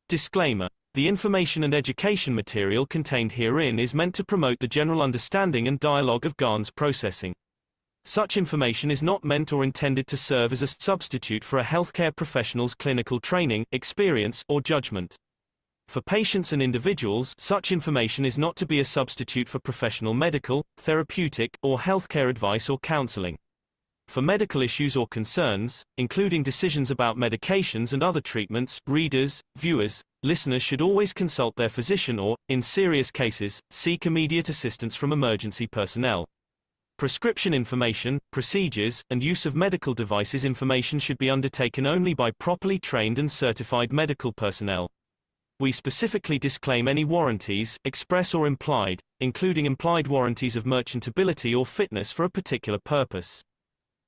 Disclaimer. The information and education material contained herein is meant to promote the general understanding and dialogue of GAN's processing. Such information is not meant or intended to serve as a substitute for a healthcare professional's clinical training, experience, or judgment. For patients and individuals, such information is not to be a substitute for professional medical, therapeutic, or healthcare advice or counseling. For medical issues or concerns, including decisions about medications and other treatments, readers, viewers, listeners should always consult their physician or, in serious cases, seek immediate assistance from emergency personnel. Prescription information, procedures, and use of medical devices information should be undertaken only by properly trained and certified medical personnel. We specifically disclaim any warranties, express or implied, including implied warranties of merchantability or fitness for a particular purpose.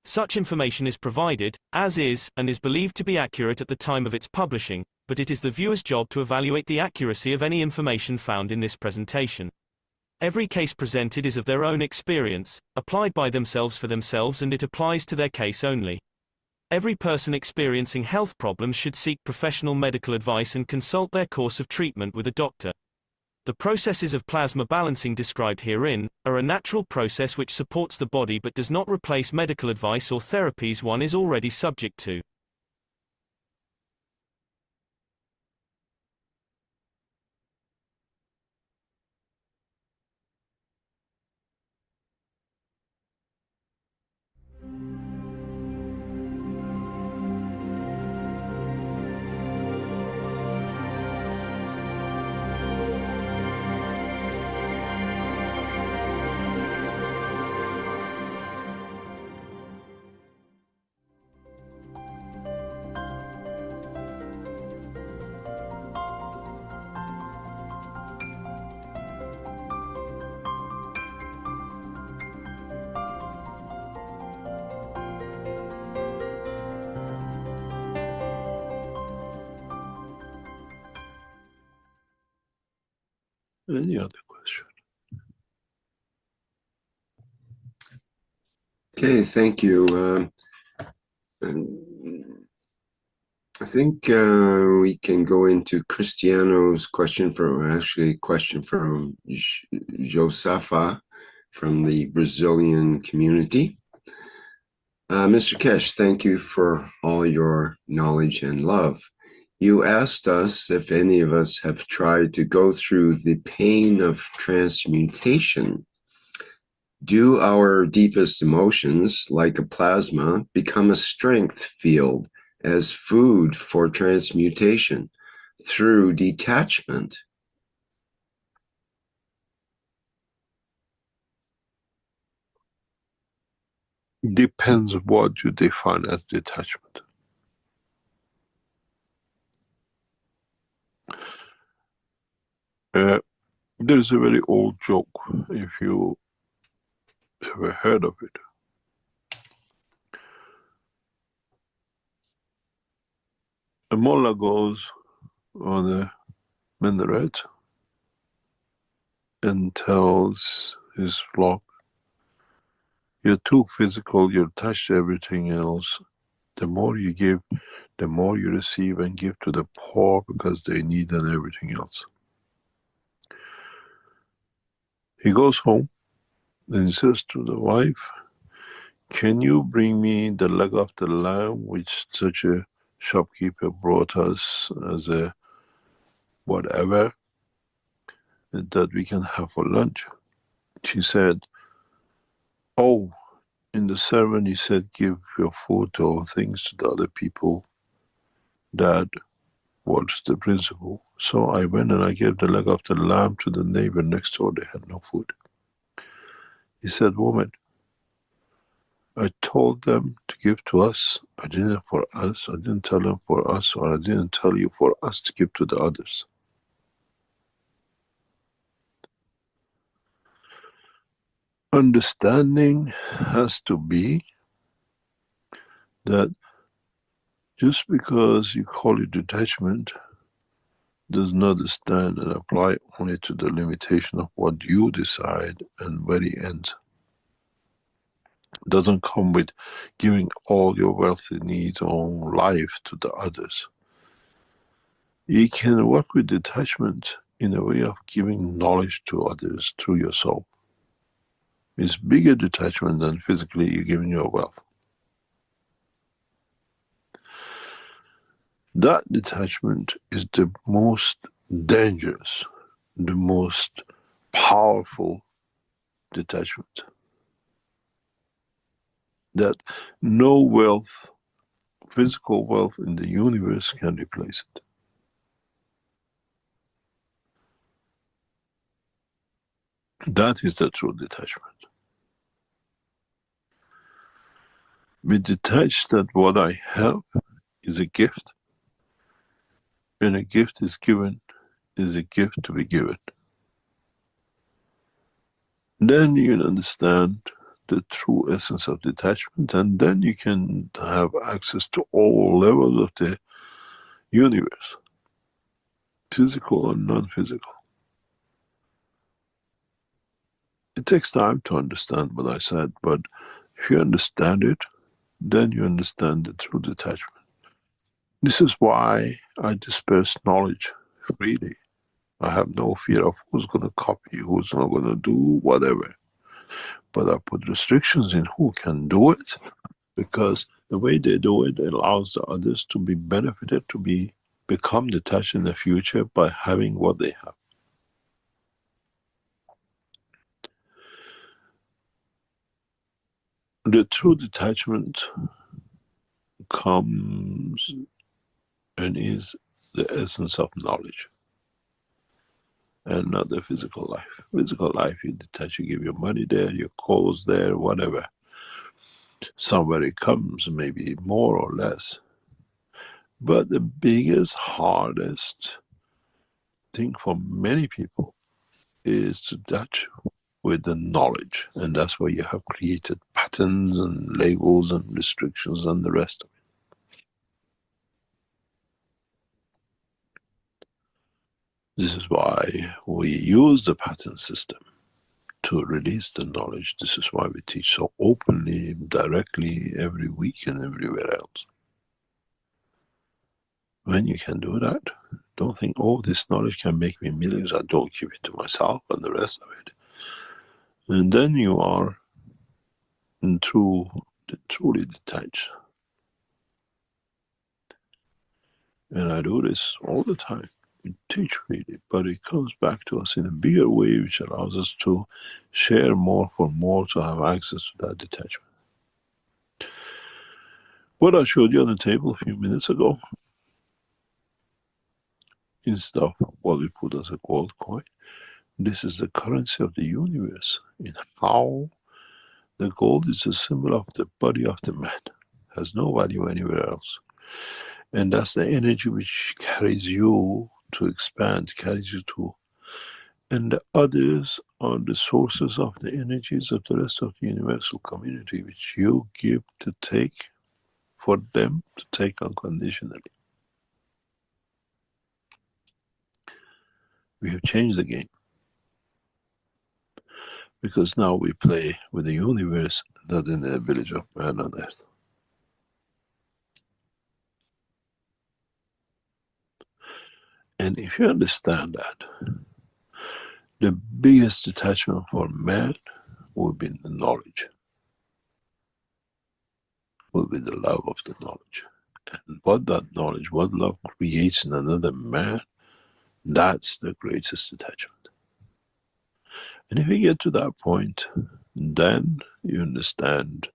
Such information is provided, as is, and is believed to be accurate at the time of its publishing, but it is the viewer's job to evaluate the accuracy of any information found in this presentation. Every case presented is of their own experience, applied by themselves for themselves, and it applies to their case only. Every person experiencing health problems should seek professional medical advice and consult their course of treatment with a doctor. The processes of plasma balancing described herein are a natural process which supports the body but does not replace medical advice or therapies one is already subject to. Any other question? Okay, thank you. I think we can go into Cristiano's question from Josafa from the Brazilian community. Mr. Keshe, thank you for all your knowledge and love. You asked us if any of us have tried to go through the pain of transmutation. Do our deepest emotions, like a plasma, become a strength field as food for transmutation through detachment? Depends what you define as detachment. There's a very old joke, if you ever heard of it. A mullah goes on a minaret and tells his flock, "You're too physical, you're attached to everything else. The more you give, the more you receive, and give to the poor because they need and everything else." He goes home and he says to the wife, "Can you bring me the leg of the lamb which such a shopkeeper brought us as a whatever that we can have for lunch?" She said, "Oh, in the sermon he said give your food or things to the other people. That was the principle. So I went and I gave the leg of the lamb to the neighbor next door, they had no food." He said, "Woman, I told them to give to us. I didn't for us. I didn't tell them for us, or I didn't tell you for us to give to the others." Understanding has to be that just because you call it detachment does not stand and apply only to the limitation of what you decide and where it ends. It doesn't come with giving all your wealthy needs or life to the others. You can work with detachment in a way of giving knowledge to others through your soul. It's bigger detachment than physically you're giving your wealth. That detachment is the most dangerous, the most powerful detachment. That no wealth, physical wealth in the universe can replace it. That is the true detachment. We detach that what I have is a gift, and a gift is given is a gift to be given. Then you can understand the true essence of detachment, and then you can have access to all levels of the universe, physical and non-physical. It takes time to understand what I said, but if you understand it, then you understand the true detachment. This is why I disperse knowledge freely. I have no fear of who's going to copy, who's not going to do whatever. But I put restrictions in who can do it, because the way they do it allows the others to be benefited, to become detached in the future by having what they have. The true detachment comes and is the essence of knowledge, and not the physical life. Physical life, you detach, you give your money there, your clothes there, whatever. Somewhere it comes, maybe more or less. But the biggest, hardest thing for many people is to touch with the knowledge, and that's why you have created patterns and labels and restrictions and the rest of it. This is why we use the pattern system to release the knowledge. This is why we teach so openly, directly, every week and everywhere else. When you can do that, don't think, oh, this knowledge can make me millions, I don't keep it to myself and the rest of it. And then you are truly detached. And I do this all the time. We teach freely, but it comes back to us in a bigger way, which allows us to share more for more, to have access to that detachment. What I showed you on the table a few minutes ago, instead of what we put as a gold coin, this is the currency of the universe, in how the gold is a symbol of the body of the man, has no value anywhere else. And that's the energy which carries you to expand, carries you to. And the others are the sources of the energies of the rest of the universal community, which you give to take, for them to take unconditionally. We have changed the game, because now we play with the universe, not in the village of man on earth. And if you understand that, the biggest detachment for man will be the knowledge, will be the love of the knowledge. And what that knowledge, what love creates in another man, that's the greatest detachment. And if you get to that point, then you understand,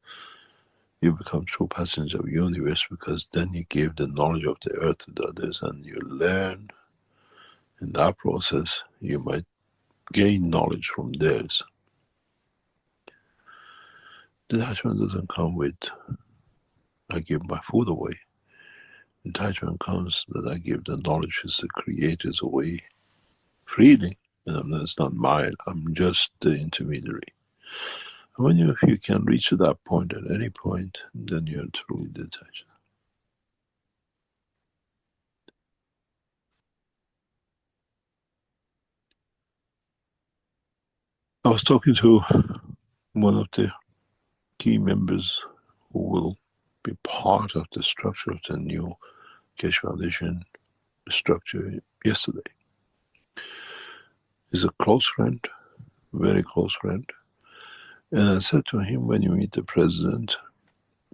you become true passenger of the universe, because then you give the knowledge of the earth to the others, and you learn. In that process, you might gain knowledge from theirs. Detachment doesn't come with, I give my food away. Detachment comes that I give the knowledge as the creators away freely, and it's not mine, I'm just the intermediary. And when if you can reach to that point at any point, then you're truly detached. I was talking to one of the key members who will be part of the structure of the new Keshe Foundation structure yesterday. He's a close friend, very close friend. And I said to him, when you meet the president,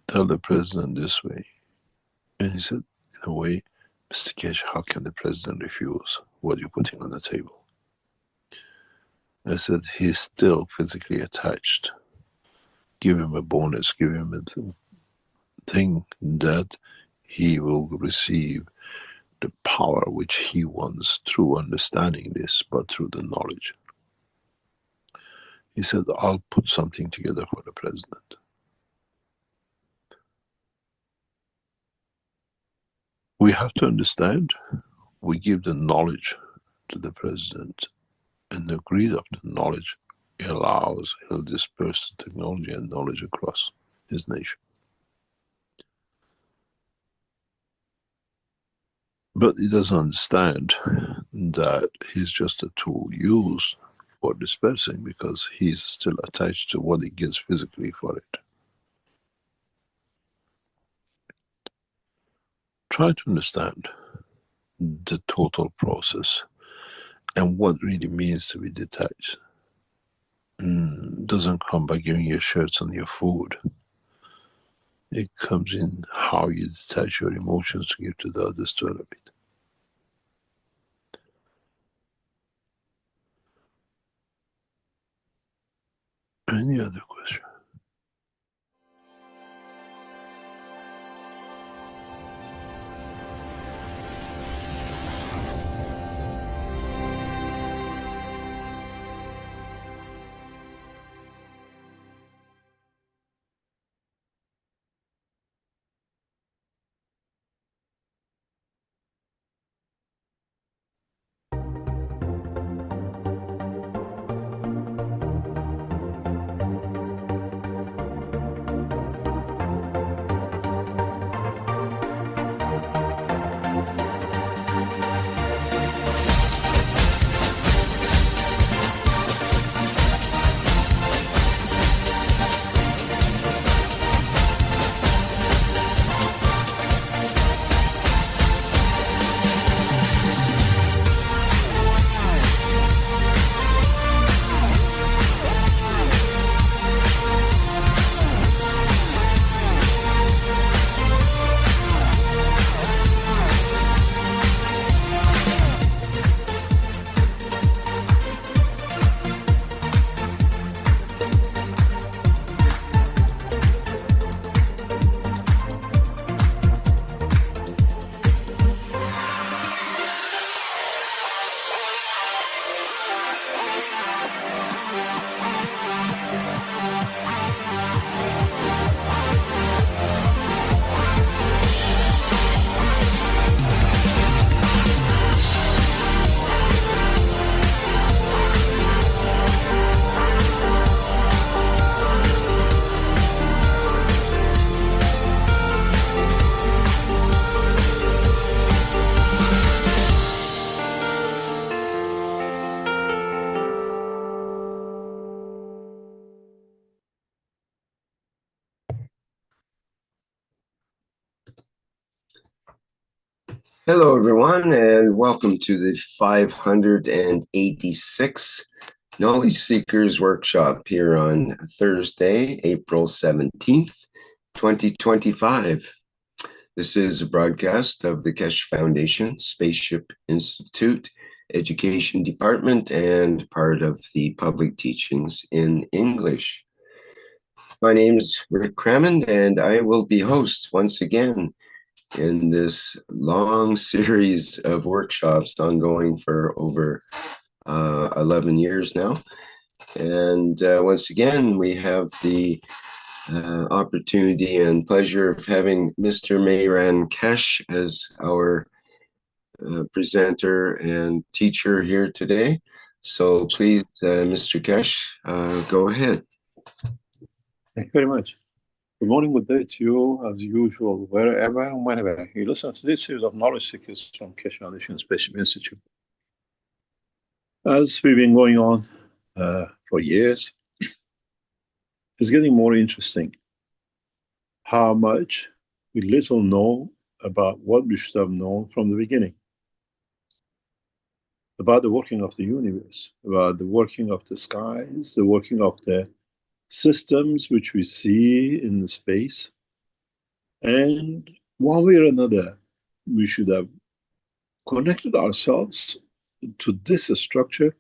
tell the president this way. And he said, in a way, Mr. Keshe, how can the president refuse what you're putting on the table? I said, he's still physically attached. Give him a bonus, give him a thing that he will receive the power which he wants through understanding this, but through the knowledge. He said, I'll put something together for the president. We have to understand, we give the knowledge to the president, and the greed of the knowledge allows, he'll disperse the technology and knowledge across his nation. But he doesn't understand that he's just a tool used for dispersing, because he's still attached to what he gets physically for it. Try to understand the total process and what really means to be detached. Doesn't come by giving your shirts on your food. It comes in how you detach your emotions to give to the others to elevate. Any other question? Hello, everyone, and welcome to the 586th Knowledge Seekers Workshop here on Thursday, April 17th, 2025. This is a broadcast of the Keshe Foundation, Spaceship Institute, Education Department, and part of the Public Teachings in English. My name is Rick Crammond, and I will be host once again in this long series of workshops ongoing for over 11 years now. And once again, we have the opportunity and pleasure of having Mr. Mehran Keshe as our presenter and teacher here today. So please, Mr. Keshe, go ahead. Thank you very much. Good morning, good day to you, as usual, wherever and whenever you listen to this series of knowledge seekers from Keshe Foundation Spaceship Institute. As we've been going on for years, it's getting more interesting how much we little know about what we should have known from the beginning. about the working of the universe, about the working of the skies, the working of the systems which we see in the space. And one way or another, we should have connected ourselves to this structure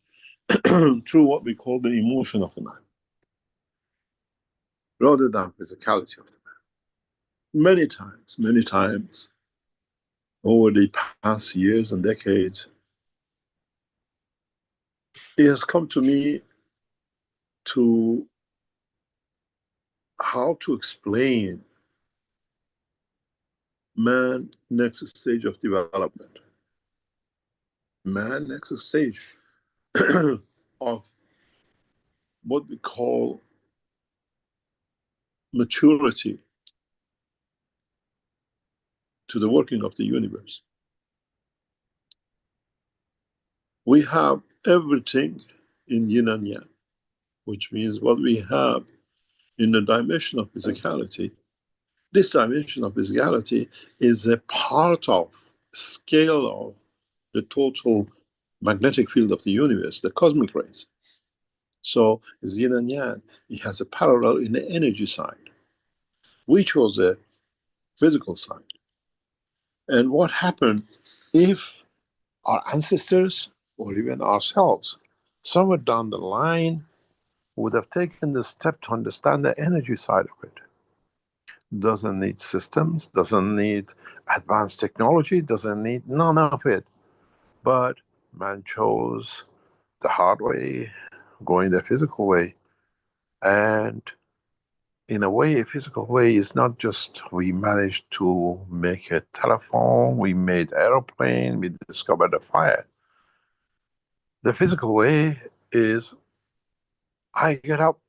through what we call the emotion of the man, rather than physicality of the man. Many times, over the past years and decades, it has come to me to how to explain man next stage of development, man next stage of what we call maturity to the working of the universe. We have everything in yin and yang, which means what we have in the dimension of physicality. This dimension of physicality is a part of scale of the total magnetic field of the universe, the cosmic rays. So it's yin and yang. It has a parallel in the energy side, which was a physical side. And what happened if our ancestors or even ourselves, somewhere down the line, would have taken the step to understand the energy side of it? Doesn't need systems, doesn't need advanced technology, doesn't need none of it. But man chose the hard way, going the physical way. And in a way, a physical way is not just we managed to make a telephone, we made airplane, we discovered a fire. The physical way is I get up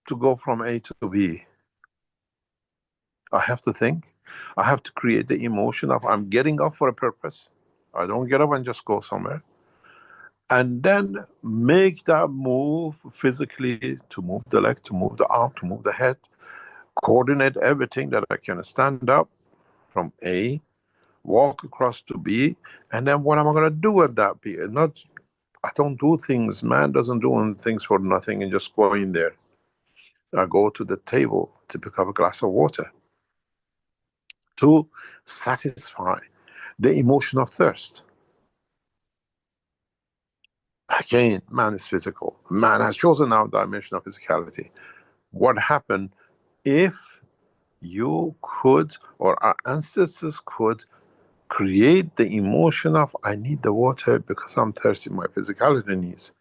to go from A to B. I have to think. I have to create the emotion of I'm getting up for a purpose. I don't get up and just go somewhere. And then make that move physically, to move the leg, to move the arm, to move the head, coordinate everything that I can stand up from A, walk across to B, and then what am I going to do at that B? Not, I don't do things, man doesn't do things for nothing and just go in there. I go to the table to pick up a glass of water to satisfy the emotion of thirst. Again, man is physical. Man has chosen our dimension of physicality. What happened if you could, or our ancestors could, create the emotion of I need the water because I'm thirsty, my physicality needs,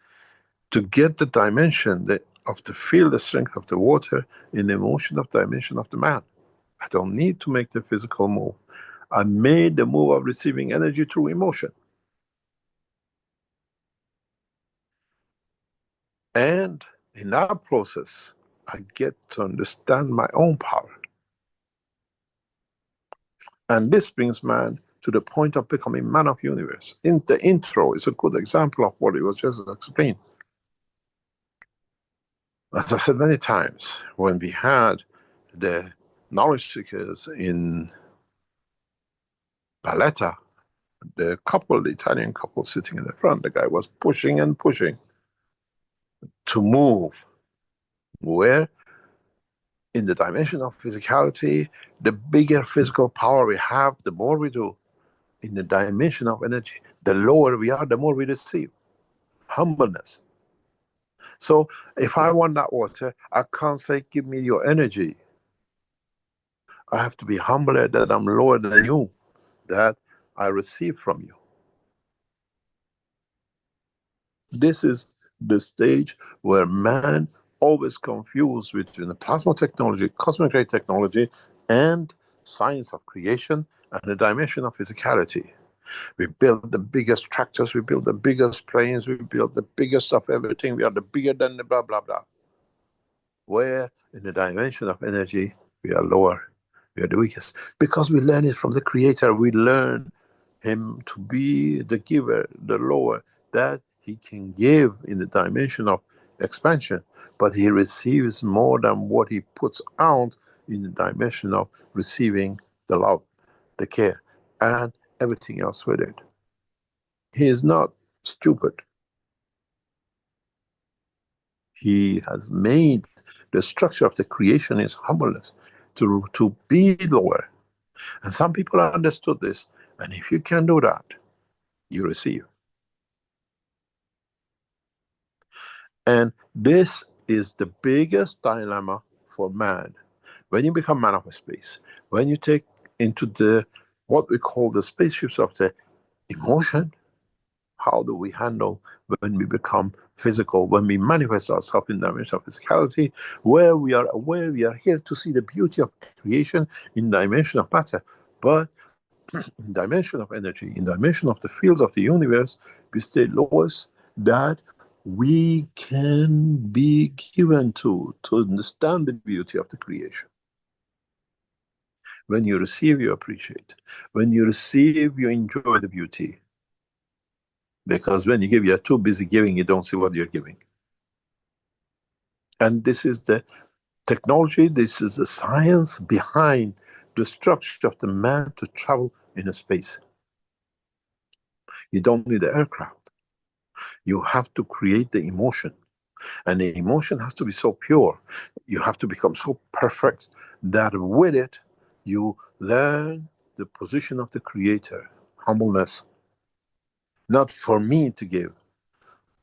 to get the dimension of the feel the strength of the water in the emotion of dimension of the man. I don't need to make the physical move. I made the move of receiving energy through emotion. And in that process, I get to understand my own power. And this brings man to the point of becoming man of universe. In the intro is a good example of what it was just explained. As I said many times, when we had the knowledge seekers in Valletta, the Italian couple sitting in the front, the guy was pushing and pushing to move. Where? In the dimension of physicality, the bigger physical power we have, the more we do. In the dimension of energy, the lower we are, the more we receive. Humbleness. So if I want that water, I can't say, give me your energy. I have to be humble that I'm lower than you, that I receive from you. This is the stage where man always confused between the plasma technology, cosmic ray technology, and science of creation and the dimension of physicality. We build the biggest tractors, we build the biggest planes, we build the biggest of everything. We are the bigger than the blah, blah, blah. Where in the dimension of energy, we are lower, we are the weakest. Because we learn it from the Creator, we learn him to be the giver, the lower, that he can give in the dimension of expansion, but he receives more than what he puts out in the dimension of receiving the love, the care, and everything else with it. He is not stupid. He has made the structure of the creation is humbleness, to be lower. And some people understood this. And if you can do that, you receive. And this is the biggest dilemma for man. When you become man of a space, when you take into the what we call the spaceships of the emotion, how do we handle when we become physical, when we manifest ourselves in the dimension of physicality, where we are aware we are here to see the beauty of creation in the dimension of matter, but in dimension of energy, in dimension of the field of the universe, we stay lowest that we can be given to understand the beauty of the creation. When you receive, you appreciate. When you receive, you enjoy the beauty. Because when you give, you're too busy giving, you don't see what you're giving. And this is the technology, this is the science behind the structure of the man to travel in a space. You don't need an aircraft. You have to create the emotion. And the emotion has to be so pure. You have to become so perfect that with it, you learn the position of the creator, humbleness. Not for me to give.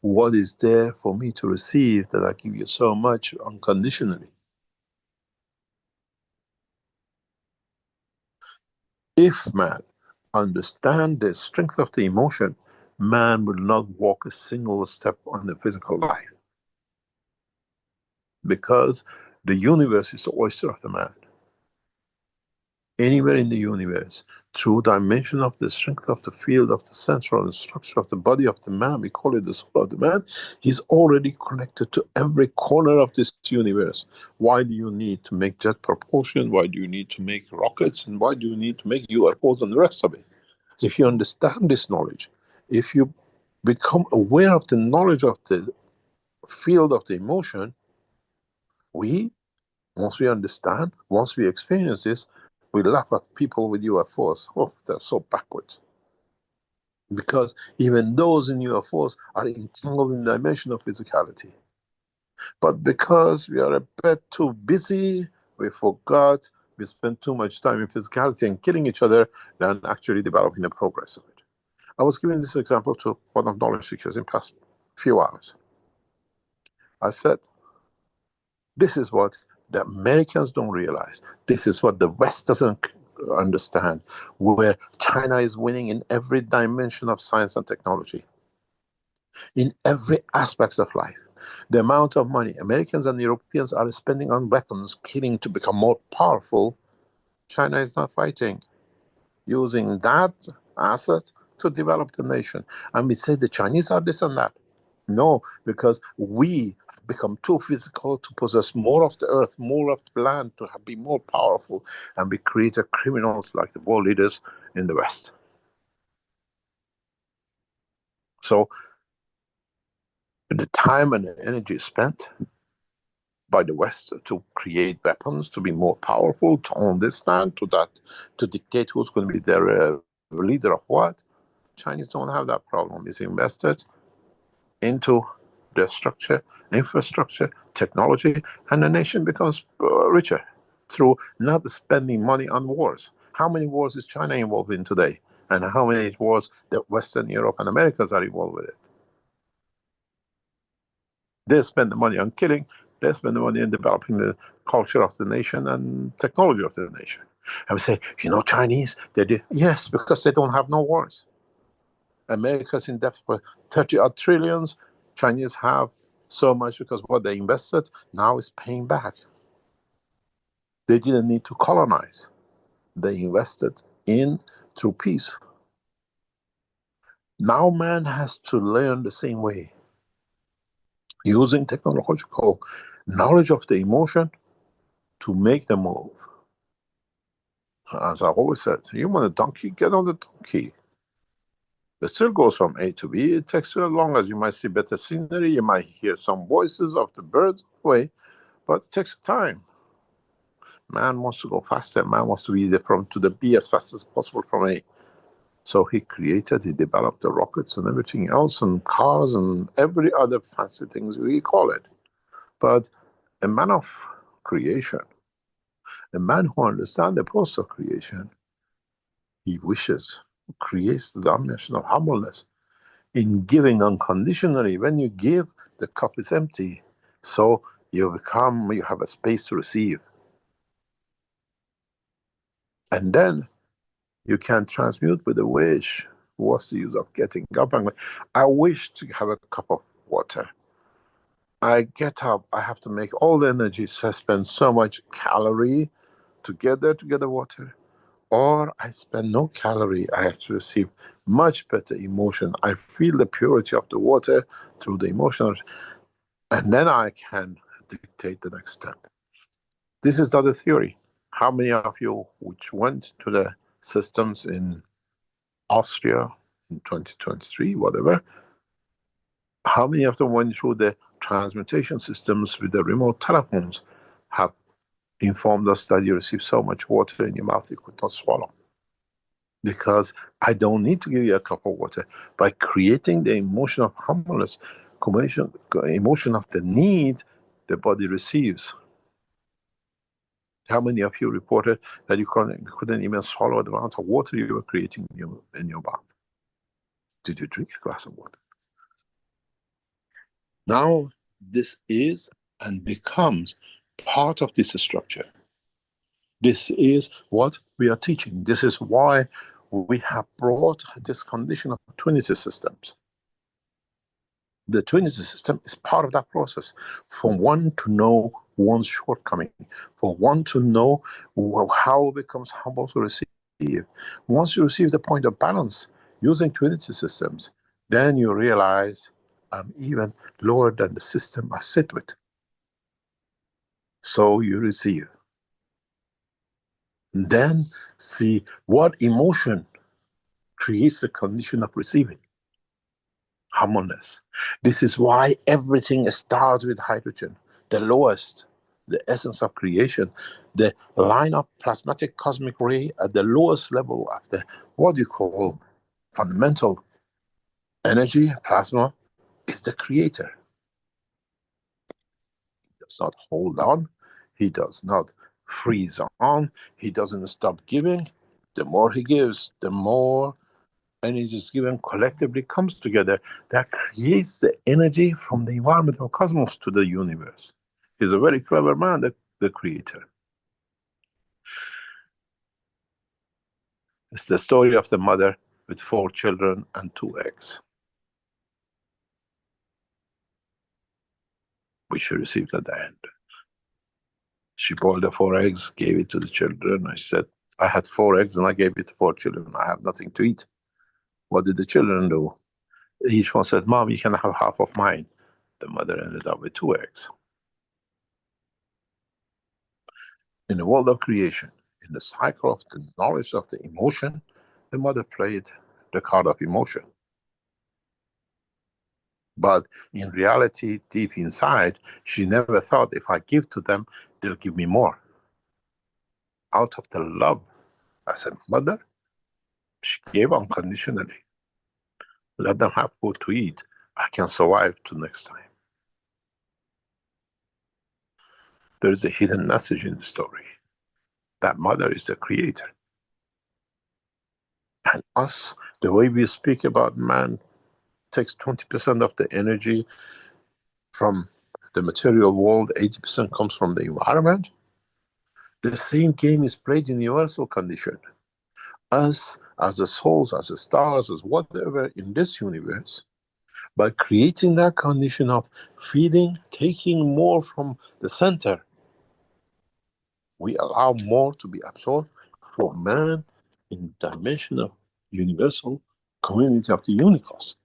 What is there for me to receive that I give you so much unconditionally? If man understand the strength of the emotion, man will not walk a single step on the physical life. Because the universe is the oyster of the man. Anywhere in the universe, through dimension of the strength of the field of the central structure of the body of the man, we call it the soul of the man, he's already connected to every corner of this universe. Why do you need to make jet propulsion? Why do you need to make rockets? And why do you need to make UFOs and the rest of it? If you understand this knowledge, if you become aware of the knowledge of the field of the emotion, once we understand, once we experience this, we laugh at people with UFOs. Oh, they're so backwards. Because even those in UFOs are entangled in the dimension of physicality. But because we are a bit too busy, we forgot, we spend too much time in physicality and killing each other than actually developing the progress of it. I was giving this example to one of knowledge seekers in past few hours. I said, this is what the Americans don't realize. This is what the West doesn't understand, where China is winning in every dimension of science and technology, in every aspect of life. The amount of money Americans and Europeans are spending on weapons, killing to become more powerful, China is not fighting, using that asset to develop the nation. And we say the Chinese are this and that. No, because we have become too physical to possess more of the earth, more of the land, to be more powerful, and we create criminals like the world leaders in the West. So the time and the energy spent by the West to create weapons, to be more powerful, to own this land, to that, to dictate who's going to be their leader of what, Chinese don't have that problem. It's invested into the structure, infrastructure, technology, and the nation becomes richer through not spending money on wars. How many wars is China involved in today? And how many wars that Western Europe and Americas are involved with it? They spend the money on killing, they spend the money in developing the culture of the nation and technology of the nation. And we say, Chinese, they do. Yes, because they don't have no wars. America's in debt for 30-odd trillions. Chinese have so much because what they invested now is paying back. They didn't need to colonize. They invested in through peace. Now man has to learn the same way, using technological knowledge of the emotion to make the move. As I always said, you want a donkey, get on the donkey. It still goes from A to B. It takes you as long as you might see better scenery, you might hear some voices of the birds away, but it takes time. Man wants to go faster. Man wants to be to the B as fast as possible from A. So he developed the rockets and everything else, and cars and every other fancy things we call it. But a man of creation, a man who understands the process of creation, he creates the dimension of humbleness in giving unconditionally. When you give, the cup is empty. So you have a space to receive. And then you can transmute with a wish. What's the use of getting up and going, I wish to have a cup of water. I get up, I have to make all the energy, so I spend so much calorie to get the water. Or I spend no calorie, I actually receive much better emotion. I feel the purity of the water through the emotion, and then I can dictate the next step. This is not a theory. How many of you which went to the systems in Austria in 2023, whatever, how many of them went through the transmutation systems with the remote telephones, have informed us that you receive so much water in your mouth you could not swallow? Because I don't need to give you a cup of water. By creating the emotion of humbleness, emotion of the need, the body receives. How many of you reported that you couldn't even swallow the amount of water you were creating in your bath? Did you drink a glass of water? Now, this is and becomes part of this structure. This is what we are teaching. This is why we have brought this condition of Trinity systems. The Trinity system is part of that process. For one to know one's shortcoming, for one to know how it becomes humble to receive. Once you receive the point of balance using Trinity systems, then you realize I'm even lower than the system I sit with. So you receive. Then see what emotion creates the condition of receiving. Humbleness. This is why everything starts with hydrogen, the lowest, the essence of creation, the line of plasmatic cosmic ray at the lowest level of the, what you call fundamental energy, plasma, is the creator. He does not hold on, he does not freeze on, he doesn't stop giving. The more he gives, the more energy is given, collectively comes together. That creates the energy from the environmental cosmos to the universe. He's a very clever man, the creator. It's the story of the mother with 4 children and 2 eggs. Which she received at the end. She boiled the 4 eggs, gave it to the children. I said, I had 4 eggs and I gave it to 4 children. I have nothing to eat. What did the children do? Each one said, Mom, you can have half of mine. The mother ended up with 2 eggs. In the world of creation, in the cycle of the knowledge of the emotion, the mother played the card of emotion. But in reality, deep inside, she never thought if I give to them, they'll give me more. Out of the love as a mother, she gave unconditionally. Let them have food to eat. I can survive till next time. There is a hidden message in the story. That mother is the creator. And us, the way we speak about man, takes 20% of the energy from the material world, 80% comes from the environment. The same game is played in universal condition. Us, as the souls, as the stars, as whatever in this universe, by creating that condition of feeding, taking more from the center, we allow more to be absorbed for man in the dimension of universal community of the universe.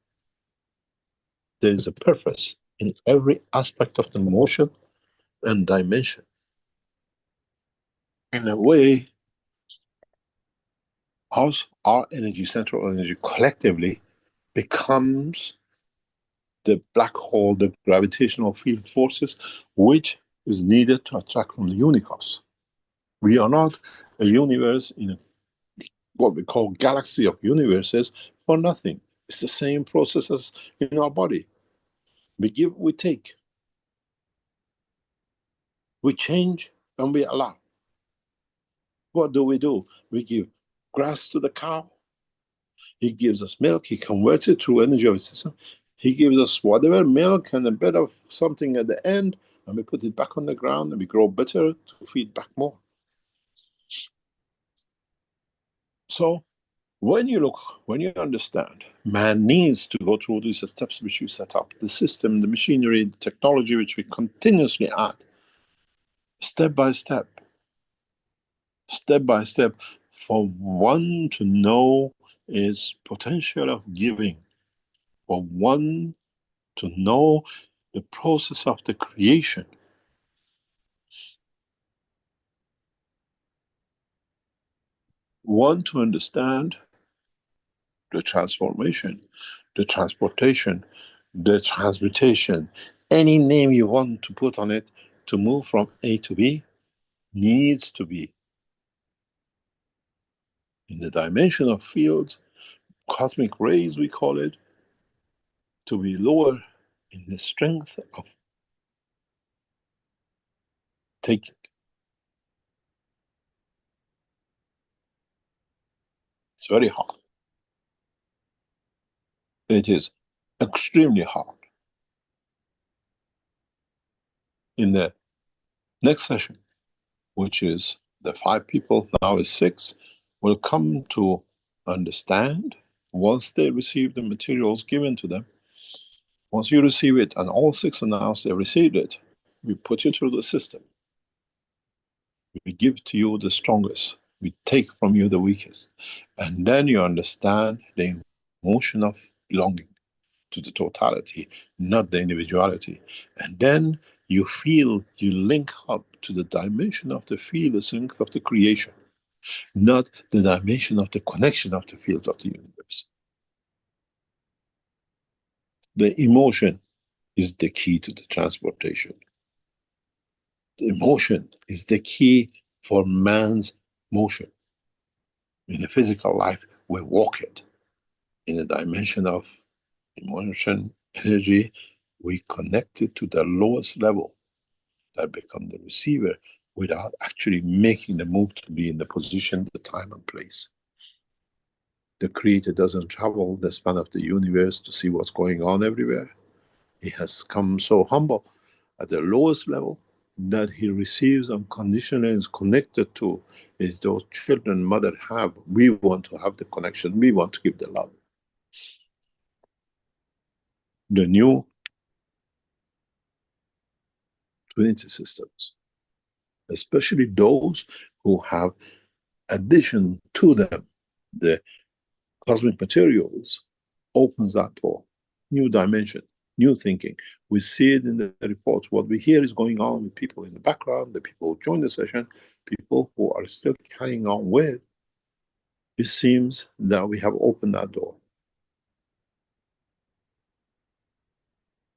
There is a purpose in every aspect of the motion and dimension. In a way, our energy, central energy, collectively becomes the black hole, the gravitational field forces, which is needed to attract from the universe. We are not a universe in what we call galaxy of universes for nothing. It's the same process as in our body. We give, we take. We change and we allow. What do? We give grass to the cow. He gives us milk. He converts it through energy of his system. He gives us whatever milk and a bit of something at the end, and we put it back on the ground and we grow better to feed back more. So when you understand, man needs to go through these steps which you set up, the system, the machinery, the technology which we continuously add, step by step, for one to know its potential of giving, for one to know the process of the creation. One to understand the transformation, the transportation, the transmutation, any name you want to put on it, to move from A to B, needs to be in the dimension of fields, cosmic rays we call it, to be lower in the strength of taking. It's very hard. It is extremely hard. In the next session, which is the 5 people, now is 6, will come to understand once they receive the materials given to them. Once you receive it, and all 6 announce they received it, we put you through the system. We give to you the strongest. We take from you the weakest. And then you understand the emotion of belonging to the totality, not the individuality. And then you feel, you link up to the dimension of the field, the strength of the creation, not the dimension of the connection of the fields of the universe. The emotion is the key to the transportation. The emotion is the key for man's motion. In the physical life, we walk it. In the dimension of emotion, energy, we connect it to the lowest level that become the receiver without actually making the move to be in the position, the time and place. The creator doesn't travel the span of the universe to see what's going on everywhere. He has come so humble at the lowest level that he receives unconditionally and is connected to is those children mother have. We want to have the connection. We want to give the love. The new Trinity systems, especially those who have addition to them, the cosmic materials, opens that door. New dimension, new thinking. We see it in the reports. What we hear is going on with people in the background, the people who join the session, people who are still carrying on with. It seems that we have opened that door.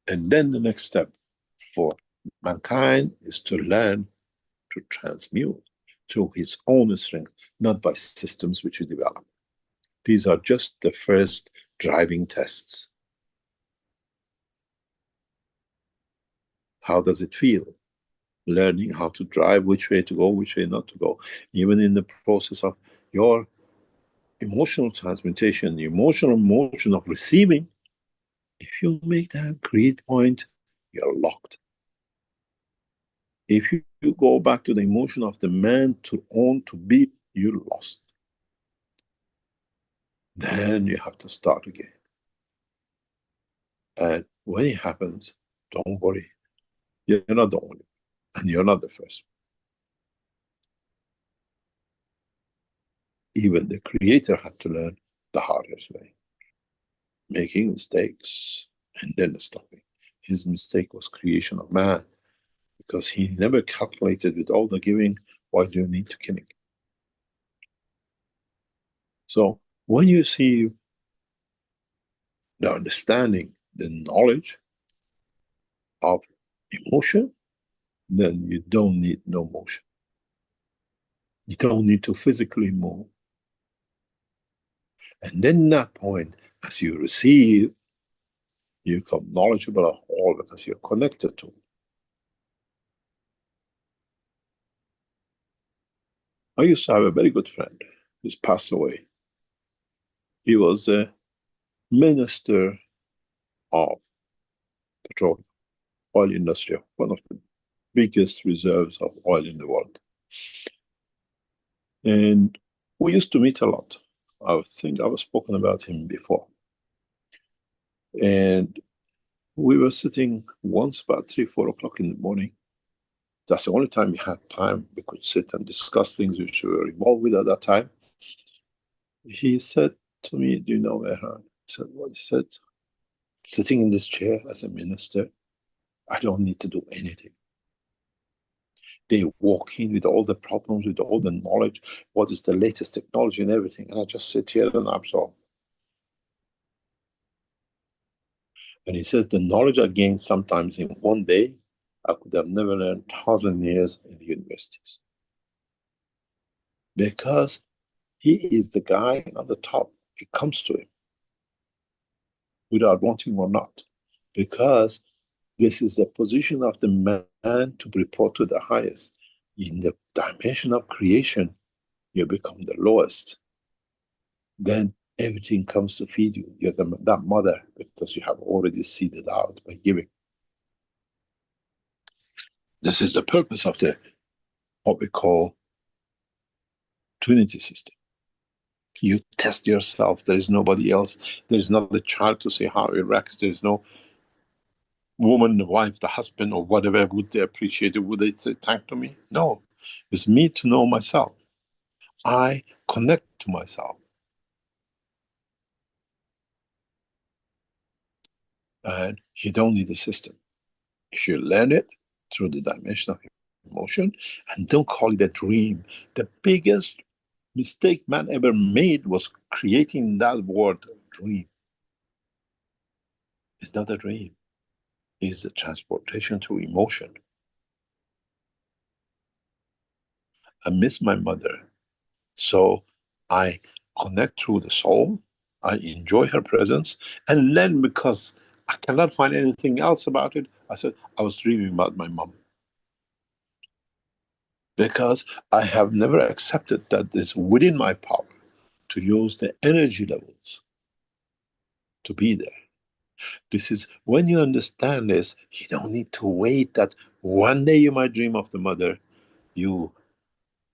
And then the next step for mankind is to learn to transmute through his own strength, not by systems which we develop. These are just the first driving tests. How does it feel? Learning how to drive, which way to go, which way not to go. Even in the process of your emotional transmutation, the emotional motion of receiving, if you make that create point, you're locked. If you go back to the emotion of the man to own, to be, you're lost. Then you have to start again. And when it happens, don't worry. You're not the only, and you're not the first. Even the creator had to learn the hardest way. Making mistakes and then stopping. His mistake was creation of man, because he never calculated with all the giving, why do you need to killing? So when you see the understanding, the knowledge of emotion, then you don't need no motion. You don't need to physically move. And then that point, as you receive, you become knowledgeable of all because you're connected to it. I used to have a very good friend who's passed away. He was a minister of petroleum, oil industry, one of the biggest reserves of oil in the world. And we used to meet a lot. I think I've spoken about him before. And we were sitting once about 3, 4 o'clock in the morning. That's the only time we had time. We could sit and discuss things which we were involved with at that time. He said to me, "Do you know Mehran?" I said, "What?" He said, "Sitting in this chair as a minister, I don't need to do anything. They walk in with all the problems, with all the knowledge, what is the latest technology and everything, and I just sit here and absorb." And he says, the knowledge I gained sometimes in one day, I could have never learned 1,000 years in the universities. Because he is the guy on the top. It comes to him, without wanting or not. Because this is the position of the man to report to the highest. In the dimension of creation, you become the lowest. Then everything comes to feed you. You're that mother, because you have already seeded out by giving. This is the purpose of the what we call Trinity system. You test yourself. There is nobody else. There is not the child to say how it reacts. There is no woman, the wife, the husband, or whatever. Would they appreciate it? Would they say thank to me? No. It's me to know myself. I connect to myself. And you don't need a system. If you learn it through the dimension of emotion, and don't call it a dream. The biggest mistake man ever made was creating that word dream. It's not a dream. It's the transportation through emotion. I miss my mother, so I connect through the soul. I enjoy her presence, and then because I cannot find anything else about it, I said I was dreaming about my mom. Because I have never accepted that it's within my power to use the energy levels to be there. This is when you understand this, you don't need to wait that one day you might dream of the mother. You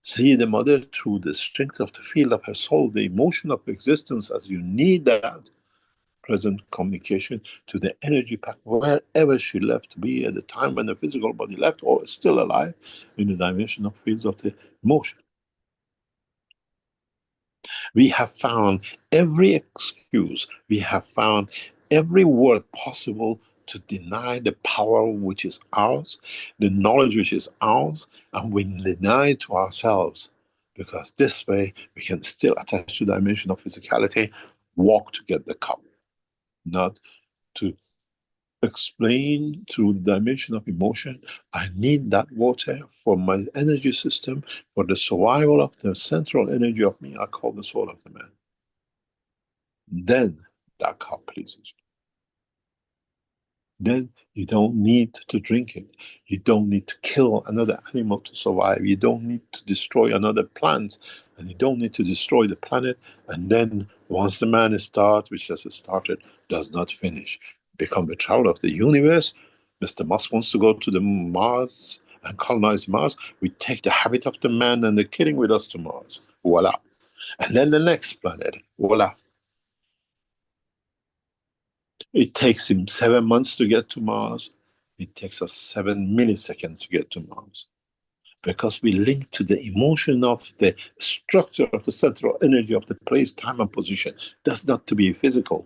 see the mother through the strength of the field of her soul, the emotion of existence, as you need that present communication to the energy pack wherever she left to be at the time when the physical body left or is still alive in the dimension of fields of the emotion. We have found every excuse, we have found every word possible to deny the power which is ours, the knowledge which is ours, and we deny it to ourselves. Because this way we can still attach to the dimension of physicality, walk to get the cup, not to explain through the dimension of emotion. I need that water for my energy system, for the survival of the central energy of me, I call the soul of the man. Then that cup pleases you. Then you don't need to drink it. You don't need to kill another animal to survive. You don't need to destroy another plant. And you don't need to destroy the planet. And then once the man starts, which has started, does not finish. Become the traveler of the universe. Mr. Musk wants to go to the Mars and colonize Mars. We take the habit of the man and the killing with us to Mars. Voila. And then the next planet. Voila. It takes him 7 months to get to Mars. It takes us 7 milliseconds to get to Mars. Because we link to the emotion of the structure of the central energy of the place, time, and position. That's not to be physical.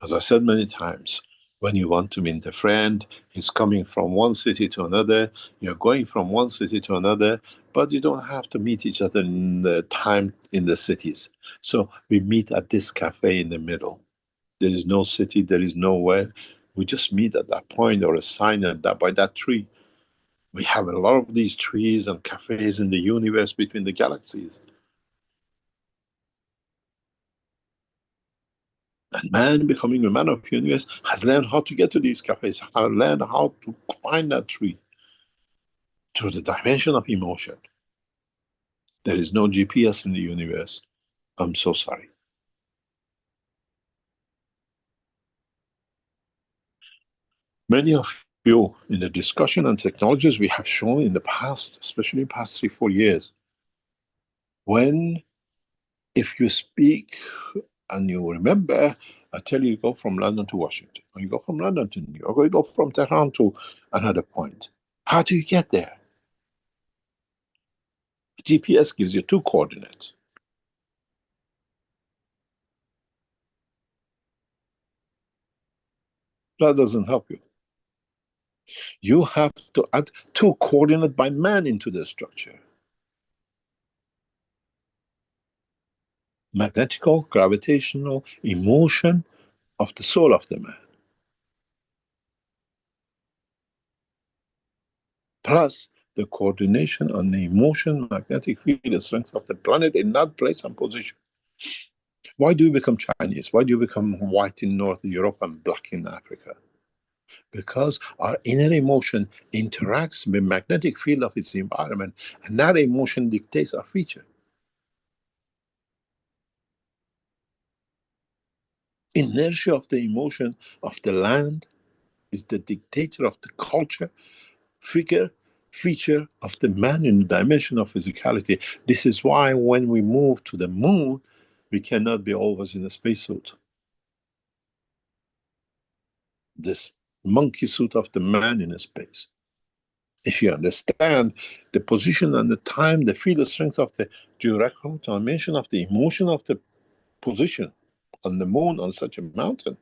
As I said many times, when you want to meet a friend, he's coming from one city to another, you're going from one city to another, but you don't have to meet each other in the time in the cities. So we meet at this cafe in the middle. There is no city, there is nowhere. We just meet at that point or a sign at that, by that tree. We have a lot of these trees and cafes in the universe between the galaxies. And man, becoming a man of the universe, has learned how to get to these cafes, has learned how to find that tree through the dimension of emotion. There is no GPS in the universe. I'm so sorry. Many of you, in the discussion on technologies we have shown in the past, especially in the past 3-4 years, if you speak and you remember, I tell you go from London to Washington, or you go from London to New York, or you go from Tehran to another point. How do you get there? GPS gives you 2 coordinates. That doesn't help you. You have to add 2 coordinates by man into the structure. Magnetical, gravitational, emotion of the soul of the man. Plus the coordination on the emotion, magnetic field, the strength of the planet in that place and position. Why do you become Chinese? Why do you become white in North Europe and black in Africa? Because our inner emotion interacts with the magnetic field of its environment, and that emotion dictates our feature. Inertia of the emotion of the land is the dictator of the culture, feature of the man in the dimension of physicality. This is why when we move to the moon, we cannot be always in a spacesuit. This monkey suit of the man in space. If you understand the position and the time, the field strength of the geographical dimension of the emotion of the position on the moon, on such a mountain,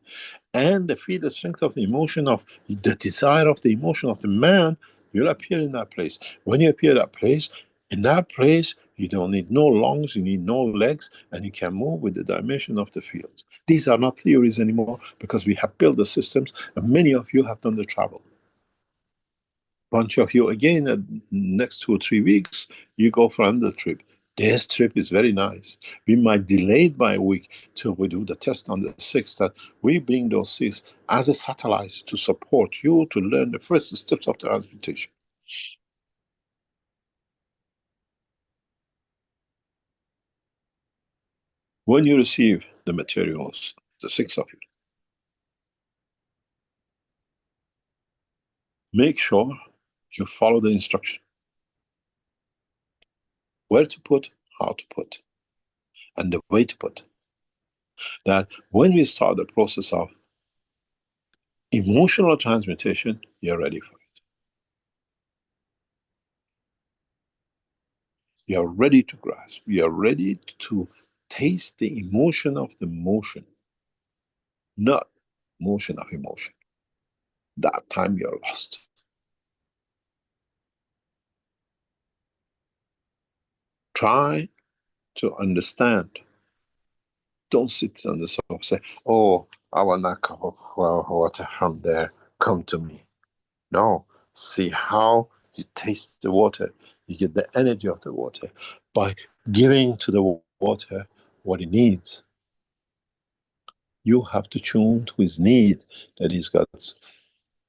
and the field strength of the emotion of the desire of the emotion of the man, you'll appear in that place. When you appear in that place, you don't need no lungs, you need no legs, and you can move with the dimension of the field. These are not theories anymore because we have built the systems, and many of you have done the travel. Bunch of you again, next 2 or 3 weeks, you go for another trip. This trip is very nice. We might delay it by a week till we do the test on the 6th, that we bring those 6 as a satellite to support you to learn the first steps of the transmutation. When you receive the materials, the 6 of you, make sure you follow the instruction. Where to put, how to put, and the way to put. That when we start the process of emotional transmutation, you're ready for it. You're ready to grasp. You're ready to taste the emotion of the motion, not motion of emotion. That time you're lost. Try to understand. Don't sit on the sofa and say, oh, I want that cup of water from there. Come to me. No. See how you taste the water. You get the energy of the water by giving to the water what it needs. You have to tune to his need, that he's got,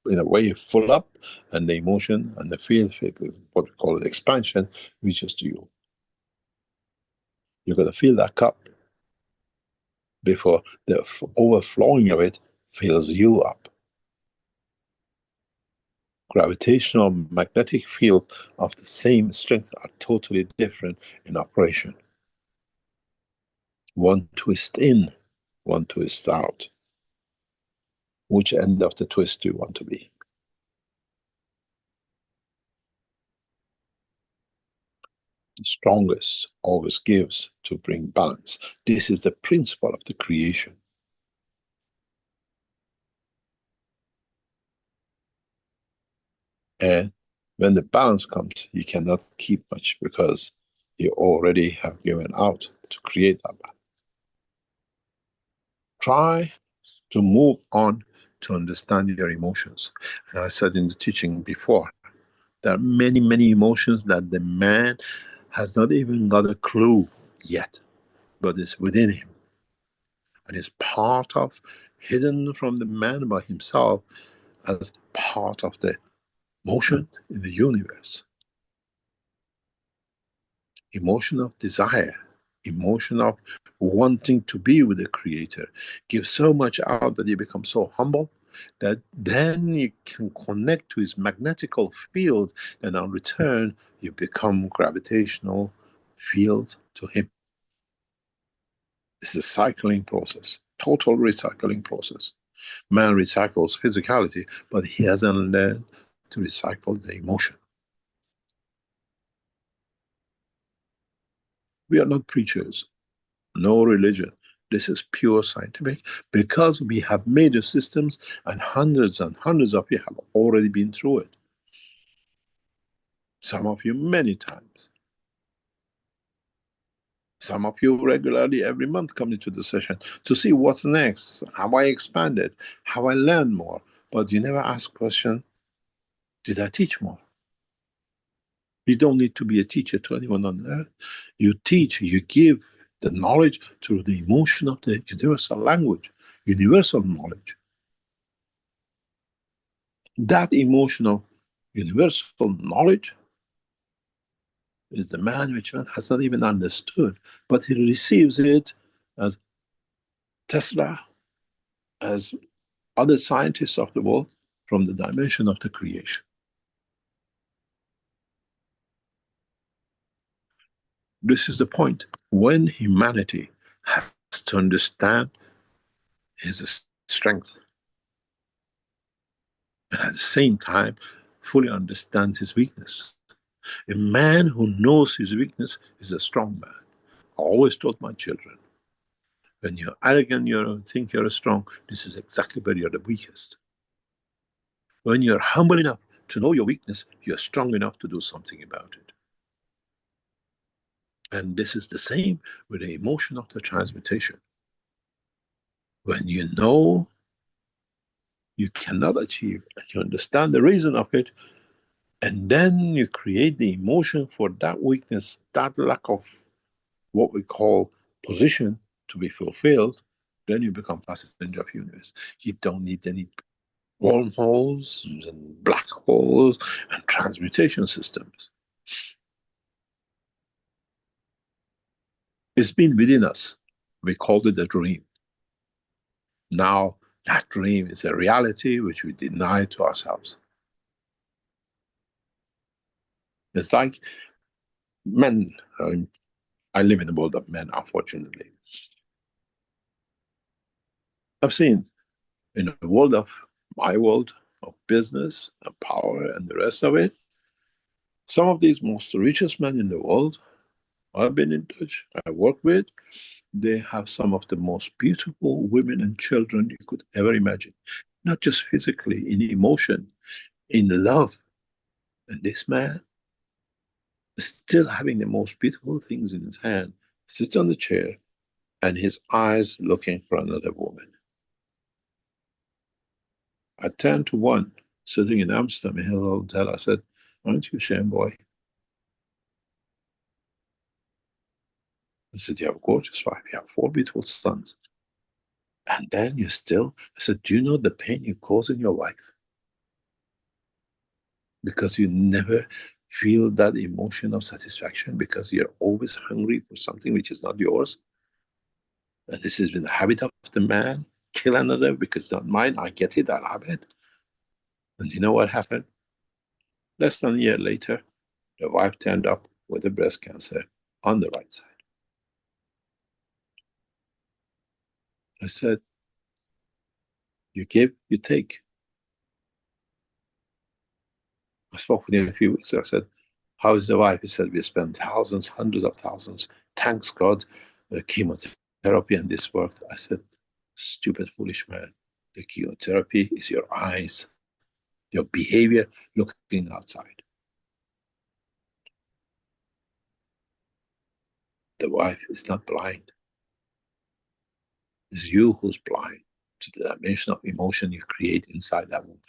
in a way, full up, and the emotion and the field, what we call it expansion, reaches to you. You've got to fill that cup before the overflowing of it fills you up. Gravitational magnetic field of the same strength are totally different in operation. One twist in, one twist out. Which end of the twist do you want to be? The strongest always gives to bring balance. This is the principle of the creation. And when the balance comes, you cannot keep much because you already have given out to create that balance. Try to move on to understand your emotions. And I said in the teaching before, there are many, many emotions that the man has not even got a clue yet, but it's within him. and is part of, hidden from the man by himself as part of the motion in the universe. Emotion of desire, emotion of wanting to be with the Creator, give so much out that you become so humble that then you can connect to his magnetical field, and on return you become gravitational field to him. It's a cycling process, total recycling process. Man recycles physicality, but he hasn't learned to recycle the emotion. We are not preachers, no religion. This is pure scientific, because we have made the systems and hundreds of you have already been through it. Some of you many times. Some of you regularly every month come into the session to see what's next, how I expand it, how I learn more. But you never ask question, did I teach more? You don't need to be a teacher to anyone on earth. You teach, you give the knowledge through the emotion of the universal language, universal knowledge. That emotional universal knowledge is the man which man has not even understood, but he receives it as Tesla, as other scientists of the world, from the dimension of the creation. This is the point. When humanity has to understand his strength, and at the same time fully understands his weakness. A man who knows his weakness is a strong man. I always told my children, when you're arrogant, you think you're strong, this is exactly where you're the weakest. When you're humble enough to know your weakness, you're strong enough to do something about it. And this is the same with the emotion of the transmutation. When you know you cannot achieve, and you understand the reason of it, and then you create the emotion for that weakness, that lack of what we call position to be fulfilled, then you become passenger of universe. You don't need any wormholes and black holes and transmutation systems. It's been within us. We called it a dream. Now that dream is a reality which we deny to ourselves. It's like men. I live in the world of men, unfortunately. I've seen in the world of my world of business and power and the rest of it, some of these most richest men in the world I've been in touch, I work with, they have some of the most beautiful women and children you could ever imagine. Not just physically, in emotion, in love. And this man, still having the most beautiful things in his hand, sits on the chair and his eyes looking for another woman. I turned to one sitting in Amsterdam in a hotel. I said, aren't you ashamed, boy? I said, you have a gorgeous wife, you have 4 beautiful sons. And then you still, I said, do you know the pain you cause in your wife? Because you never feel that emotion of satisfaction, because you're always hungry for something which is not yours. And this has been the habit of the man, kill another because it's not mine, I get it, I'll have it. And you know what happened? Less than a year later, the wife turned up with a breast cancer on the right side. I said, you give, you take. I spoke with him a few weeks ago. I said, how is the wife? He said, we spent thousands, hundreds of thousands. Thanks God, the chemotherapy and this worked. I said, stupid, foolish man. The chemotherapy is your eyes, your behavior looking outside. The wife is not blind. It's you who's blind to the dimension of emotion you create inside that woman.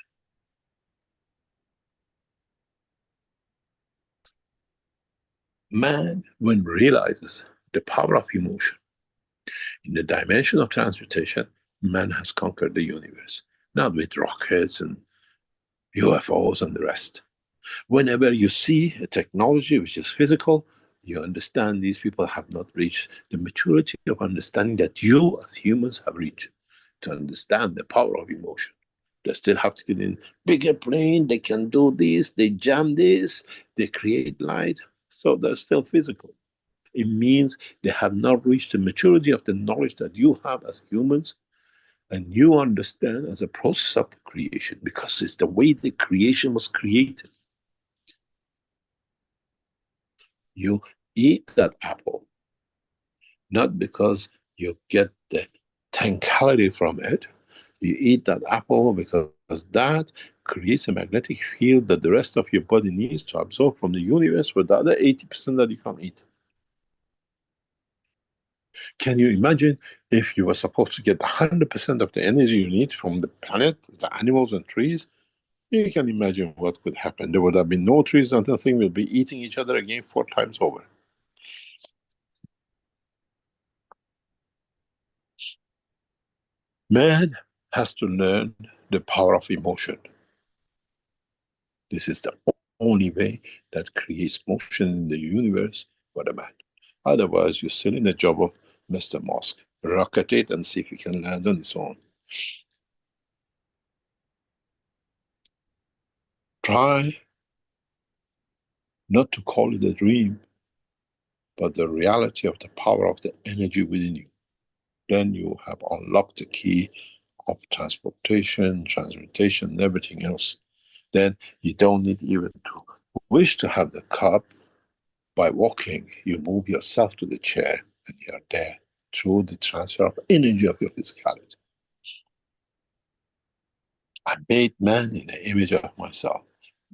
Man, when realizes the power of emotion, In the dimension of transmutation, man has conquered the universe, not with rockets and UFOs and the rest. Whenever you see a technology which is physical, you understand these people have not reached the maturity of understanding that you as humans have reached to understand the power of emotion. They still have to get in bigger plane, they can do this, they jam this, they create light, so they're still physical. It means they have not reached the maturity of the knowledge that you have as humans and you understand as a process of the creation, because it's the way the creation was created. You eat that apple, not because you get the 10 calories from it. You eat that apple because that creates a magnetic field that the rest of your body needs to absorb from the universe for the other 80% that you can't eat. Can you imagine if you were supposed to get 100% of the energy you need from the planet, the animals and trees? You can imagine what could happen. There would have been no trees and nothing. We'll be eating each other again 4 times over. Man has to learn the power of emotion. This is the only way that creates motion in the universe for the man. Otherwise, you're still in the job of Mr. Musk. Rocket it and see if you can land on its own. Try not to call it a dream, but the reality of the power of the energy within you. Then you have unlocked the key of transportation, transmutation, and everything else. Then you don't need even to wish to have the cup. By walking, you move yourself to the chair and you're there through the transfer of energy of your physicality. I made man in the image of myself.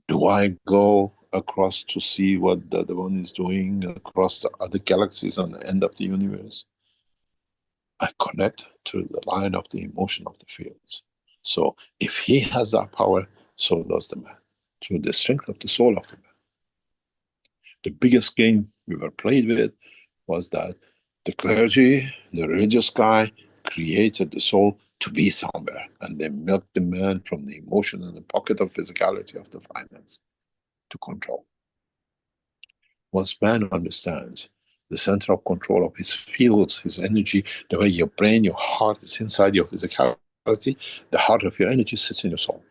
Do I go across to see what the other one is doing across the other galaxies on the end of the universe? I connect to the line of the emotion of the fields. So if he has that power, so does the man, through the strength of the soul of the man. The biggest game we were played with was that the clergy, the religious guy, created the soul to be somewhere, and they met the man from the emotion and the pocket of physicality of the finance to control. Once man understands the center of control of his fields, his energy, the way your brain, your heart is inside your physicality, the heart of your energy sits in your soul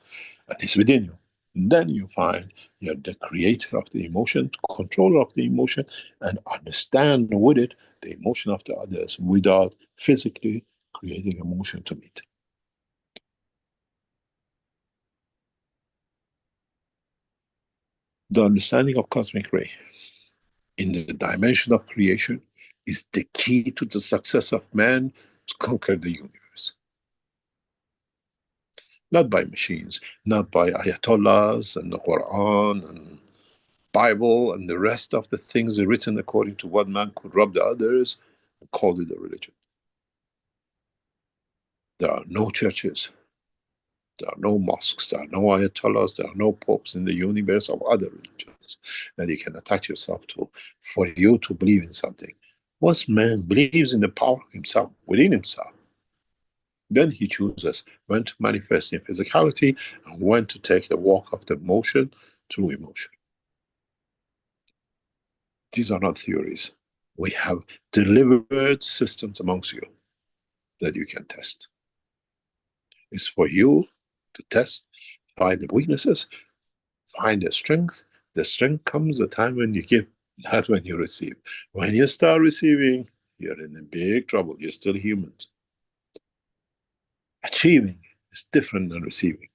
and it's within you. And then you find you're the creator of the emotion, controller of the emotion, and understand with it the emotion of the others without physically creating emotion to meet. The understanding of cosmic ray in the dimension of creation is the key to the success of man to conquer the universe. Not by machines, not by ayatollahs and the Quran and Bible and the rest of the things written according to what man could rob the others and call it a religion. There are no churches, there are no mosques, there are no ayatollahs, there are no popes in the universe of other religions that you can attach yourself to for you to believe in something. Once man believes in the power of himself, within himself, then he chooses when to manifest in physicality and when to take the walk of the motion through emotion. These are not theories. We have delivered systems amongst you that you can test. It's for you to test, find the weaknesses, find the strength. The strength comes the time when you give, not when you receive. When you start receiving, you're in a big trouble. You're still humans. Achieving is different than receiving.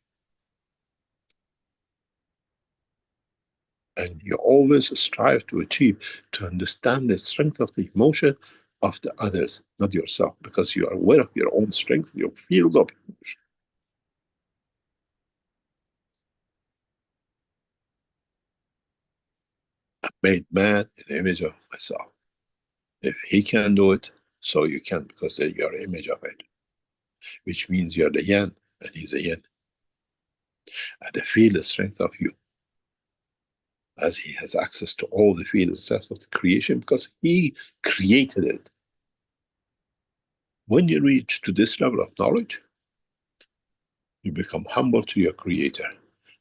And you always strive to achieve, to understand the strength of the emotion of the others, not yourself, because you are aware of your own strength, your field of emotion. I made man in the image of myself. If he can do it, so you can, because they're your image of it, which means you're the yin and he's a yin. And they feel the strength of you, as he has access to all the field and steps of the creation, because he created it. When you reach to this level of knowledge, you become humble to your Creator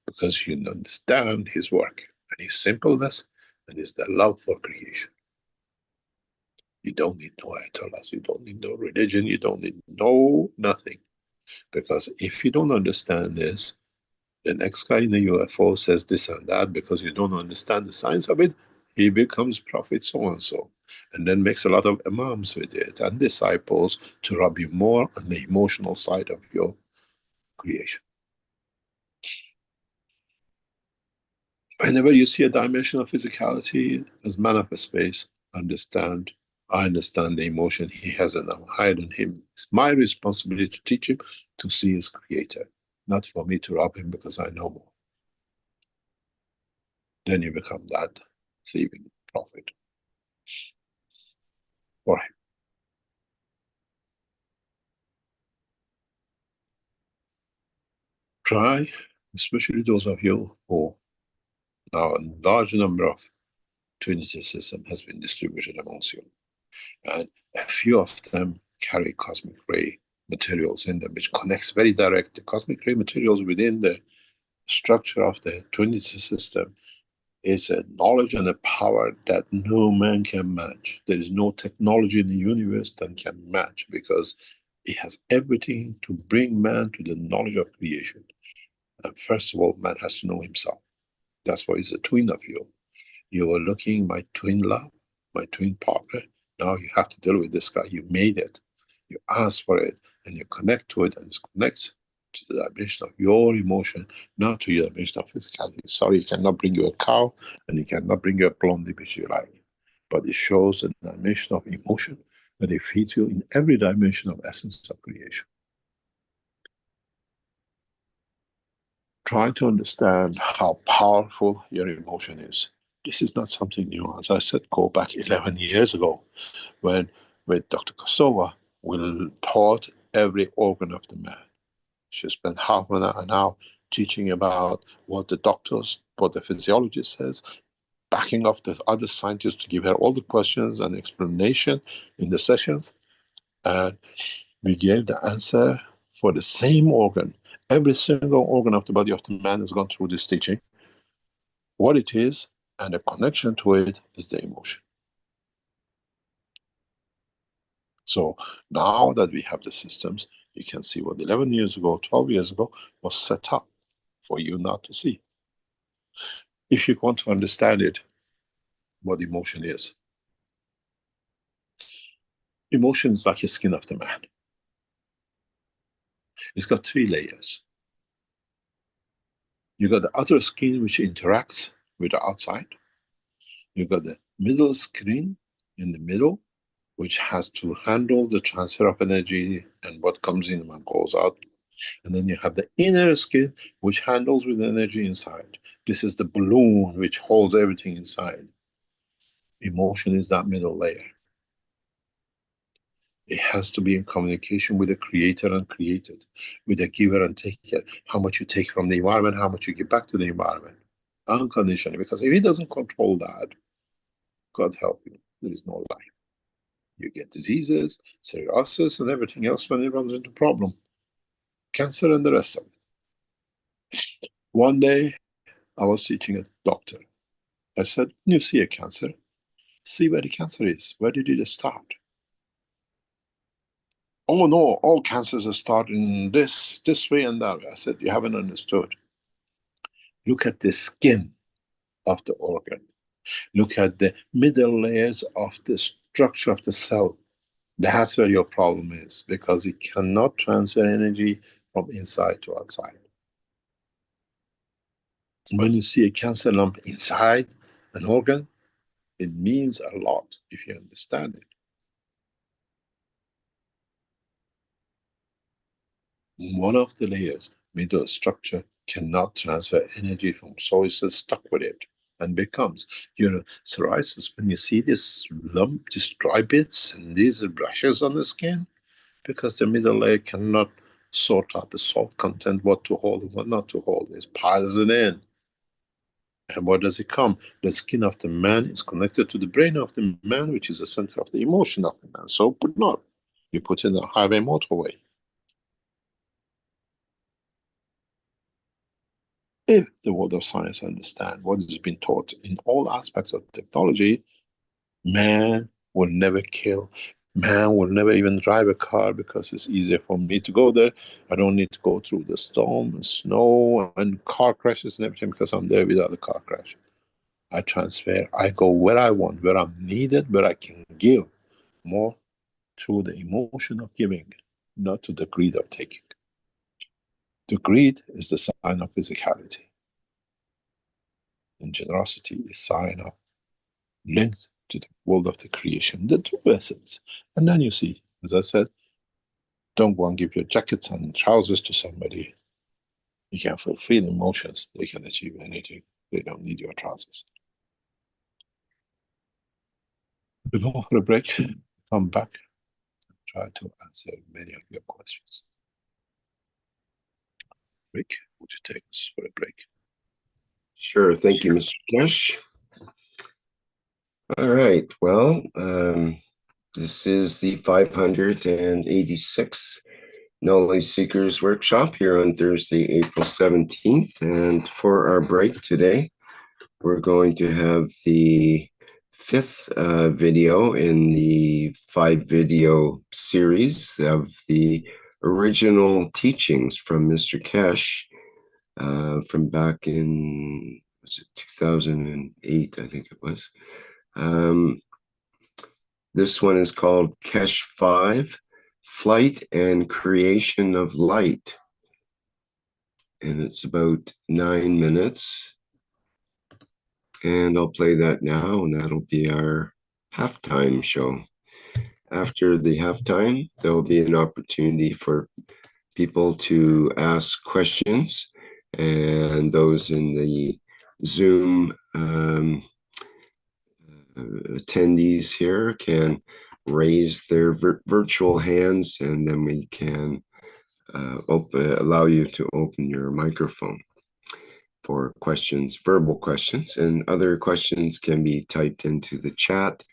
because you understand His work and His simpleness and His the love for creation. You don't need no ayatollahs, you don't need no religion, you don't need no nothing. Because if you don't understand this, the next guy in the UFO says this and that because you don't understand the science of it, he becomes prophet so-and-so. And then makes a lot of imams with it and disciples to rub you more on the emotional side of your creation. Whenever you see a dimension of physicality as man of a space, I understand the emotion he has and I'm higher than him. It's my responsibility to teach him to see his creator, not for me to rob him because I know more. Then you become that thieving prophet for him. Try, especially those of you who now a large number of Trinity system has been distributed amongst you. And a few of them carry cosmic ray materials in them, which connects very direct. The cosmic ray materials within the structure of the Trinity system is a knowledge and a power that no man can match. There is no technology in the universe that can match because it has everything to bring man to the knowledge of creation. And first of all, man has to know himself. That's why he's a twin of you. You were looking my twin love, my twin partner. Now you have to deal with this guy. You made it. You ask for it and you connect to it and it connects to the dimension of your emotion, not to your dimension of physicality. Sorry, he cannot bring you a cow and he cannot bring you a blondie which you like. But it shows a dimension of emotion that it feeds you in every dimension of essence of creation. Try to understand how powerful your emotion is. This is not something new. As I said, go back 11 years ago when with Dr. Kostova, we taught every organ of the man. She spent half an hour teaching about what the doctors, what the physiologist says, backing off the other scientists to give her all the questions and explanation in the sessions. And we gave the answer for the same organ. Every single organ of the body of the man has gone through this teaching. What it is, and the connection to it is the emotion. So now that we have the systems, you can see what 11 years ago, 12 years ago was set up for you not to see. If you want to understand it, what emotion is. Emotion is like the skin of the man. It's got 3 layers. You got the outer skin which interacts with the outside. You got the middle screen in the middle, which has to handle the transfer of energy and what comes in and what goes out. And then you have the inner skin, which handles with energy inside. This is the balloon which holds everything inside. Emotion is that middle layer. It has to be in communication with the creator and created, with the giver and taker. How much you take from the environment, how much you give back to the environment. Unconditionally, because if he doesn't control that, God help you, there is no life. You get diseases, cirrhosis, and everything else when it runs into problem. Cancer and the rest of it. One day, I was teaching a doctor. I said, when you see a cancer, see where the cancer is. Where did it start? Oh no, all cancers start in this way and that way. I said, you haven't understood. Look at the skin of the organ. Look at the middle layers of the structure of the cell. That's where your problem is, because it cannot transfer energy from inside to outside. When you see a cancer lump inside an organ, it means a lot if you understand it. One of the layers, middle structure, cannot transfer energy from, so it's stuck with it and becomes your psoriasis. When you see this lump, these dry bits and these rashes on the skin, because the middle layer cannot sort out the salt content, what to hold and what not to hold. It piles it in. And where does it come? The skin of the man is connected to the brain of the man, which is the center of the emotion of the man. So put not. You put in a highway motorway. If the world of science understand what has been taught in all aspects of technology, man will never kill. Man will never even drive a car because it's easier for me to go there. I don't need to go through the storm and snow and car crashes and everything because I'm there without a car crash. I transfer, I go where I want, where I'm needed, where I can give more through the emotion of giving, not to the greed of taking. The greed is the sign of physicality. And generosity is sign of linked to the world of the creation, the two essence. And then you see, as I said, don't go and give your jackets and trousers to somebody. You can fulfill emotions. They can achieve anything. They don't need your trousers. We go for a break, come back, try to answer many of your questions. Rick, would you take us for a break? Sure. Thank you, Mr. Keshe. All right. Well, this is the 586th Knowledge Seekers Workshop here on Thursday, April 17th. And for our break today, we're going to have the fifth video in the 5-video series of the original teachings from Mr. Keshe from back in, was it 2008, I think it was. This one is called Keshe 5, Flight and Creation of Light. And it's about 9 minutes. And I'll play that now, and that'll be our halftime show. After the halftime, there will be an opportunity for people to ask questions, and those in the Zoom attendees here can raise their virtual hands, and then we can allow you to open your microphone for questions, verbal questions, and other questions can be typed into the chat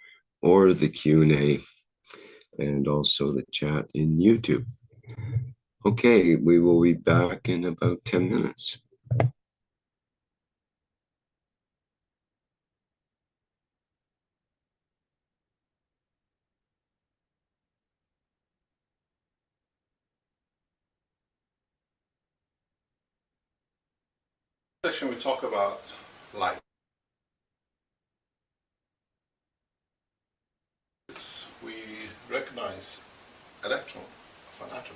or the Q&A, and also the chat in YouTube. Okay, we will be back in about 10 minutes. Section we talk about light. We recognize electron of an atom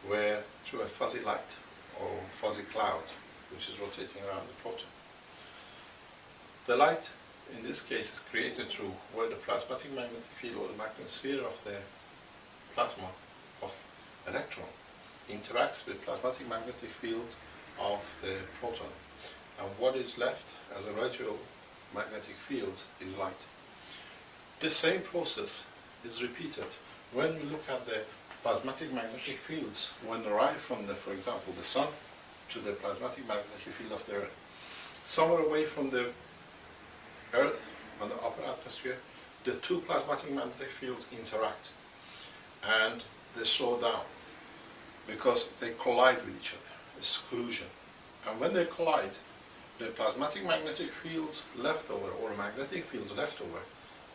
where through a fuzzy light or fuzzy cloud which is rotating around the proton. The light in this case is created through where the plasmatic magnetic field or the magnetosphere of the plasma of electron interacts with plasmatic magnetic field of the proton, and what is left as a residual magnetic field is light. This same process is repeated when we look at the plasmatic magnetic fields when derived from the, for example, the sun to the plasmatic magnetic field of the earth. Somewhere away from the earth on the upper atmosphere, the two plasmatic magnetic fields interact and they slow down because they collide with each other. It's collision. And when they collide, the plasmatic magnetic fields leftover or magnetic fields leftover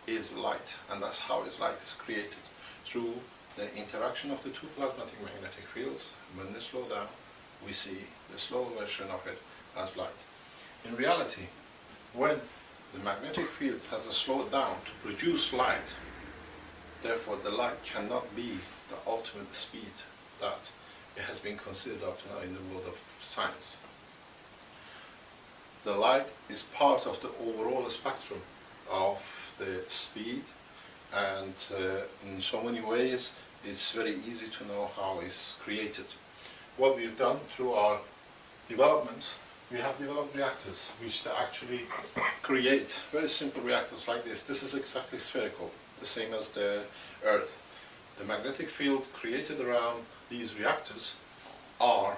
is light, and that's how light is created, through the interaction of the two plasmatic magnetic fields. When they slow down, we see the slow version of it as light. In reality, when the magnetic field has slowed down to produce light, therefore the light cannot be the ultimate speed that it has been considered up to now in the world of science. The light is part of the overall spectrum of the speed, and in so many ways it's very easy to know how it's created. What we've done through our developments, we have developed reactors which actually create very simple reactors like this. This is exactly spherical, the same as the Earth. The magnetic field created around these reactors are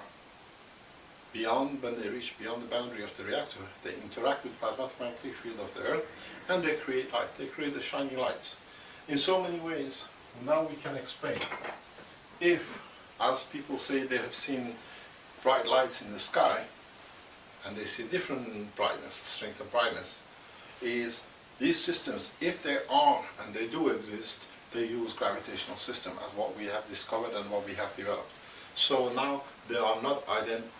beyond, when they reach beyond the boundary of the reactor, they interact with the plasmatic magnetic field of the Earth and they create light. They create the shining lights. In so many ways, now we can explain. If, as people say, they have seen bright lights in the sky, and they see different brightness, strength of brightness, is these systems, if they are and they do exist, they use gravitational system as what we have discovered and what we have developed. So now they are not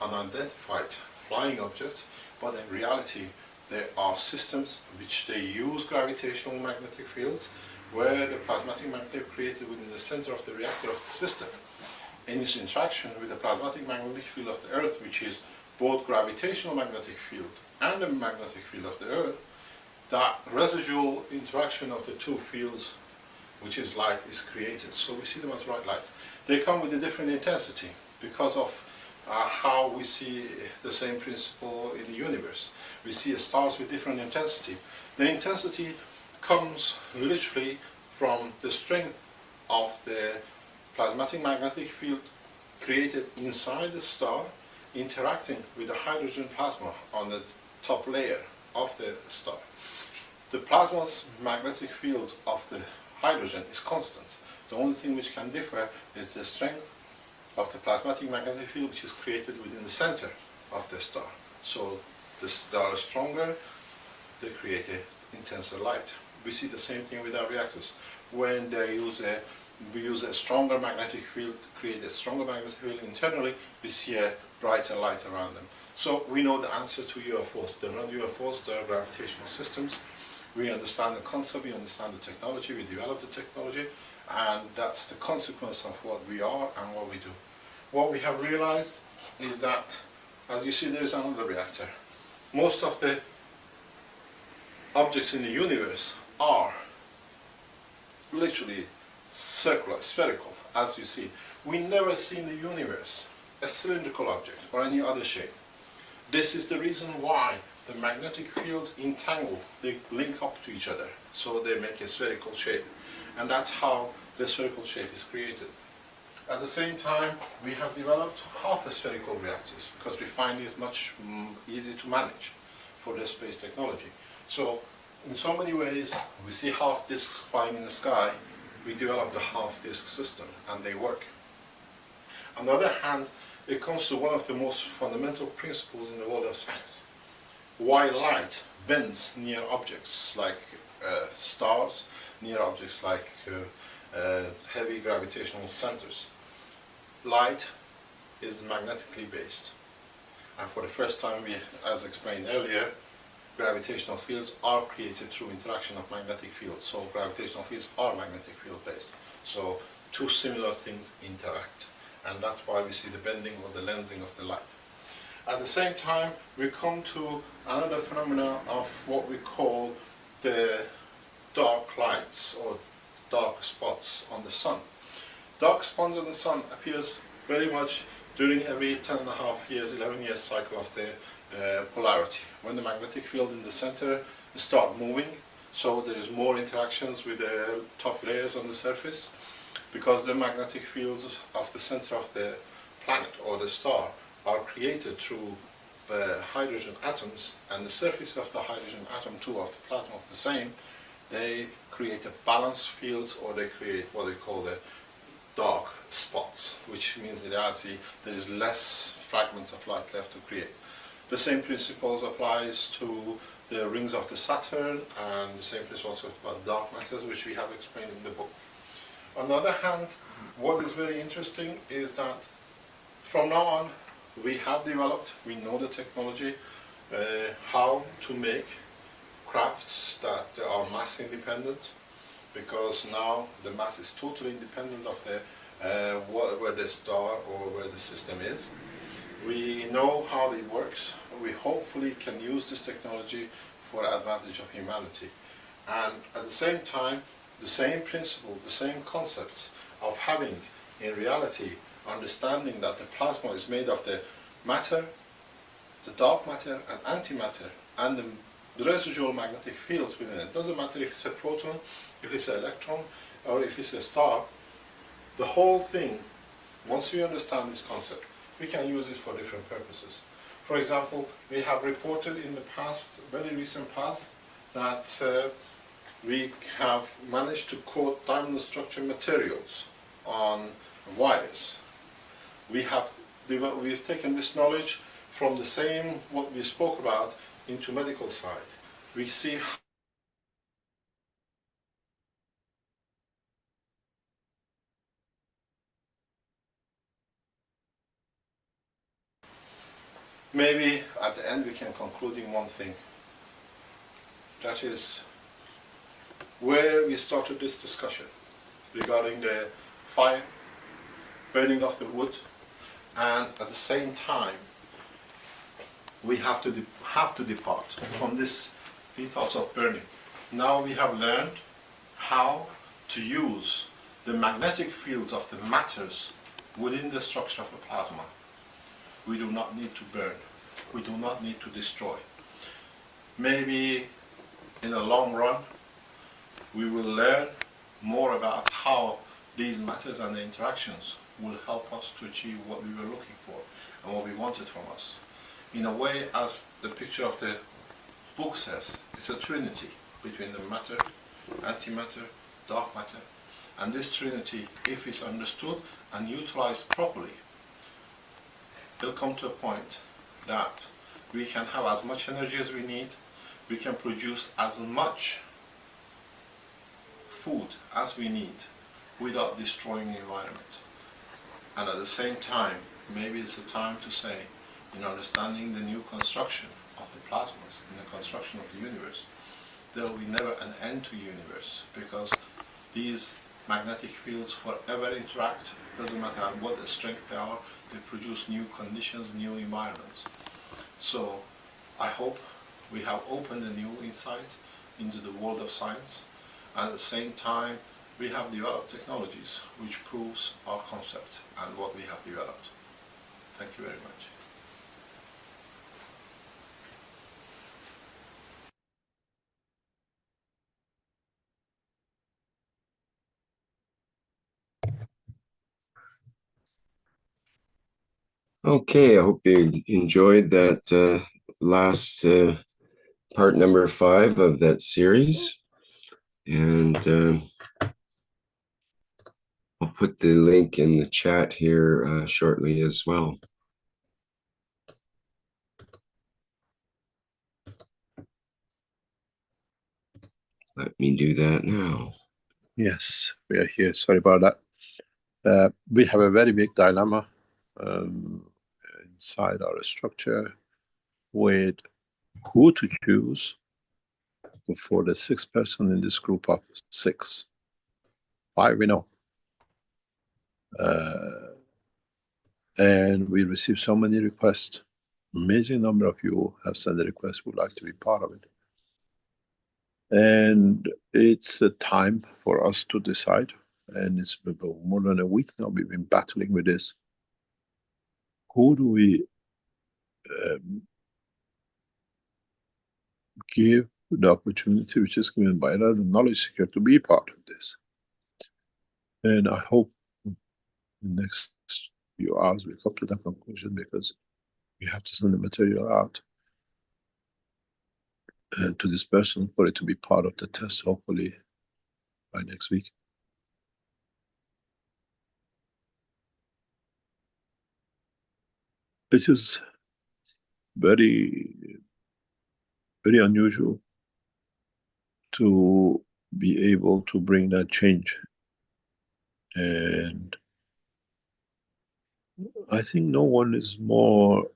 unidentified flying objects, but in reality they are systems which they use gravitational magnetic fields, where the plasmatic magnet created within the center of the reactor of the system, in its interaction with the plasmatic magnetic field of the Earth, which is both gravitational magnetic field and the magnetic field of the Earth, that residual interaction of the two fields, which is light, is created. So we see them as bright lights. They come with a different intensity because of how we see the same principle in the universe. We see stars with different intensity. The intensity comes literally from the strength of the plasmatic magnetic field created inside the star, interacting with the hydrogen plasma on the top layer of the star. The plasma's magnetic field of the hydrogen is constant. The only thing which can differ is the strength of the plasmatic magnetic field, which is created within the center of the star. So the star is stronger, they create an intenser light. We see the same thing with our reactors. When we use a stronger magnetic field to create a stronger magnetic field internally, we see a brighter light around them. So we know the answer to UFOs. They're not UFOs, they're gravitational systems. We understand the concept, we understand the technology, we develop the technology, and that's the consequence of what we are and what we do. What we have realized is that, as you see, there is another reactor. Most of the objects in the universe are literally circular, spherical, as you see. We never see in the universe a cylindrical object or any other shape. This is the reason why the magnetic fields entangle, they link up to each other, so they make a spherical shape. And that's how the spherical shape is created. At the same time, we have developed half spherical reactors because we find it much easy to manage for the space technology. So in so many ways, we see half disks flying in the sky, we developed a half disk system, and they work. On the other hand, it comes to one of the most fundamental principles in the world of science. Why light bends near objects like stars, near objects like heavy gravitational centers. Light is magnetically based. And for the first time, as explained earlier, gravitational fields are created through interaction of magnetic fields. So gravitational fields are magnetic field based. So two similar things interact. And that's why we see the bending or the lensing of the light. At the same time, we come to another phenomena of what we call the dark lights or dark spots on the sun. Dark spots on the sun appears very much during every 10.5 years, 11 years cycle of the polarity. When the magnetic field in the center start moving, so there is more interactions with the top layers on the surface, because the magnetic fields of the center of the planet or the star are created through the hydrogen atoms, and the surface of the hydrogen atom too of the plasma of the same, they create a balanced fields, or they create what they call the dark spots, which means in reality there is less fragments of light left to create. The same principles applies to the rings of the Saturn, and the same principles about dark matters, which we have explained in the book. On the other hand, what is very interesting is that from now on we have developed, we know the technology, how to make crafts that are mass independent, because now the mass is totally independent of the where the star or where the system is. We know how it works. We hopefully can use this technology for the advantage of humanity. And at the same time, the same principle, the same concepts of having, in reality, understanding that the plasma is made of the matter, the dark matter and antimatter, and the residual magnetic fields within it. It doesn't matter if it's a proton, if it's an electron, or if it's a star. The whole thing, once we understand this concept, we can use it for different purposes. For example, we have reported in the past, very recent past, that we have managed to coat diamond structure materials on wires. We've taken this knowledge from the same what we spoke about into medical side. We see maybe at the end we can conclude in one thing. That is where we started this discussion regarding the fire, burning of the wood, and at the same time we have to depart from this ethos of burning. Now we have learned how to use the magnetic fields of the matters within the structure of a plasma. We do not need to burn. We do not need to destroy. Maybe in the long run we will learn more about how these matters and the interactions will help us to achieve what we were looking for and what we wanted from us. In a way, as the picture of the book says, it's a trinity between the matter, antimatter, dark matter. And this trinity, if it's understood and utilized properly, will come to a point that we can have as much energy as we need, we can produce as much food as we need without destroying the environment. And at the same time, maybe it's a time to say, in understanding the new construction of the plasmas, in the construction of the universe, there will be never an end to the universe, because these magnetic fields forever interact. Doesn't matter what the strength they are, they produce new conditions, new environments. So I hope we have opened a new insight into the world of science, and at the same time we have developed technologies which proves our concept and what we have developed. Thank you very much. Okay, I hope you enjoyed that last part number 5 of that series. And I'll put the link in the chat here shortly as well. Let me do that now. Yes, we are here. Sorry about that. We have a very big dilemma inside our structure with who to choose for the 6th person in this group of 6. 5 we know. And we received so many requests. Amazing number of you have sent a request, would like to be part of it. And it's a time for us to decide. And it's more than a week now we've been battling with this. Who do we give the opportunity which is given by another knowledge seeker to be part of this? And I hope in the next few hours we come to that conclusion, because we have to send the material out to this person for it to be part of the test, hopefully by next week. It is very, very unusual to be able to bring that change. And I think no one is more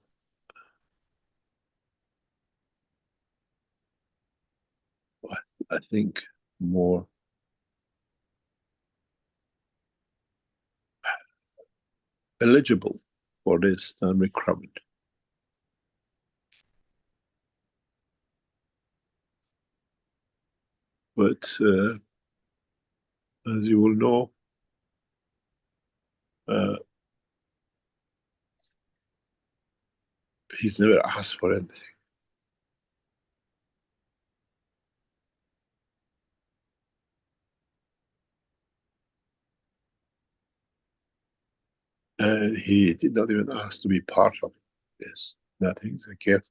I think more eligible for this than Rick Craven. But as you will know, he's never asked for anything. And he did not even ask to be part of this. Nothing's a gift.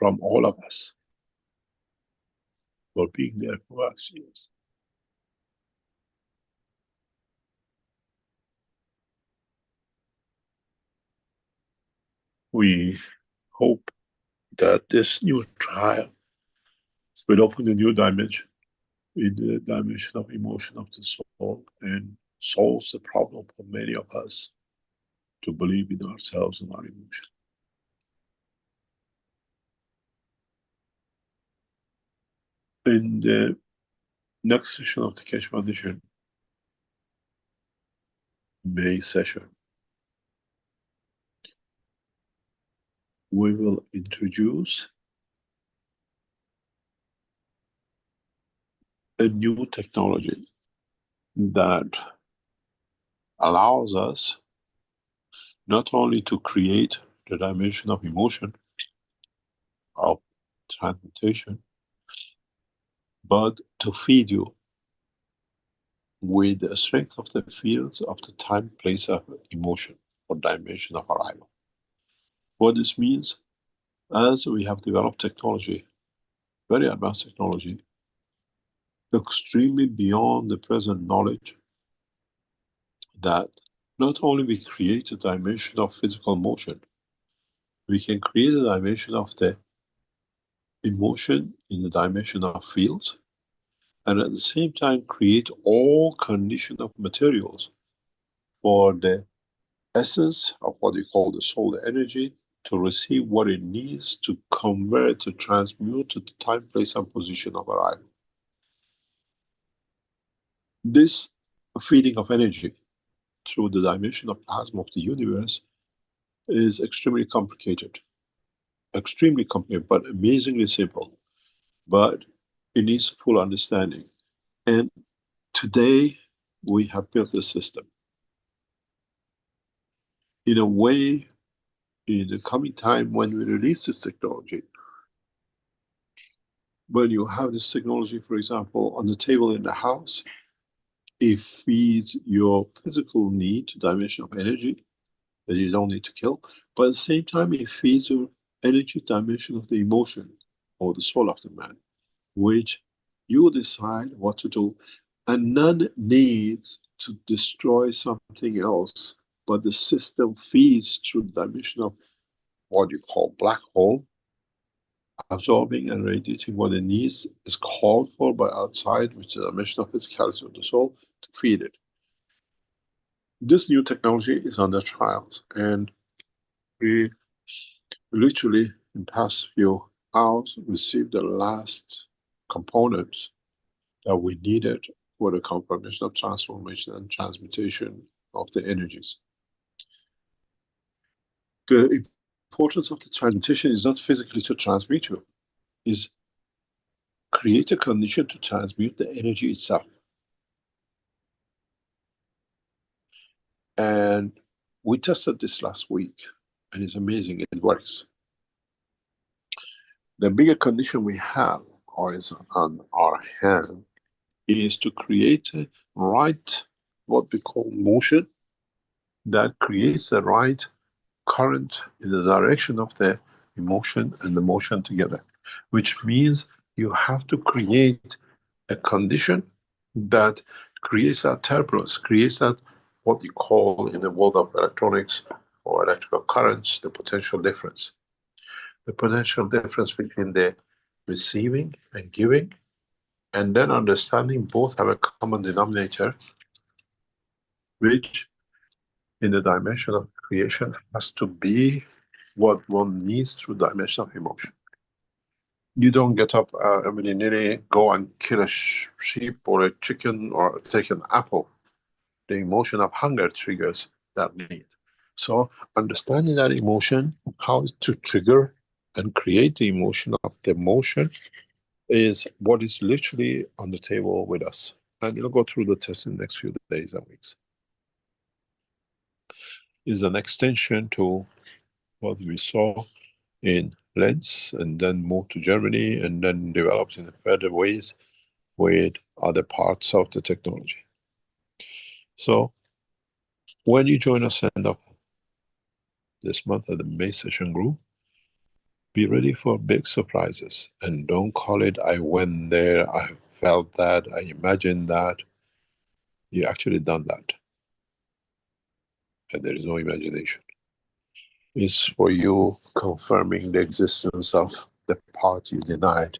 from all of us for being there for us. Yes. We hope that this new trial will open a new dimension in the dimension of emotion of the soul and solves the problem for many of us to believe in ourselves and our emotion. In the next session of the Keshe Foundation May session, we will introduce a new technology that allows us not only to create the dimension of emotion, of transmutation, but to feed you with the strength of the fields of the time, place of emotion, or dimension of arrival. What this means, as we have developed technology, very advanced technology, extremely beyond the present knowledge, that not only we create a dimension of physical motion, we can create a dimension of the emotion in the dimension of fields, and at the same time create all condition of materials for the essence of what we call the soul, the energy, to receive what it needs to convert, to transmute to the time, place, and position of arrival. This feeding of energy through the dimension of plasma of the universe is extremely complicated, but amazingly simple. But it needs full understanding. And today we have built the system. In a way, in the coming time when we release this technology, when you have this technology, for example, on the table in the house, it feeds your physical need to dimension of energy that you don't need to kill, but at the same time, it feeds your energy dimension of the emotion or the soul of the man, which you decide what to do, and none needs to destroy something else, but the system feeds through the dimension of what you call black hole, absorbing and radiating what it needs, is called for by outside, which is a dimension of physicality of the soul, to feed it. This new technology is under trials, and we literally in past few hours received the last components that we needed for the confirmation of transformation and transmutation of the energies. The importance of the transmutation is not physically to transmute you, is create a condition to transmute the energy itself. And we tested this last week, and it's amazing, it works. The bigger condition we have, or is on our hand, is to create a right, what we call motion, that creates the right current in the direction of the emotion and the motion together, which means you have to create a condition that creates that turbulence, creates that what you call in the world of electronics or electrical currents, the potential difference. The potential difference between the receiving and giving, and then understanding both have a common denominator, which in the dimension of creation has to be what one needs through dimension of emotion. You don't get up willy-nilly, go and kill a sheep or a chicken or take an apple. The emotion of hunger triggers that need. So understanding that emotion, how to trigger and create the emotion of the motion, is what is literally on the table with us. And you'll go through the test in the next few days and weeks. Is an extension to what we saw in Linz, and then moved to Germany, and then developed in further ways with other parts of the technology. So when you join us end of this month at the May session group, Be ready for big surprises, and don't call it, I went there, I felt that, I imagined that. You actually done that. And there is no imagination. It's for you confirming the existence of the part you denied.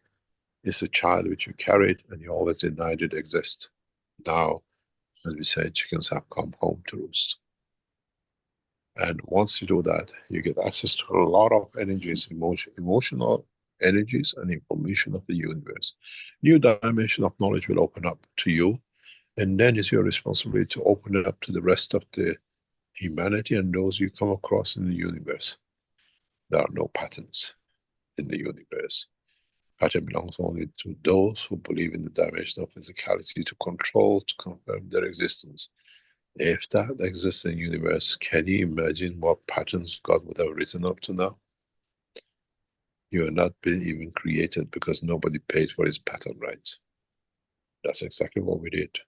It's a child which you carried and you always denied it exists. Now, as we say, chickens have come home to roost. And once you do that, you get access to a lot of energies, emotional energies and information of the universe. New dimension of knowledge will open up to you, and then it's your responsibility to open it up to the rest of the humanity and those you come across in the universe. There are no patterns in the universe. Pattern belongs only to those who believe in the dimension of physicality to control, to confirm their existence. If that exists in the universe, can you imagine what patterns God would have written up to now? You are not been even created because nobody paid for his pattern rights. That's exactly what we did.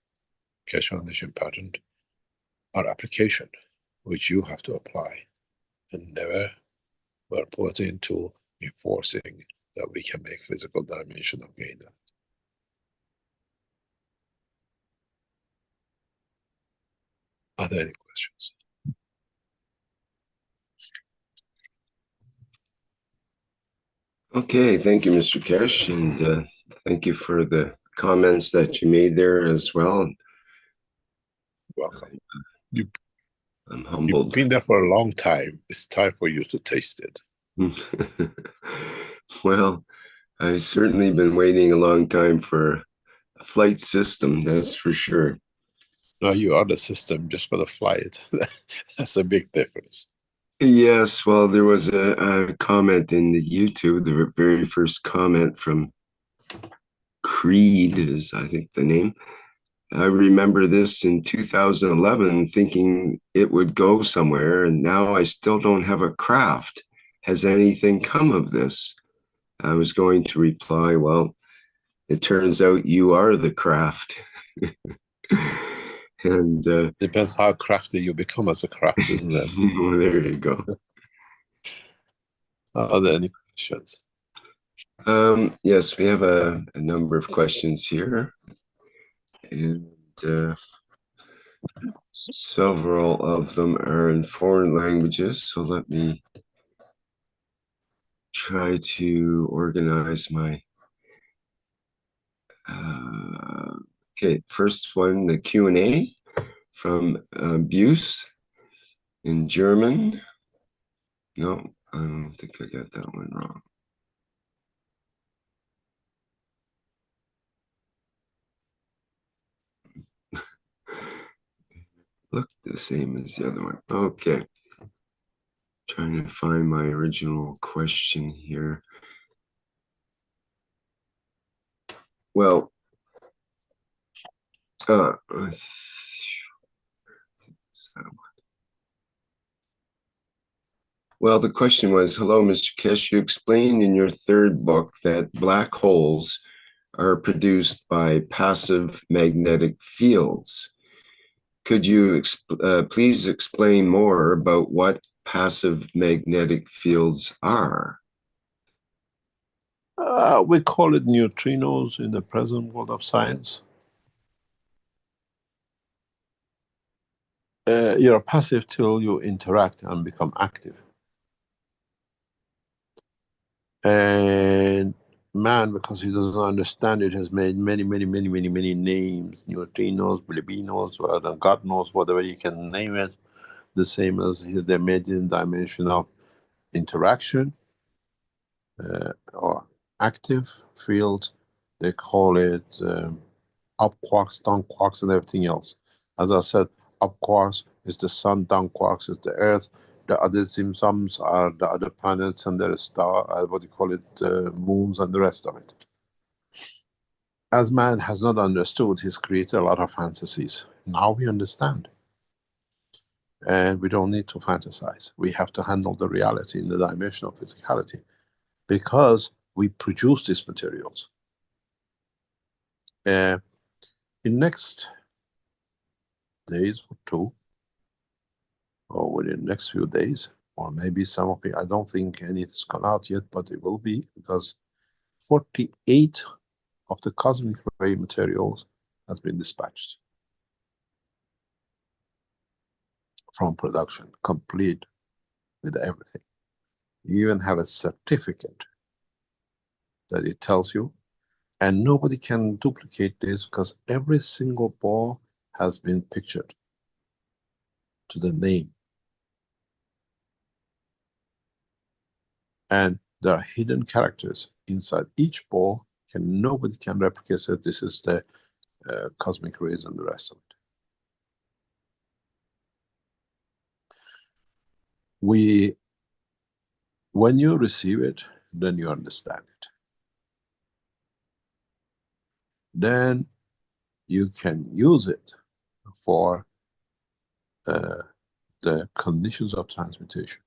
Keshe Foundation patterned our application, which you have to apply, and never were put into enforcing that we can make physical dimension of gain. Are there any questions? Okay, thank you, Mr. Keshe, and thank you for the comments that you made there as well. Welcome. I'm humbled. You've been there for a long time. It's time for you to taste it. Well, I've certainly been waiting a long time for a flight system, that's for sure. Now you are the system just for the flight. That's a big difference. Yes, well, there was a comment in the YouTube, the very first comment from Creed is, I think, the name. I remember this in 2011 thinking it would go somewhere, and now I still don't have a craft. Has anything come of this? I was going to reply, well, it turns out you are the craft. And depends how crafty you become as a craft, isn't it? Well, there you go. Are there any questions? Yes, we have a number of questions here, and several of them are in foreign languages, so let me try to organize my okay, first one, the Q&A from Buse in German. No, I don't think I got that one wrong. Look the same as the other one. Okay. Trying to find my original question here. Well, well, the question was, hello, Mr. Keshe, you explained in your third book that black holes are produced by passive magnetic fields. Could you please explain more about what passive magnetic fields are? We call it neutrinos in the present world of science. You're passive till you interact and become active. And man, because he doesn't understand it, has made many names, neutrinos, bilibinos, and God knows whatever you can name it, the same as they made in dimension of interaction or active fields. They call it up quarks, down quarks, and everything else. As I said, up quarks is the sun, down quarks is the earth. The other symptoms are the other planets and their star, what do you call it, moons and the rest of it. As man has not understood, he's created a lot of fantasies. Now we understand. And we don't need to fantasize. We have to handle the reality in the dimension of physicality, because we produce these materials. In next days or two, or within the next few days, or maybe some of it, I don't think anything's gone out yet, but it will be, because 48 of the cosmic ray materials has been dispatched from production, complete with everything. You even have a certificate that it tells you, and nobody can duplicate this because every single ball has been pictured to the name. And there are hidden characters inside each ball, and nobody can replicate that this is the cosmic rays and the rest of it. When you receive it, then you understand it. Then you can use it for the conditions of transmutation.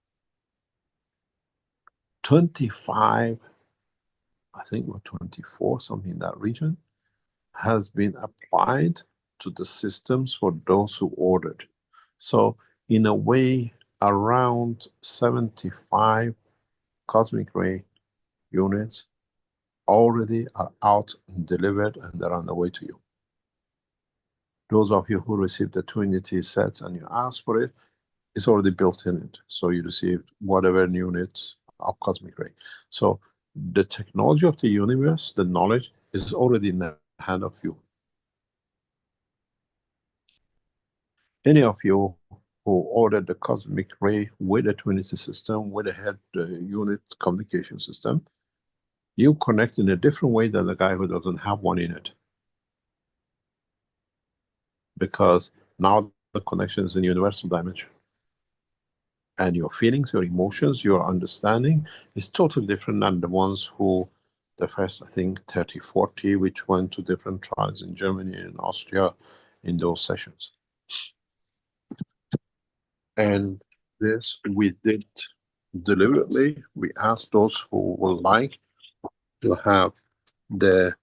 25, I think, or 24, something in that region, has been applied to the systems for those who ordered. So in a way, around 75 cosmic ray units already are out and delivered, and they're on the way to you. Those of you who received the Trinity sets and you asked for it, it's already built in it. So you received whatever units of cosmic ray. So the technology of the universe, the knowledge, is already in the hand of you. Any of you who ordered the cosmic ray with a Trinity system, with a head unit communication system, you connect in a different way than the guy who doesn't have one in it. Because now the connection is in universal dimension. And your feelings, your emotions, your understanding is totally different than the ones who, the first, I think, 30, 40, which went to different trials in Germany and Austria in those sessions. And this we did deliberately. We asked those who would like to have the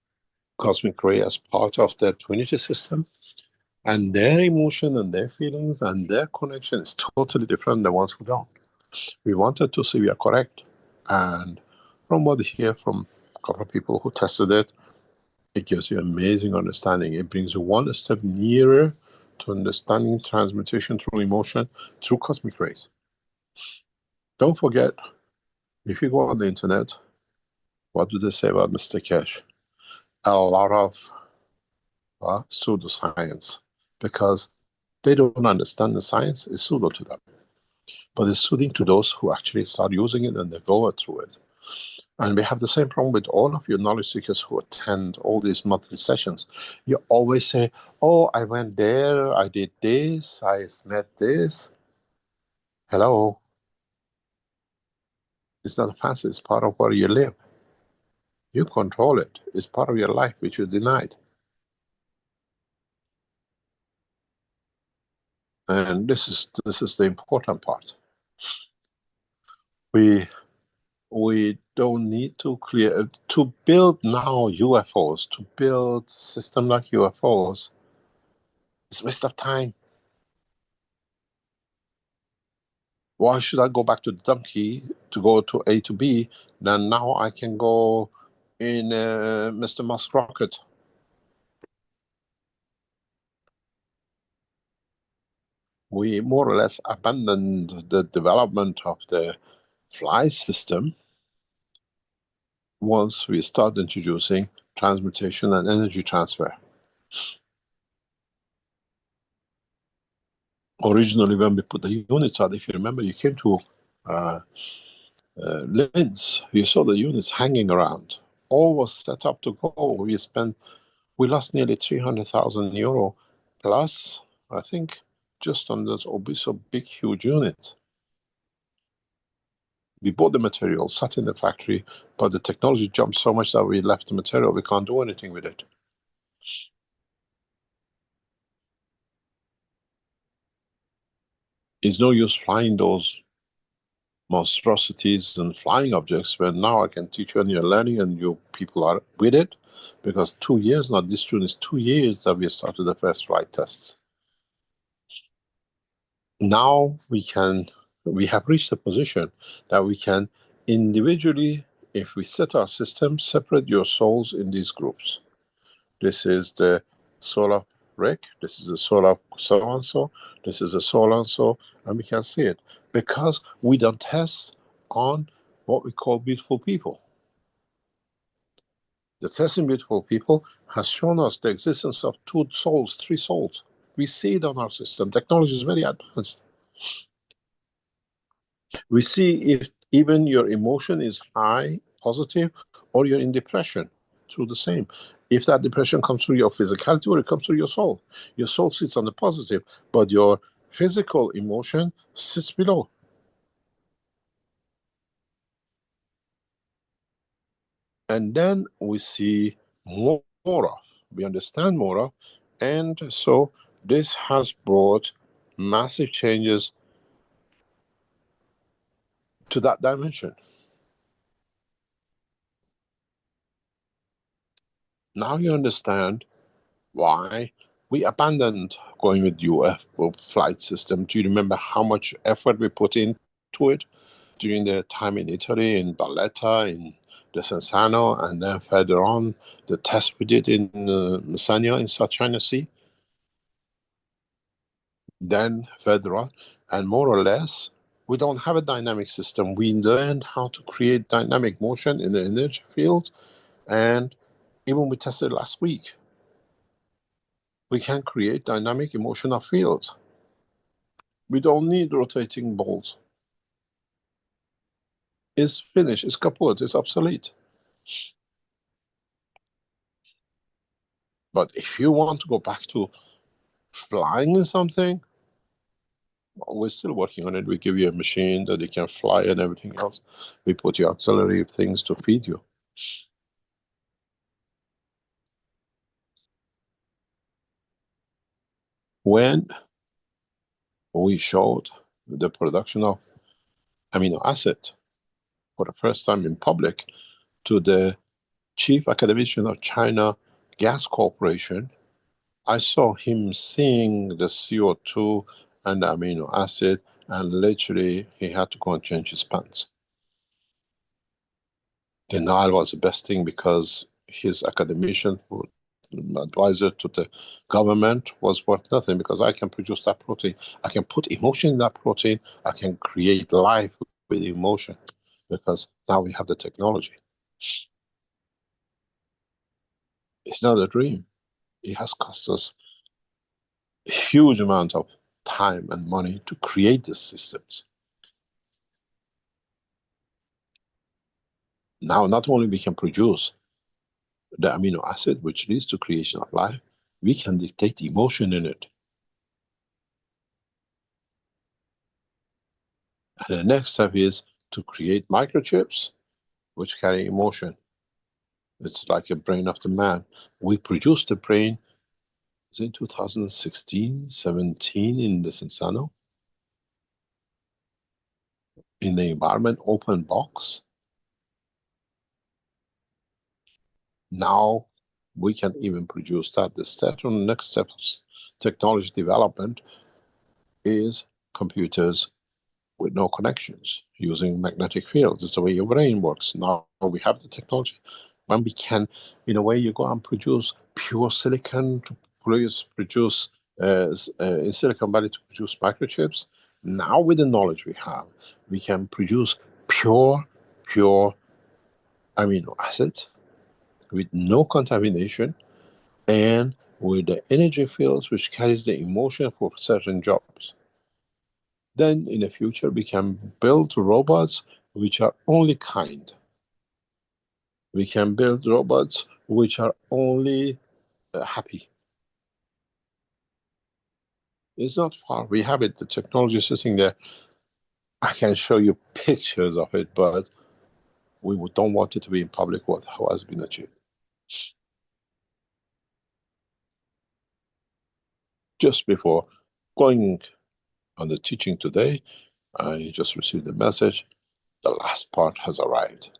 cosmic ray as part of their Trinity system, and their emotion and their feelings and their connection is totally different than the ones who don't. We wanted to see we are correct, and from what we hear from a couple of people who tested it, it gives you amazing understanding. It brings you one step nearer to understanding transmutation through emotion, through cosmic rays. Don't forget, if you go on the internet, what do they say about Mr. Keshe? A lot of pseudoscience, because they don't understand the science. It's pseudo to them, but it's soothing to those who actually start using it and they go through it. And we have the same problem with all of your knowledge seekers who attend all these monthly sessions. You always say, oh, I went there, I did this, I met this. Hello. It's not fancy, it's part of where you live. You control it. It's part of your life, which you denied. And this is the important part. We don't need to clear, to build now UFOs, to build system like UFOs, it's a waste of time. Why should I go back to the donkey to go to A to B, then now I can go in Mr. Musk rocket? We more or less abandoned the development of the fly system once we start introducing transmutation and energy transfer. Originally, when we put the units out, if you remember, you came to Linz, you saw the units hanging around. All was set up to go. We lost nearly 300,000 euro plus, I think, just on those obese, big, huge units. We bought the material, sat in the factory, but the technology jumped so much that we left the material. We can't do anything with it. It's no use flying those monstrosities and flying objects when now I can teach you and you're learning and you people are with it, because 2 years, not this June, is 2 years that we started the first flight tests. Now we can we have reached a position that we can individually, if we set our system, separate your souls in these groups. This is the soul of Rick, this is the soul of so-and-so, this is the so-and-so, and we can see it. Because we don't test on what we call beautiful people. The testing beautiful people has shown us the existence of 2 souls, 3 souls. We see it on our system. Technology is very advanced. We see if even your emotion is high, positive, or you're in depression through the same. If that depression comes through your physicality or it comes through your soul sits on the positive, but your physical emotion sits below. And then we see more of, we understand more of, and so this has brought massive changes to that dimension. Now you understand why we abandoned going with UFO flight system. Do you remember how much effort we put into it during the time in Italy, in Valletta, in Desenzano, and then further on, the test we did in Messagna in South China Sea? Then further on, and more or less, we don't have a dynamic system. We learned how to create dynamic motion in the energy field, and even we tested last week. We can create dynamic emotional fields. We don't need rotating balls. It's finished, it's kaput, it's obsolete. But if you want to go back to flying in something, well, we're still working on it. We give you a machine that it can fly and everything else. We put you auxiliary things to feed you. When we showed the production of amino acid for the first time in public to the chief academician of China Gas Corporation, I saw him seeing the CO2 and the amino acid, and literally he had to go and change his pants. Denial was the best thing, because his academician, advisor to the government, was worth nothing, because I can produce that protein. I can put emotion in that protein. I can create life with emotion, because now we have the technology. It's not a dream. It has cost us a huge amount of time and money to create these systems. Now, not only we can produce the amino acid, which leads to creation of life, we can dictate emotion in it. And the next step is to create microchips which carry emotion. It's like a brain of the man. We produced the brain in 2016, 17 in the Desenzano, in the environment open box. Now we can even produce that. The next step of technology development is computers with no connections, using magnetic fields. It's the way your brain works. Now we have the technology. When we can, in a way, you go and produce pure silicon to produce in Silicon Valley to produce microchips. Now with the knowledge we have, we can produce pure amino acids with no contamination, and with the energy fields which carries the emotion for certain jobs. Then in the future we can build robots which are only kind. We can build robots which are only happy. It's not far. We have it. The technology is sitting there. I can show you pictures of it, but we don't want it to be in public what has been achieved. Just before going on the teaching today, I just received a message. The last part has arrived.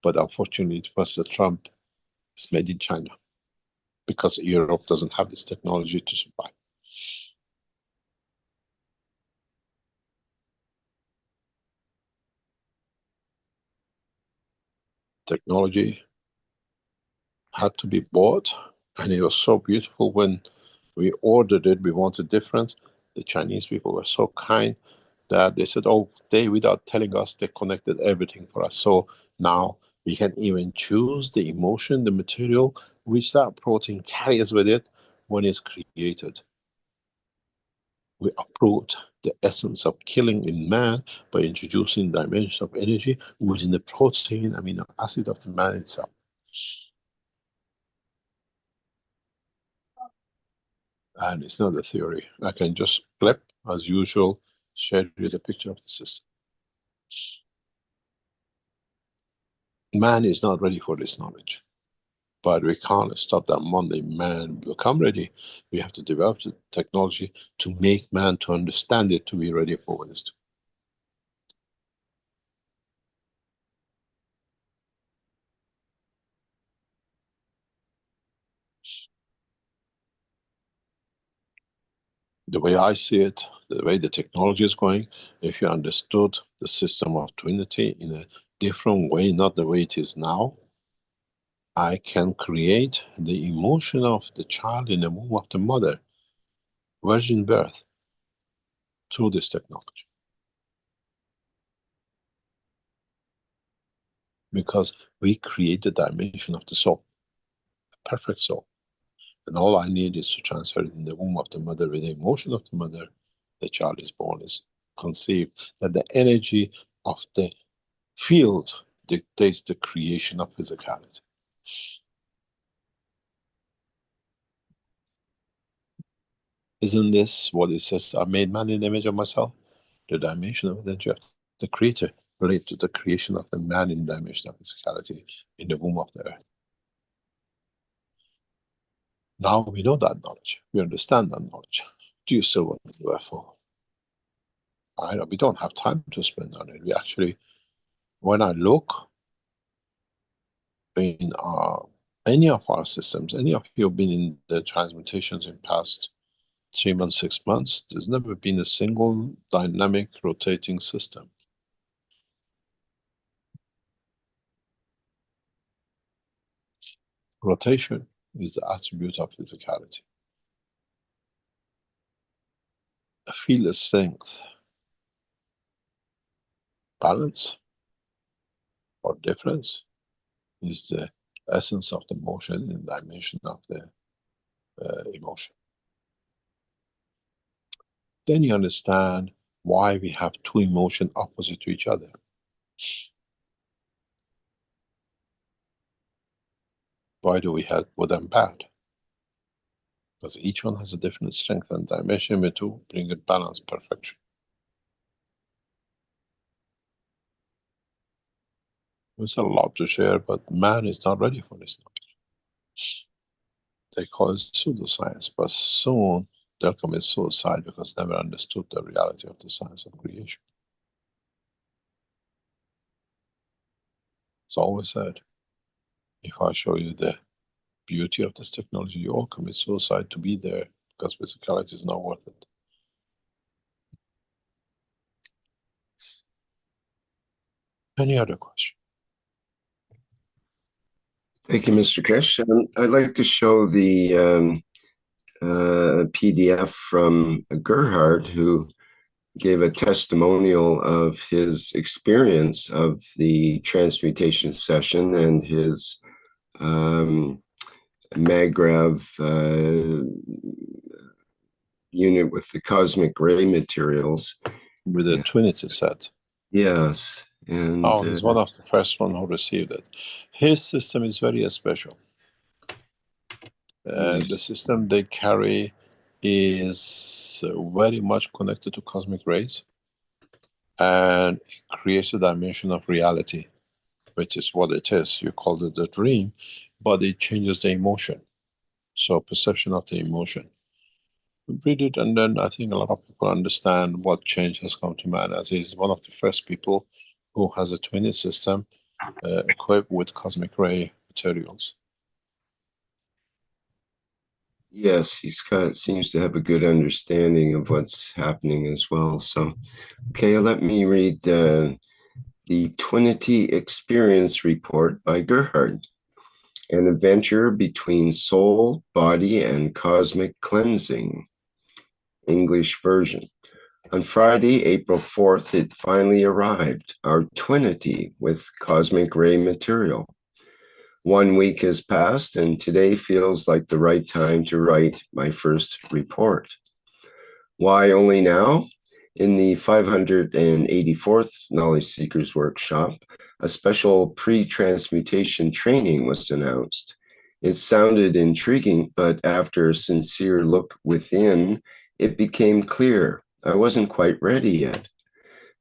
But unfortunately, Mr. Trump is made in China, because Europe doesn't have this technology to survive. technology had to be bought, and it was so beautiful when we ordered it. We wanted difference. The Chinese people were so kind that they said, oh, they, without telling us, they connected everything for us. So now we can even choose the emotion, the material which that protein carries with it when it's created. We uproot the essence of killing in man by introducing dimension of energy within the protein amino acid of the man itself. And it's not a theory. I can just flip, as usual, share you the picture of the system. Man is not ready for this knowledge, but we can't stop that Monday man will come ready. We have to develop the technology to make man to understand it, to be ready for what is to. The way I see it, the way the technology is going, if you understood the system of twinity in a different way, not the way it is now, I can create the emotion of the child in the womb of the mother, virgin birth, through this technology. Because we create the dimension of the soul, a perfect soul. And all I need is to transfer it in the womb of the mother with the emotion of the mother. The child is born, is conceived, that the energy of the field dictates the creation of physicality. Isn't this what it says? I made man in the image of myself. The dimension of the the creator relates to the creation of the man in the dimension of physicality in the womb of the earth. Now we know that knowledge. We understand that knowledge. Do you still want the UFO? I know we don't have time to spend on it. We actually, when I look in any of our systems, any of you have been in the transmutations in past 3 months, 6 months, there's never been a single dynamic rotating system. Rotation is the attribute of physicality. A field strength, balance, or difference is the essence of the motion in the dimension of the emotion. Then you understand why we have two emotions opposite to each other. Why do we have good and bad? Because each one has a different strength and dimension to bring it balance, perfection. There's a lot to share, but man is not ready for this knowledge. They call it pseudoscience, but soon they'll commit suicide because they never understood the reality of the science of creation. It's always said, if I show you the beauty of this technology, you all commit suicide to be there because physicality is not worth it. Any other question? Thank you, Mr. Keshe. I'd like to show the PDF from Gerhard, who gave a testimonial of his experience of the transmutation session and his Maggrav unit with the cosmic ray materials. With the Twinity set. Yes. And he's one of the first one who received it. His system is very special. Yes. The system they carry is very much connected to cosmic rays, and it creates a dimension of reality, which is what it is. You call it the dream, but it changes the emotion. So perception of the emotion. Read it, and then I think a lot of people understand what change has come to man, as he's one of the first people who has a twinning system equipped with cosmic ray materials. Yes, he's seems to have a good understanding of what's happening as well. So, okay, let me read The Twinity Experience Report by Gerhard, an adventure between soul, body, and cosmic cleansing. English version. On Friday, April 4th, it finally arrived, our Twinity with cosmic ray material. 1 week has passed, and today feels like the right time to write my first report. Why only now? In the 584th Knowledge Seekers Workshop, a special pre-transmutation training was announced. It sounded intriguing, but after a sincere look within, it became clear I wasn't quite ready yet.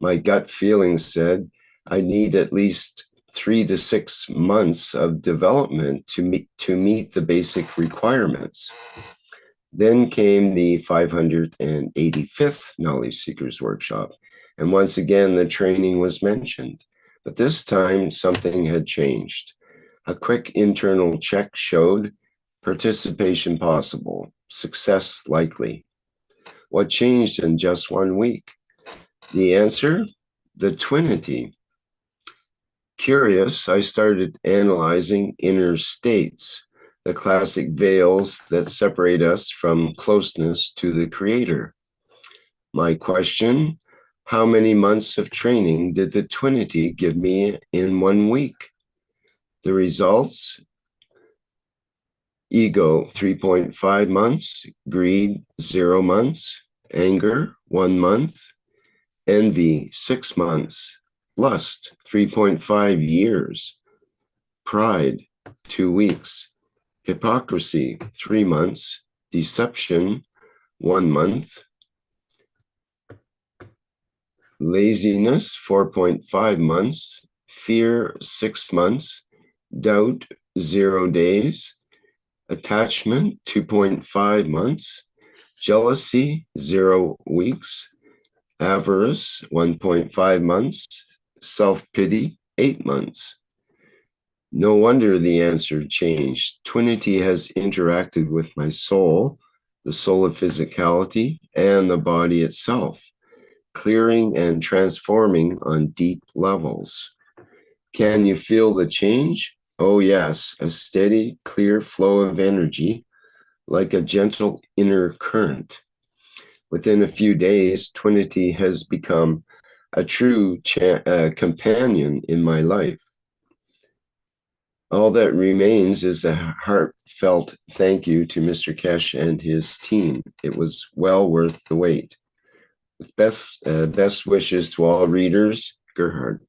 My gut feeling said I need at least 3 to 6 months of development to meet the basic requirements. Then came the 585th Knowledge Seekers Workshop, and once again the training was mentioned. But this time something had changed. A quick internal check showed participation possible, success likely. What changed in just 1 week? The answer? The Twinity. Curious, I started analyzing inner states, the classic veils that separate us from closeness to the Creator. My question, how many months of training did the Twinity give me in 1 week? The results, ego 3.5 months, greed 0 months, anger 1 month, envy 6 months, lust 3.5 years, pride 2 weeks, hypocrisy 3 months, deception 1 month, laziness 4.5 months, fear 6 months, doubt 0 days, attachment 2.5 months, jealousy 0 weeks, avarice 1.5 months, self-pity 8 months. No wonder the answer changed. Twinity has interacted with my soul, the soul of physicality, and the body itself, clearing and transforming on deep levels. Can you feel the change? Oh yes, a steady, clear flow of energy, like a gentle inner current. Within a few days, Twinity has become a true companion in my life. All that remains is a heartfelt thank you to Mr. Keshe and his team. It was well worth the wait. With best wishes to all readers, Gerhard.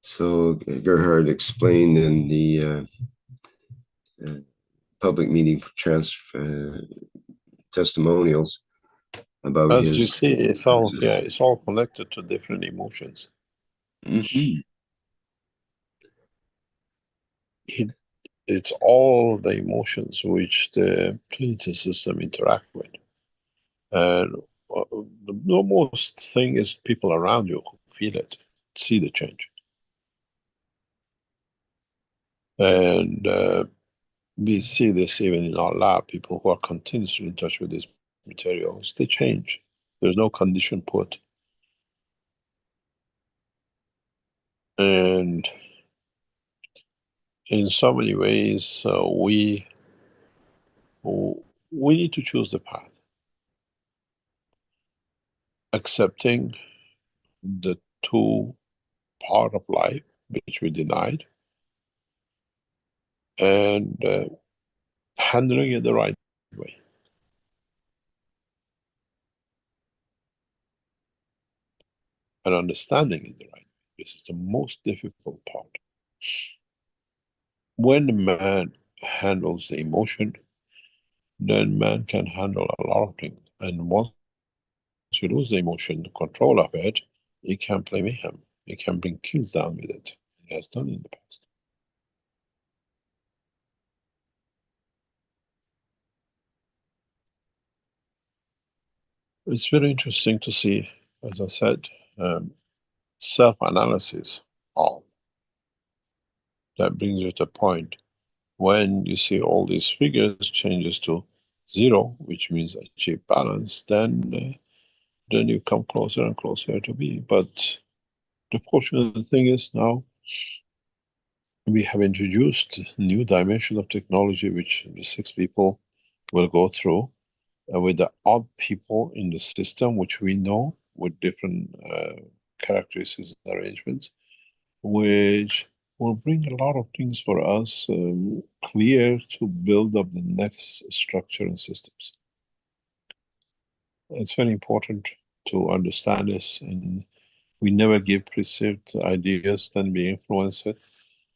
So Gerhard explained in the public meeting for testimonials about As his. you see, it's all connected to different emotions. Mm-hmm. It's all the emotions which the Trinity system interact with. And the most thing is people around you who feel it, see the change. And we see this even in our lab, people who are continuously in touch with these materials, they change. There's no condition put. And in so many ways, we need to choose the path. Accepting the 2 part of life which we denied, and handling it the right way. And understanding it the right way. This is the most difficult part. When man handles the emotion, then man can handle a lot of things. And once you lose the emotion, the control of it, you can play mayhem. You can bring kills down with it. He has done in the past. It's very interesting to see, as I said, self-analysis. That brings you to a point when you see all these figures changes to 0, which means achieve balance, then then you come closer and closer to me. But the fortunate thing is now we have introduced new dimension of technology, which the 6 people will go through, with the odd people in the system, which we know with different characteristics and arrangements, which will bring a lot of things for us clear to build up the next structure and systems. It's very important to understand this, and we never give perceived ideas, then we influence it.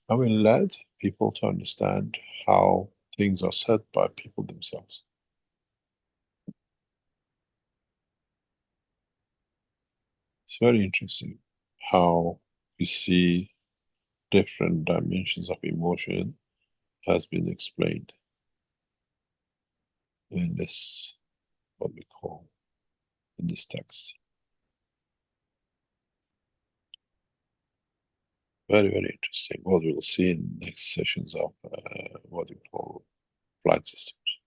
And we let people to understand how things are said by people themselves. It's very interesting how we see different dimensions of emotion has been explained in this, what we call, in this text. Very, very interesting. What we'll see in next sessions of what we call flight systems.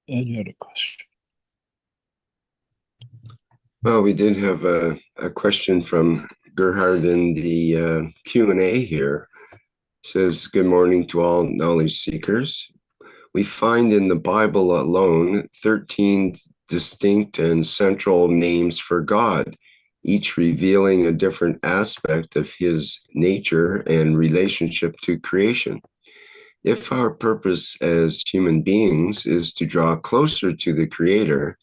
Any other question? Well, we did have a question from Gerhard in the Q&A here. It says, good morning to all knowledge seekers. We find in the Bible alone 13 distinct and central names for God, each revealing a different aspect of his nature and relationship to creation. If our purpose as human beings is to draw closer to the Creator,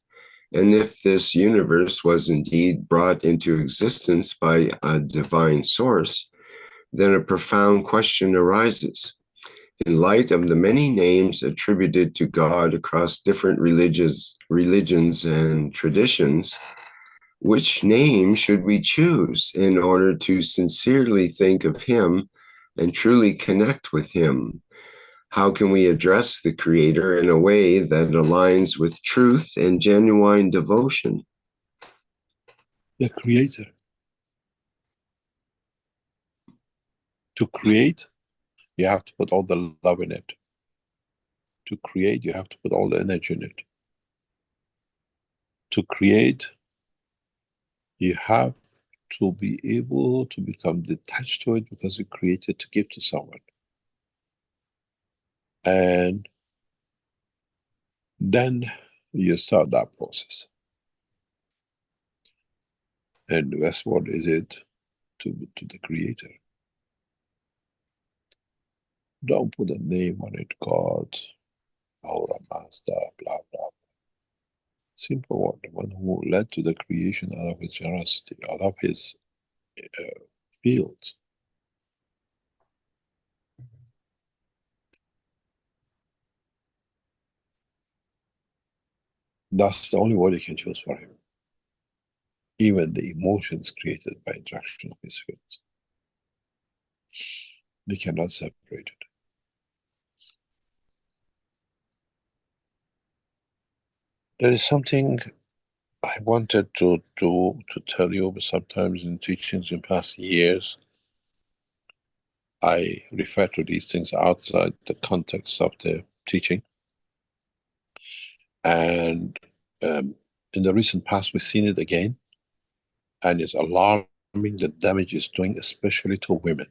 and if this universe was indeed brought into existence by a divine source, then a profound question arises. In light of the many names attributed to God across different religions and traditions, which name should we choose in order to sincerely think of him and truly connect with him? How can we address the Creator in a way that aligns with truth and genuine devotion? The Creator. To create, you have to put all the love in it. To create, you have to put all the energy in it. To create, you have to be able to become detached to it because you created to give to someone. And then you start that process. And that's what is it to the Creator. Don't put a name on it, God, Aura Master, blah, blah. Simple one, the one who led to the creation out of his generosity, out of his field. That's the only word you can choose for him. Even the emotions created by interaction of his fields. They cannot separate it. There is something I wanted to tell you, but sometimes in teachings in past years, I refer to these things outside the context of the teaching. And in the recent past, we've seen it again. And it's alarming the damage it's doing, especially to women.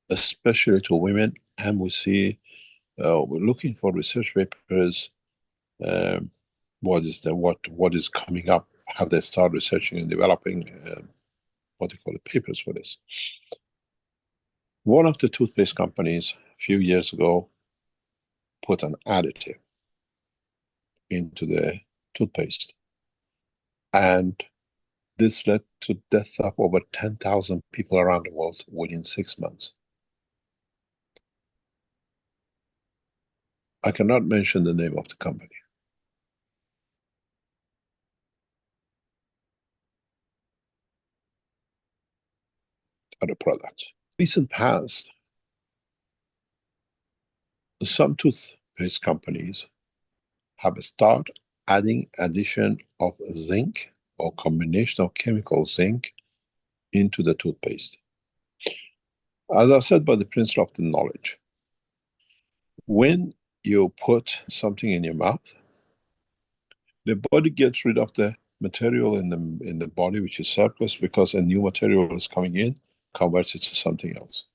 Especially to women. And we see, we're looking for research papers. What is coming up? Have they started researching and developing what do you call it, papers for this? One of the toothpaste companies a few years ago put an additive into the toothpaste, and this led to death of over 10,000 people around the world within 6 months. I cannot mention the name of the company. Or the products. Recent past, some toothpaste companies have started adding addition of zinc or combination of chemical zinc into the toothpaste. As I said, by the principle of the knowledge. When you put something in your mouth, The body gets rid of the material in the body which is surplus because a new material is coming in, converts it to something else.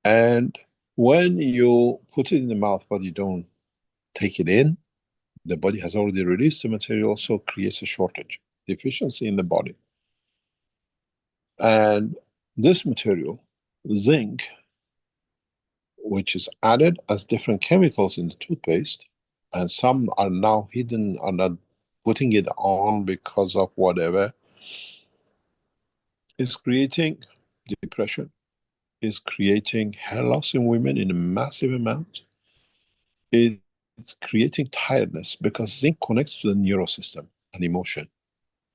And when you put it in the mouth but you don't take it in, the body has already released the material, so creates a shortage, deficiency in the body. And this material, zinc, which is added as different chemicals in the toothpaste, and some are now hidden, are not putting it on because of whatever, is creating depression, is creating hair loss in women in a massive amount. It's creating tiredness because zinc connects to the neural system and emotion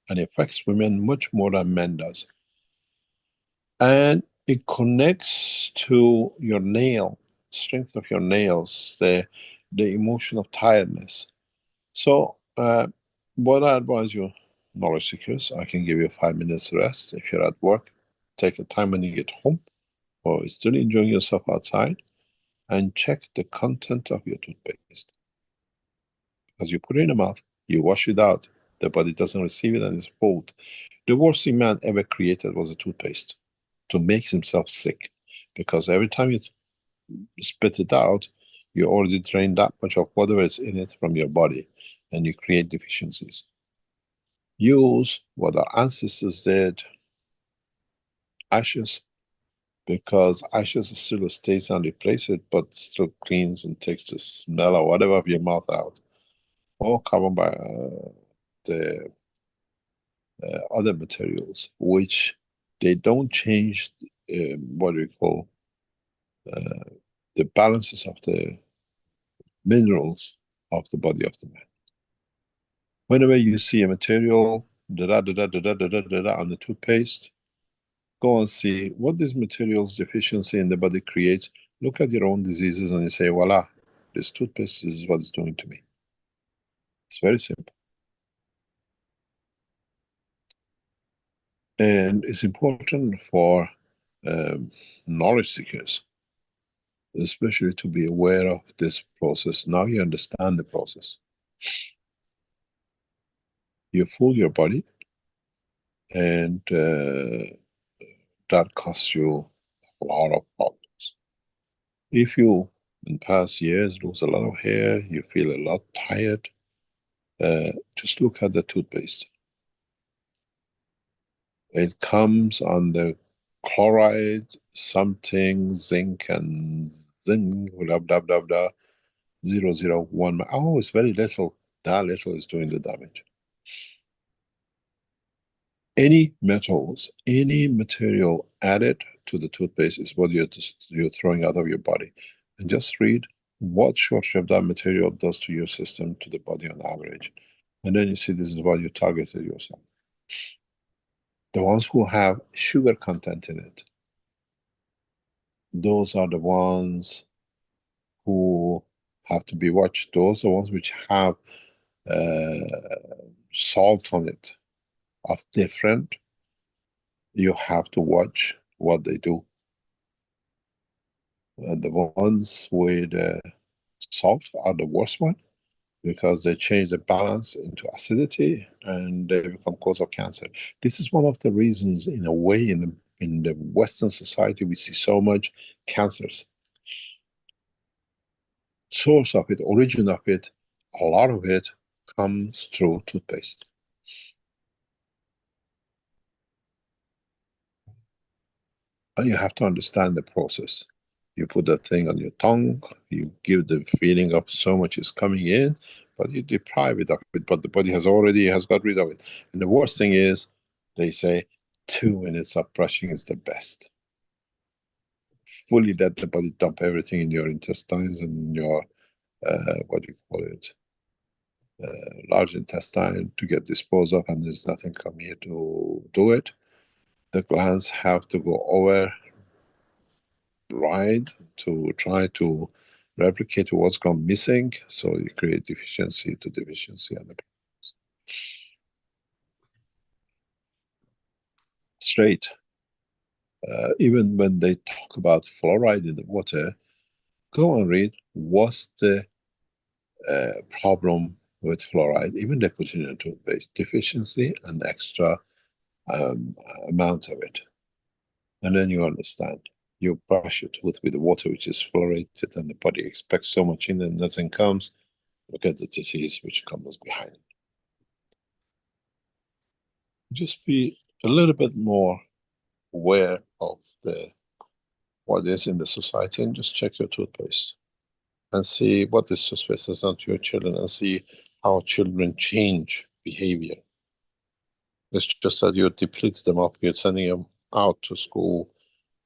and affects women much more than men does. And it connects to your nail, strength of your nails, the emotion of tiredness. So what I advise you, knowledge seekers, I can give you 5 minutes rest. If you're at work, take a time when you get home or still enjoying yourself outside, and check the content of your toothpaste. Because you put it in the mouth, you wash it out, the body doesn't receive it and it's pulled. The worst thing man ever created was a toothpaste to make himself sick, because every time you spit it out, you already drain that much of whatever is in it from your body, and you create deficiencies. Use what our ancestors did, ashes, because ashes still stays and replace it, but still cleans and takes the smell or whatever of your mouth out. Or carbon by the other materials, which they don't change what we call the balances of the minerals of the body of the man. Whenever you see a material on the toothpaste, go and see what this material's deficiency in the body creates. Look at your own diseases and you say, voila, this toothpaste, this is what it's doing to me. It's very simple. And it's important for knowledge seekers, especially to be aware of this process. Now you understand the process. You fool your body, and that costs you a lot of problems. If you, in past years, lose a lot of hair, you feel a lot tired, just look at the toothpaste. It comes on the chloride, something, zinc and zinc, blah, blah, blah, blah, 001. Oh, it's very little. That little is doing the damage. Any metals, any material added to the toothpaste is what you're throwing out of your body. And just read what shortage of that material does to your system, to the body on average. And then you see this is what you targeted yourself. The ones who have sugar content in it, those are the ones who have to be watched. Those are the ones which have salt on it of different, you have to watch what they do. The ones with salt are the worst one, because they change the balance into acidity and they become cause of cancer. This is one of the reasons, in a way, in the Western society, we see so much cancers. Source of it, origin of it, a lot of it comes through toothpaste. And you have to understand the process. You put that thing on your tongue, you give the feeling of so much is coming in, but you deprive it of it, but the body has got rid of it. And the worst thing is, they say 2 minutes of brushing is the best. Fully let the body dump everything in your intestines and your, what do you call it, large intestine to get disposed of, and there's nothing come here to do it. The glands have to go over ride to try to replicate what's gone missing, so you create deficiency to deficiency and the problems. Straight. Even when they talk about fluoride in the water, go and read what's the problem with fluoride, even they put it in a toothpaste, deficiency and extra amount of it. And then you understand. You brush your tooth with the water which is fluoridated, and the body expects so much in and nothing comes. Look at the disease which comes behind it. Just be a little bit more aware of what is in the society, and just check your toothpaste and see what this toothpaste has done to your children, and see how children change behavior. It's just that you deplete them up, you're sending them out to school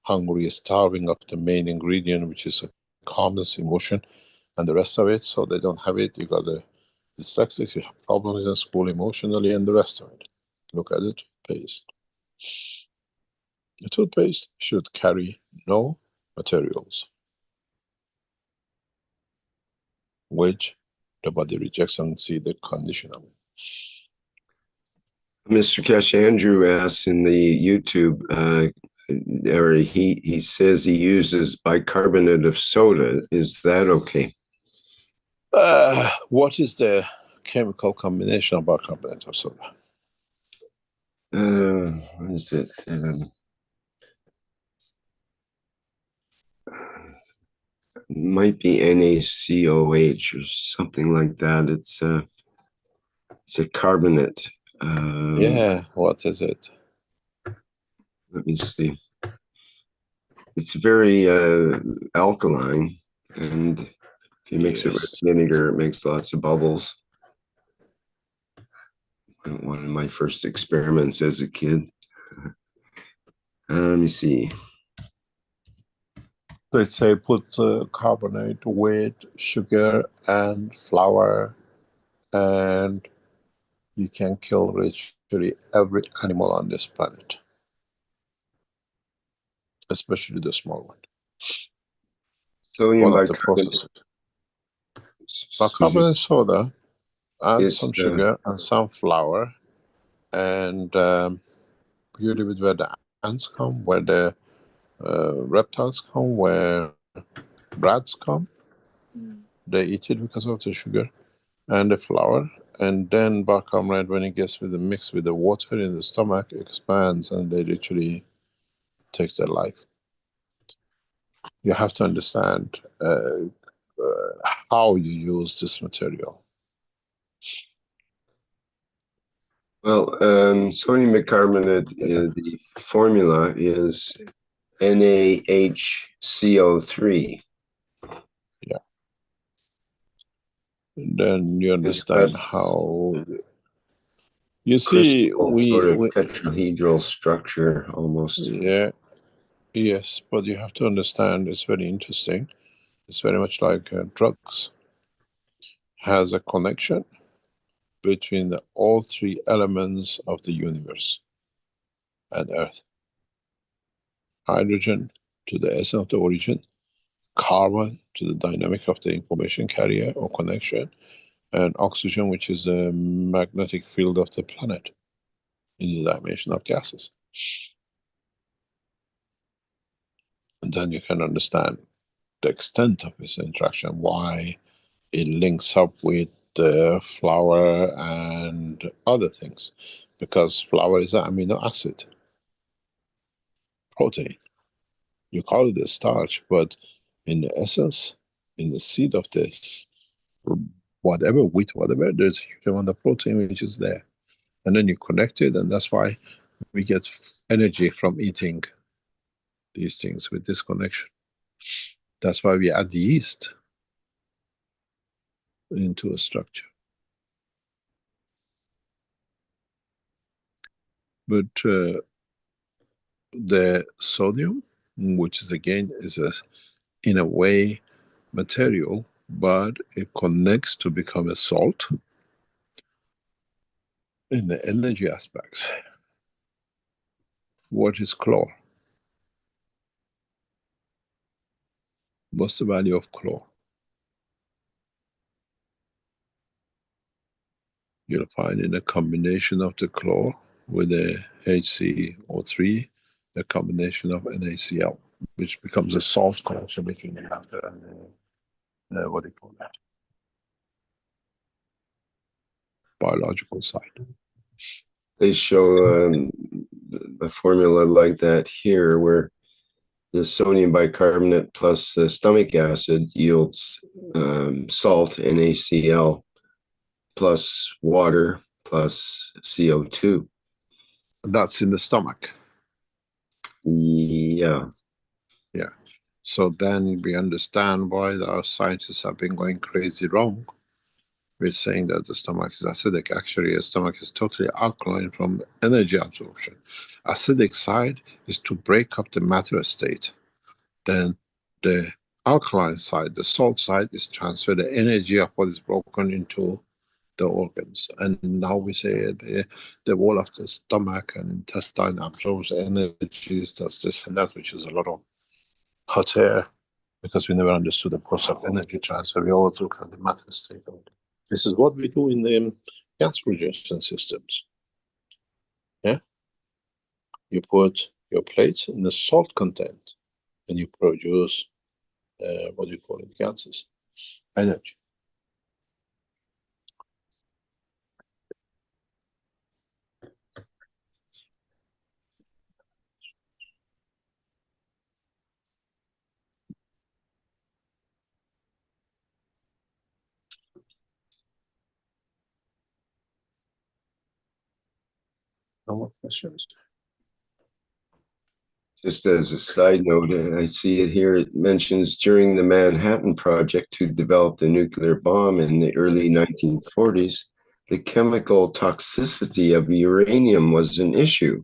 hungry, starving of the main ingredient, which is a calmness, emotion, and the rest of it, so they don't have it. You got the dyslexic, you have problems in school emotionally, and the rest of it. Look at the toothpaste. The toothpaste should carry no materials which the body rejects, and see the condition of it. Mr. Keshe, Andrew asks in the YouTube, he says he uses bicarbonate of soda. Is that okay? What is the chemical combination of bicarbonate of soda? What is it? Might be NaCOH or something like that. It's a carbonate. Yeah, what is it? Let me see. It's very alkaline, and if you mix it with vinegar, it makes lots of bubbles. One of my first experiments as a kid. Let me see. They say put carbonate with sugar and flour, and you can kill literally every animal on this planet, especially the small one. Sodium One of the bicarbonate. processes. Bicarbonate soda, and some sugar and some flour, and you leave it where the ants come, where the reptiles come, where rats come. They eat it because of the sugar and the flour, and then bicarbonate, when it gets with the mix with the water in the stomach, expands, and they literally take their life. You have to understand how you use this material. Well, sodium bicarbonate, the formula is NaHCO3. Yeah. And then you understand how. You see, sort of tetrahedral structure almost. Yeah. Yes, but you have to understand, it's very interesting. It's very much like drugs. Has a connection between all three elements of the universe and Earth. Hydrogen to the essence of the origin, carbon to the dynamic of the information carrier or connection, and oxygen, which is the magnetic field of the planet in the dimension of gases. And then you can understand the extent of this interaction, why it links up with flour and other things, because flour is an amino acid, protein. You call it a starch, but in the essence, in the seed of this, whatever, wheat, whatever, there's a huge amount of protein which is there. And then you connect it, and that's why we get energy from eating these things with this connection. That's why we add the yeast into a structure. But the sodium, which is again is in a way material, but it connects to become a salt in the energy aspects. What is chlor? What's the value of chlor? You'll find in a combination of the chlor with the HCO3, the combination of NaCl, which becomes a salt connection between the reactor and what do you call that? biological side. They show a formula like that here, where the sodium bicarbonate plus the stomach acid yields salt, NaCl, plus water plus CO2. That's in the stomach. Yeah. Yeah. So then we understand why our scientists have been going crazy wrong with saying that the stomach is acidic. Actually, the stomach is totally alkaline from energy absorption. Acidic side is to break up the matter state. Then the alkaline side, the salt side, is transfer the energy of what is broken into the organs. And now we say the wall of the stomach and intestine absorbs energies, does this and that, which is a lot of hot air, because we never understood the process of energy transfer. We always looked at the matter state of it. This is what we do in the gas production systems. Yeah, you put your plates in the salt content, and you produce what do you call it? Gases, energy. No more questions? Just as a side note, I see it here, it mentions during the Manhattan Project to develop the nuclear bomb in the early 1940s, the chemical toxicity of uranium was an issue.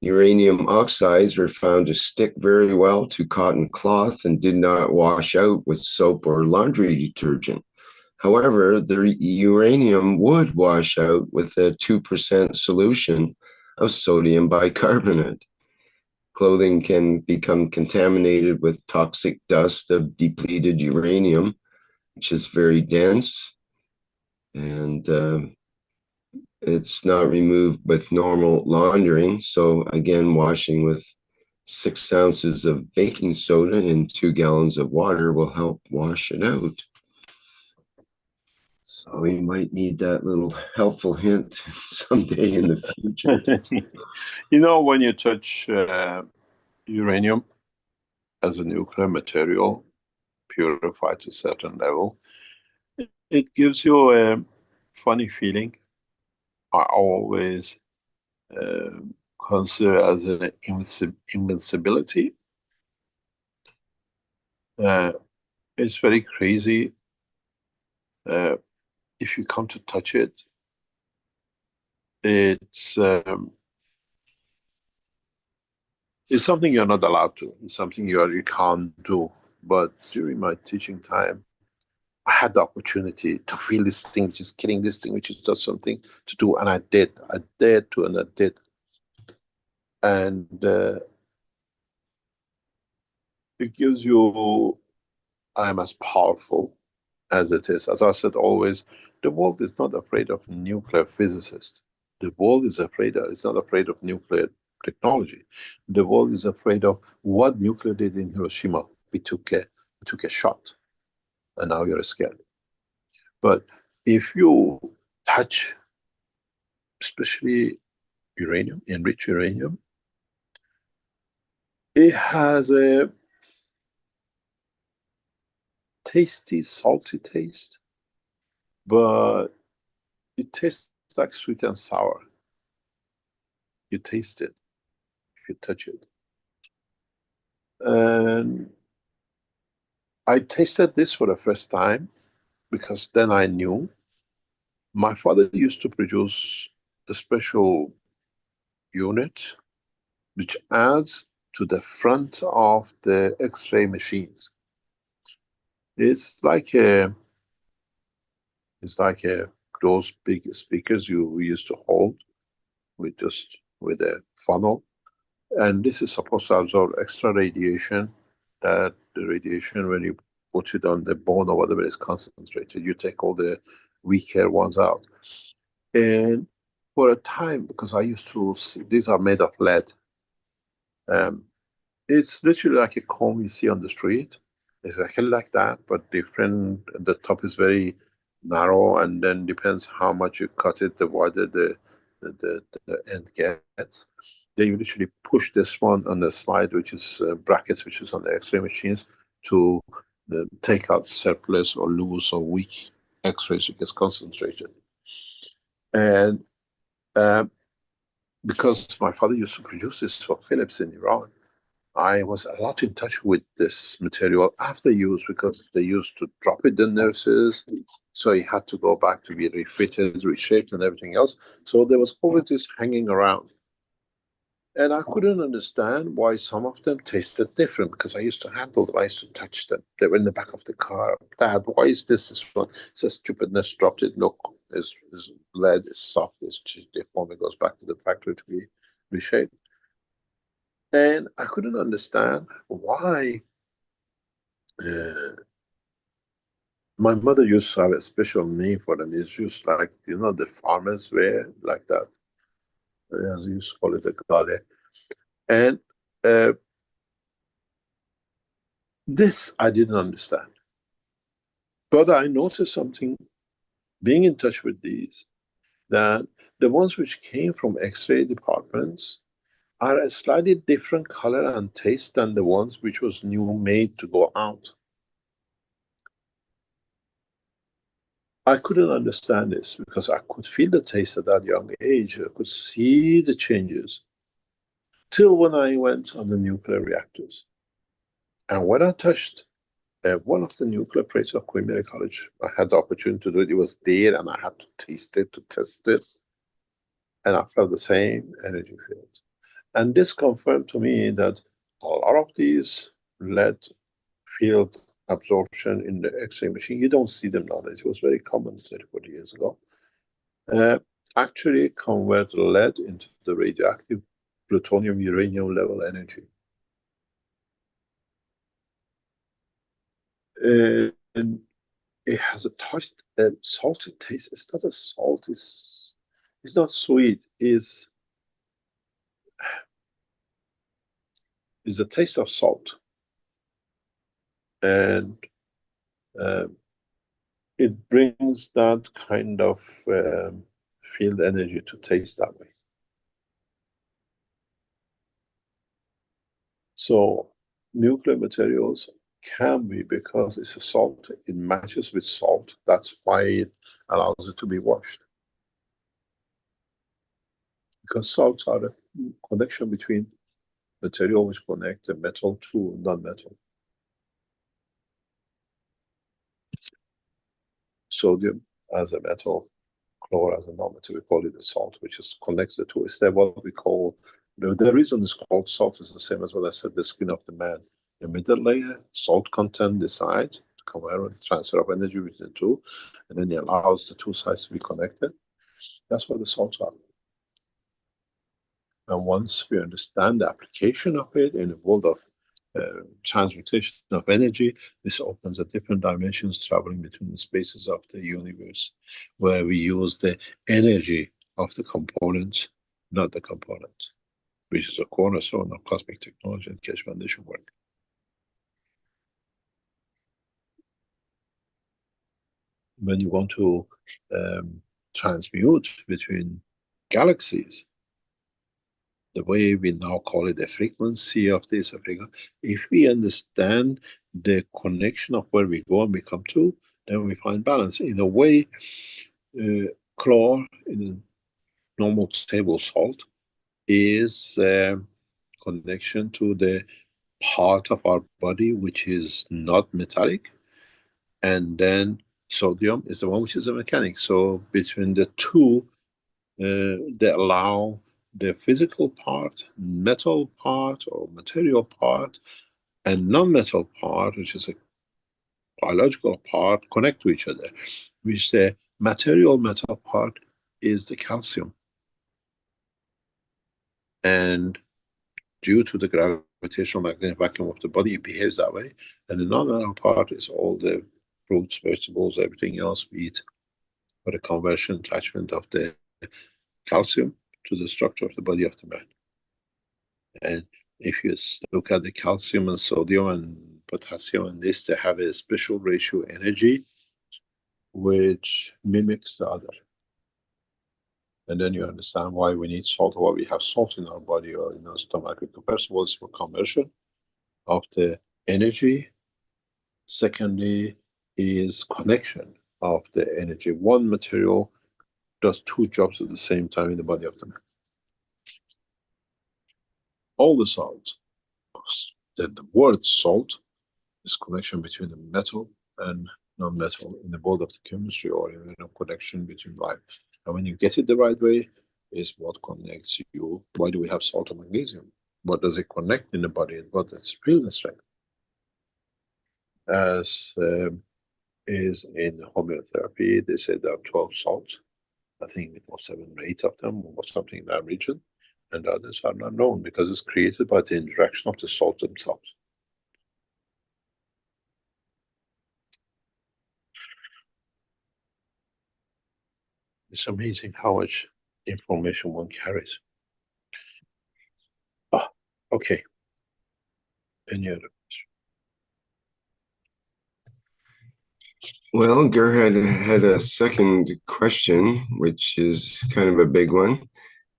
Uranium oxides were found to stick very well to cotton cloth and did not wash out with soap or laundry detergent. However, the uranium would wash out with a 2% solution of sodium bicarbonate. Clothing can become contaminated with toxic dust of depleted uranium, which is very dense, and it's not removed with normal laundering. So again, washing with 6 ounces of baking soda and 2 gallons of water will help wash it out. So we might need that little helpful hint someday in the future. You know, when you touch uranium as a nuclear material, purified to a certain level, it gives you a funny feeling. I always consider as an invincibility. It's very crazy. If you come to touch it, it's something you're not allowed to. It's something you can't do. But during my teaching time, I had the opportunity to feel this thing, which is killing this thing, which is just something to do, and I did. I dared to, and I did. And it gives you, I'm as powerful as it is. As I said always, the world is not afraid of nuclear physicists. The world is not afraid of nuclear technology. The world is afraid of what nuclear did in Hiroshima. We took a shot, and now you're scared. But if you touch, especially uranium, enriched uranium, it has a tasty, salty taste, but it tastes like sweet and sour. You taste it if you touch it. And I tasted this for the first time because then I knew my father used to produce a special unit which adds to the front of the X-ray machines. It's like those big speakers you used to hold with a funnel, and this is supposed to absorb extra radiation. That the radiation, when you put it on the bone or whatever, is concentrated. You take all the weaker ones out. And for a time, because I used to see, these are made of lead. It's literally like a comb you see on the street. Exactly like that, but different. The top is very narrow, and then depends how much you cut it, the wider the end gets. They literally push this one on the slide, which is brackets, which is on the X-ray machines, to take out surplus or loose or weak X-rays. It gets concentrated. And because my father used to produce this for Philips in Iran, I was a lot in touch with this material after use, because they used to drop it in nurses, so he had to go back to be refitted, reshaped, and everything else. So there was always this hanging around. And I couldn't understand why some of them tasted different, because I used to handle them, I used to touch them. They were in the back of the car. Dad, why is this one? It's a stupidness, dropped it. Look, it's lead, it's soft, it's deformed, it goes back to the factory to be reshaped. And I couldn't understand why. My mother used to have a special name for them. It's just like, you know, the farmers wear like that. As we used to call it, a gale. And this I didn't understand. But I noticed something, being in touch with these, that the ones which came from X-ray departments are a slightly different color and taste than the ones which was new made to go out. I couldn't understand this, because I could feel the taste at that young age. I could see the changes. Till when I went on the nuclear reactors. And when I touched one of the nuclear plates of Queen Mary College, I had the opportunity to do it. It was there, and I had to taste it, to test it. And I felt the same energy field. And this confirmed to me that a lot of these lead field absorption in the X-ray machine, you don't see them nowadays. It was very common 30, 40 years ago. Actually convert lead into the radioactive plutonium, uranium level energy. And it has a taste, a salty taste. It's not a salt, it's not sweet, it's the taste of salt. And it brings that kind of field energy to taste that way. So nuclear materials can be, because it's a salt, it matches with salt. That's why it allows it to be washed. Because salts are the connection between material which connect the metal to non-metal. Sodium as a metal, chloride as a non-metal, we call it a salt, which is connects the two. It's what we call, the reason it's called salt is the same as what I said, the skin of the man. The middle layer, salt content decides to coherent transfer of energy between the two, and then it allows the two sides to be connected. That's what the salts are. And once we understand the application of it in the world of transmutation of energy, this opens a different dimensions traveling between the spaces of the universe, where we use the energy of the components, not the components, which is a cornerstone of cosmic technology and Keshe Foundation work. When you want to transmute between galaxies, the way we now call it the frequency of this, if we understand the connection of where we go and we come to, then we find balance. In a way, chlor in a normal stable salt is a connection to the part of our body which is not metallic, and then sodium is the one which is a mechanic. So between the two, they allow the physical part, metal part or material part, and non-metal part, which is a biological part, connect to each other, which the material metal part is the calcium. And due to the gravitational magnetic vacuum of the body, it behaves that way. And the non-metal part is all the fruits, vegetables, everything else we eat, for the conversion, attachment of the calcium to the structure of the body of the man. And if you look at the calcium and sodium and potassium and this, they have a special ratio energy which mimics the other. And then you understand why we need salt, why we have salt in our body or in our stomach. First of all, it's for conversion of the energy. Secondly, is connection of the energy. One material does two jobs at the same time in the body of the man. All the salts, the word salt is connection between the metal and non-metal in the world of the chemistry, or even a connection between life. And when you get it the right way, is what connects you. Why do we have salt and magnesium? What does it connect in the body? What does build the strength? As is in homeotherapy, they say there are 12 salts. I think it was 7 or 8 of them, or something in that region. And the others are not known because it's created by the interaction of the salts themselves. It's amazing how much information one carries. Oh, okay. Any other? Well, Gerhard had a second question, which is kind of a big one. It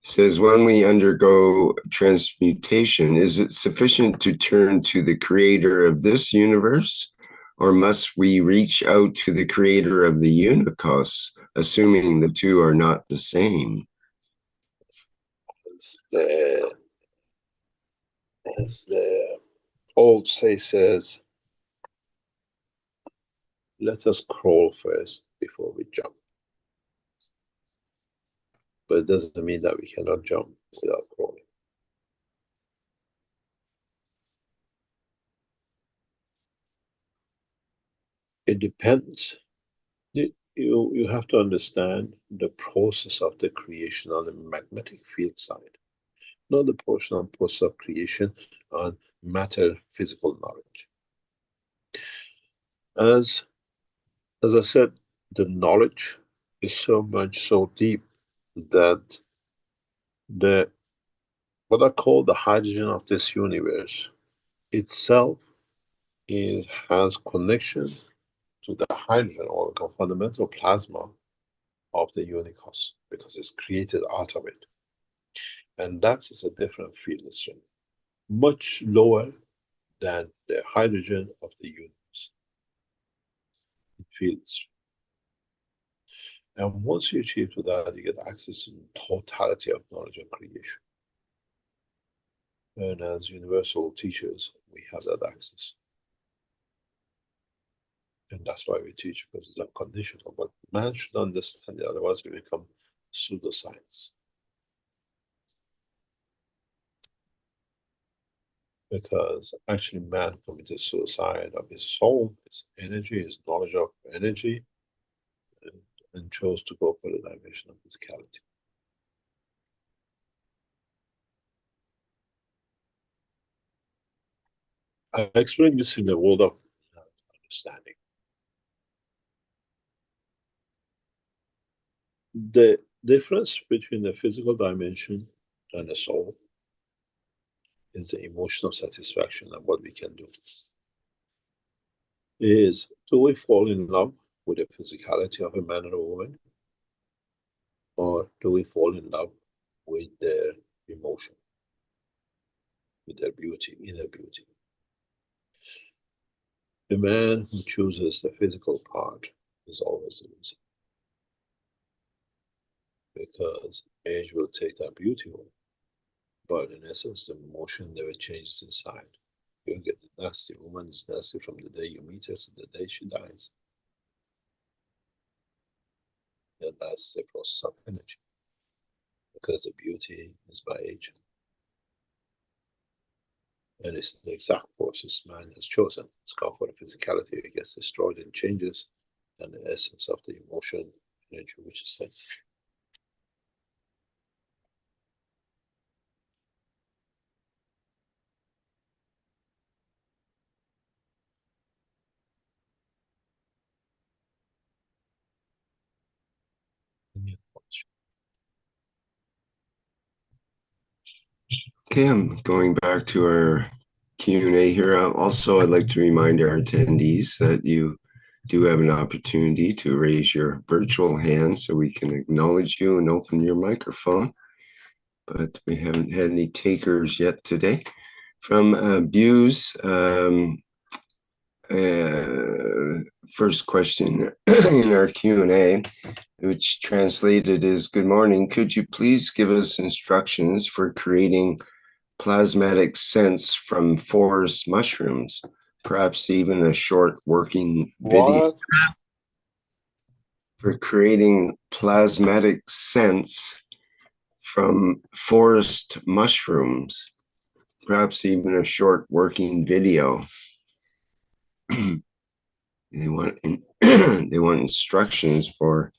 says, when we undergo transmutation, is it sufficient to turn to the creator of this universe, or must we reach out to the creator of the universe, assuming the two are not the same? As the old say says, let us crawl first before we jump. But it doesn't mean that we cannot jump without crawling. It depends. You have to understand the process of the creation on the magnetic field side, not the process of creation on matter physical knowledge. As I said, the knowledge is so deep that what I call the hydrogen of this universe itself has connection to the hydrogen or the fundamental plasma of the universe, because it's created out of it. And that is a different field strength, much lower than the hydrogen of the universe. It fields. And once you achieve to that, you get access to the totality of knowledge and creation. And as universal teachers, we have that access. And that's why we teach, because it's unconditional. But man should understand it, otherwise we become pseudoscience. Because actually man committed suicide of his soul, his energy, his knowledge of energy, and chose to go for the dimension of physicality. I explained this in the world of understanding. The difference between the physical dimension and the soul is the emotion of satisfaction and what we can do. Is, do we fall in love with the physicality of a man or a woman? Or do we fall in love with their emotion, with their beauty, inner beauty? The man who chooses the physical part is always the loser, because age will take that beauty away. But in essence, the emotion never changes inside. You get the nasty woman is nasty from the day you meet her to the day she dies. And that's the process of energy, because the beauty is by age. And it's the exact process man has chosen. It's called for the physicality, it gets destroyed and changes, and the essence of the emotion, energy, which is sense. Okay, I'm going back to our Q&A here. Also, I'd like to remind our attendees that you do have an opportunity to raise your virtual hand so we can acknowledge you and open your microphone. But we haven't had any takers yet today. From Buse, first question in our Q&A, which translated is, good morning, could you please give us instructions for creating plasmatic scents from forest mushrooms, perhaps even a short working video? What? For creating plasmatic scents from forest mushrooms, perhaps even a short working video. They want they want instructions for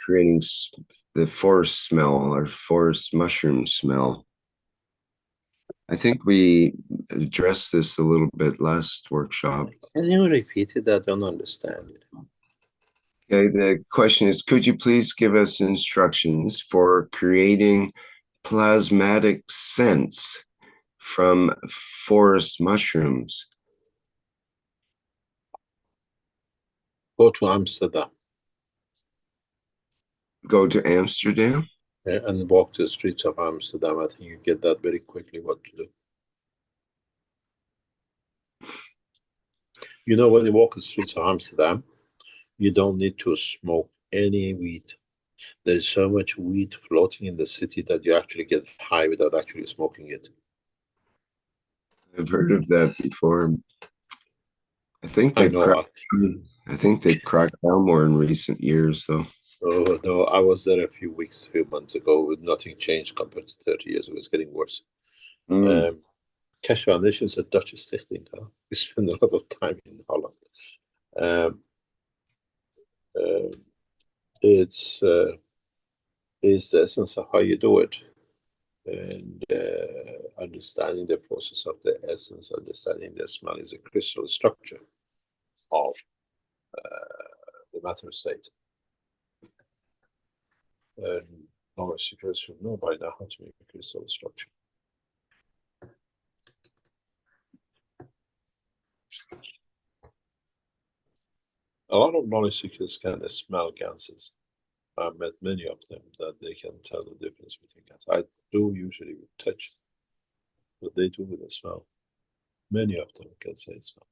creating the forest smell or forest mushroom smell. I think we addressed this a little bit last workshop. Can you repeat it? I don't understand it. Okay, the question is, could you please give us instructions for creating plasmatic scents from forest mushrooms? Go to Amsterdam. Go to Amsterdam? And walk the streets of Amsterdam. I think you get that very quickly what to do. You know, when you walk the streets of Amsterdam, you don't need to smoke any weed. There's so much weed floating in the city that you actually get high without actually smoking it. I've heard of that before. I think they've cracked down more in recent years, though. Oh, no, I was there a few months ago. Nothing changed compared to 30 years. It was getting worse. Keshe Foundation is a Dutch stichting. We spend a lot of time in Holland. It's the essence of how you do it, and understanding the process of the essence, understanding the smell is a crystal structure of the matter state. And knowledge seekers should know by now how to make a crystal structure. A lot of knowledge seekers can smell gases. I've met many of them that they can tell the difference between gases. I do usually with touch, but they do with the smell. Many of them can say smell.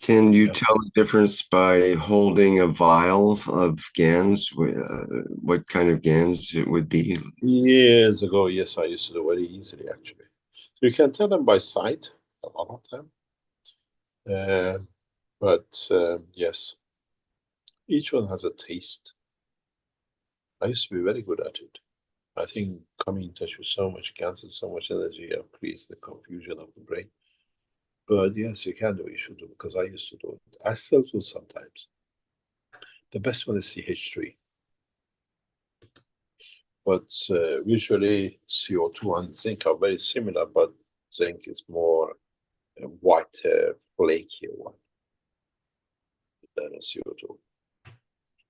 Can you tell the difference by holding a vial of GANs? What kind of GANs it would be? Years ago, yes, I used to do very easily, actually. So you can tell them by sight, a lot of them. Yes, each one has a taste. I used to be very good at it. I think coming in touch with so much gases, so much energy, creates the confusion of the brain. But yes, you can do it, you should do it, because I used to do it. I still do sometimes. The best one is CH3. But usually CO2 and zinc are very similar, but zinc is more a whiter, flakier one than a CO2.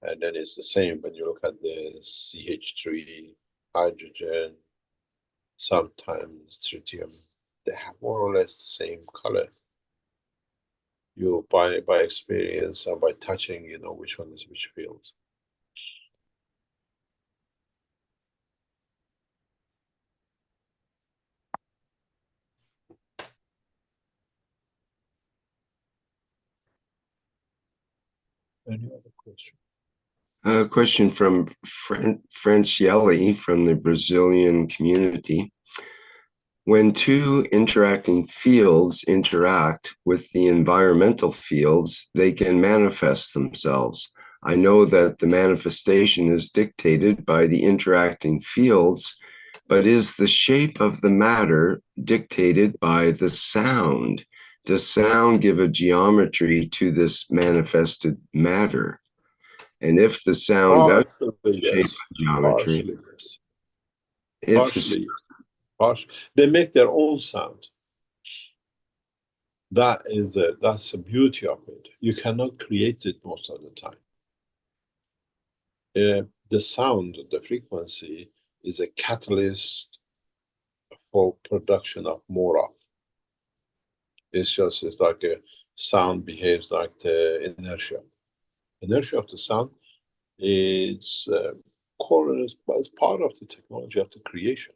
And then it's the same when you look at the CH3, hydrogen, sometimes tritium. They have more or less the same color. You, by experience and by touching, you know which one is which field. Any other question? A question from Francielli from the Brazilian community. When two interacting fields interact with the environmental fields, they can manifest themselves. I know that the manifestation is dictated by the interacting fields, but is the shape of the matter dictated by the sound? Does sound give a geometry to this manifested matter? And if the sound does shape geometry, yes. They make their own sound. That's the beauty of it. You cannot create it most of the time. The sound, the frequency, is a catalyst for production of more of. It's like sound behaves like the inertia. Inertia of the sound is it's part of the technology of the creation.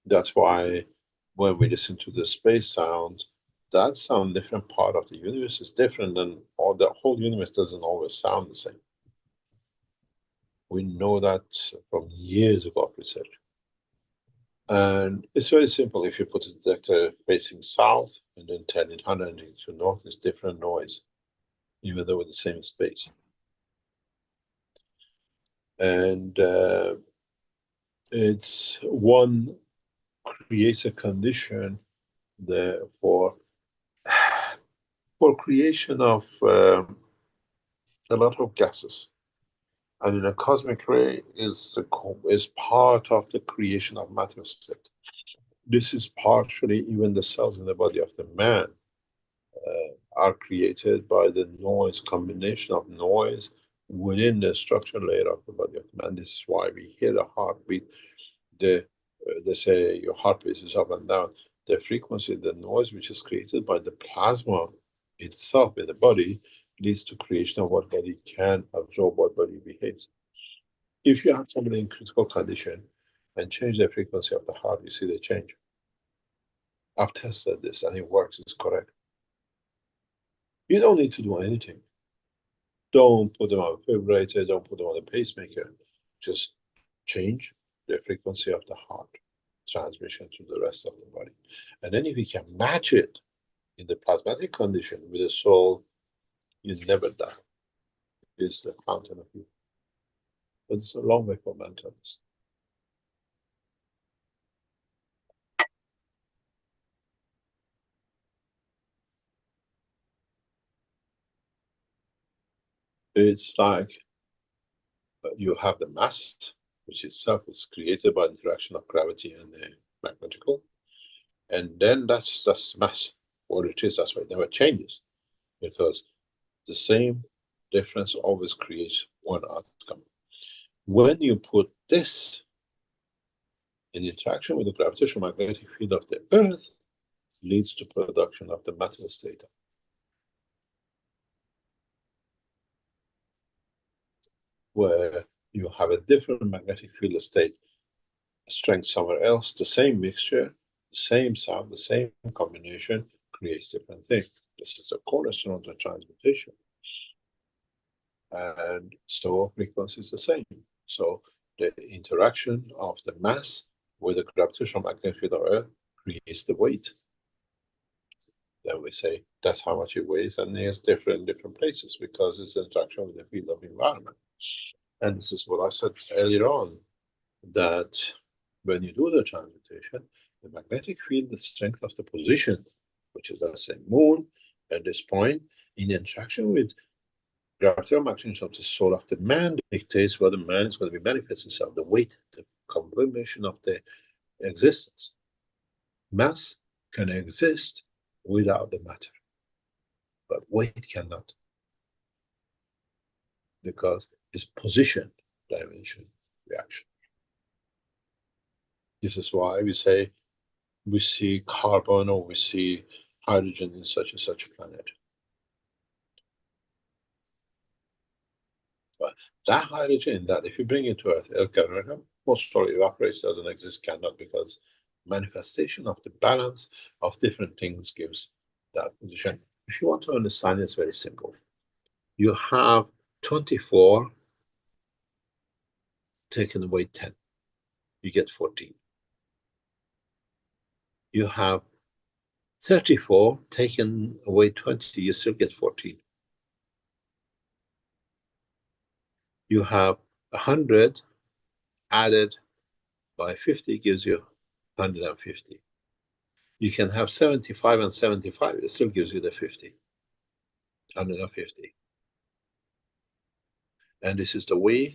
That's why when we listen to the space sound, that sound different part of the universe is different, and all the whole universe doesn't always sound the same. We know that from years ago of research. And it's very simple. If you put a detector facing south and then turn it 100 degrees to north, it's different noise, even though it's the same space. And it's one creates a condition for creation of a lot of gases. And in a cosmic ray is part of the creation of matter state. This is partially even the cells in the body of the man are created by the noise, combination of noise within the structural layer of the body of the man. This is why we hear a heartbeat. They say your heartbeat is up and down. The frequency, the noise which is created by the plasma itself in the body leads to creation of what body can absorb, what body behaves. If you have somebody in critical condition and change the frequency of the heart, you see the change. I've tested this and it works, it's correct. You don't need to do anything. Don't put them on a defibrillator, don't put them on a pacemaker. Just change the frequency of the heart transmission to the rest of the body. And then if you can match it in the plasmatic condition with the soul, you never die. It's the fountain of youth. But it's a long way for mentalists. It's like you have the mass, which itself is created by the interaction of gravity and the magnetical. And then that's mass. What it is, that's why it never changes. Because the same difference always creates one outcome. When you put this in interaction with the gravitational magnetic field of the Earth, leads to production of the metal state. Where you have a different magnetic field state strength somewhere else, the same mixture, the same sound, the same combination creates different things. This is a cornerstone of the transmutation. And so frequency is the same. So the interaction of the mass with the gravitational magnetic field of Earth creates the weight. Then we say that's how much it weighs, and it's different in different places because it's interaction with the field of environment. And this is what I said earlier on, that when you do the transmutation, the magnetic field, the strength of the position, which is, let's say, moon at this point, in interaction with gravitational magnetism of the soul of the man, dictates whether man is going to be manifest itself, the weight, the combination of the existence. Mass can exist without the matter, but weight cannot, because it's position, dimension, reaction. This is why we say we see carbon or we see hydrogen in such and such a planet. But that hydrogen, that if you bring it to Earth, it can most probably evaporates, doesn't exist, cannot, because manifestation of the balance of different things gives that position. If you want to understand it, it's very simple. You have 24 taken away 10, you get 14. You have 34 taken away 20, you still get 14. You have 100 added by 50 gives you 150. You can have 75 and 75, it still gives you the 50, 150. And this is the way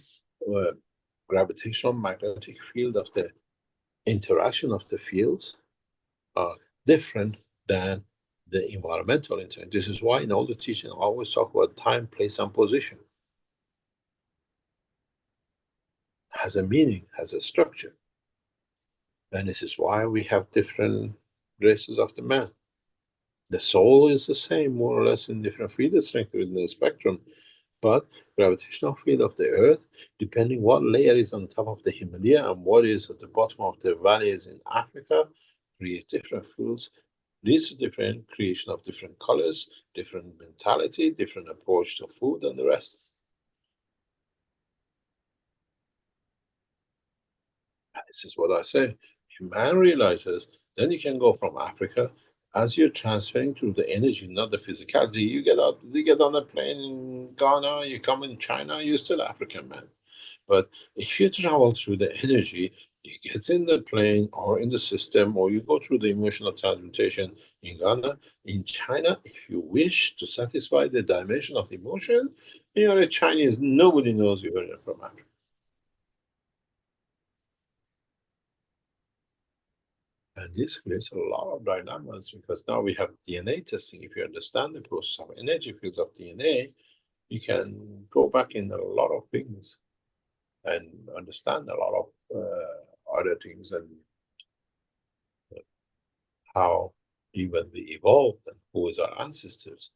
gravitational magnetic field of the interaction of the fields are different than the environmental interaction. This is why in all the teaching I always talk about time, place, and position. Has a meaning, has a structure. And this is why we have different races of the man. The soul is the same, more or less, in different field strength within the spectrum, but gravitational field of the Earth, depending what layer is on top of the Himalaya and what is at the bottom of the valleys in Africa, creates different fields, leads to different creation of different colors, different mentality, different approach to food and the rest. This is what I say. If man realizes, then you can go from Africa. As you're transferring through the energy, not the physicality, you get on a plane in Ghana, you come in China, you're still African man. But if you travel through the energy, you get in the plane or in the system, or you go through the emotional transmutation in Ghana, in China, if you wish to satisfy the dimension of emotion, you're a Chinese, nobody knows you're from Africa. And this creates a lot of dilemmas because now we have DNA testing. If you understand the process of energy fields of DNA, you can go back in a lot of things and understand a lot of other things and how even we evolved and who is our ancestors.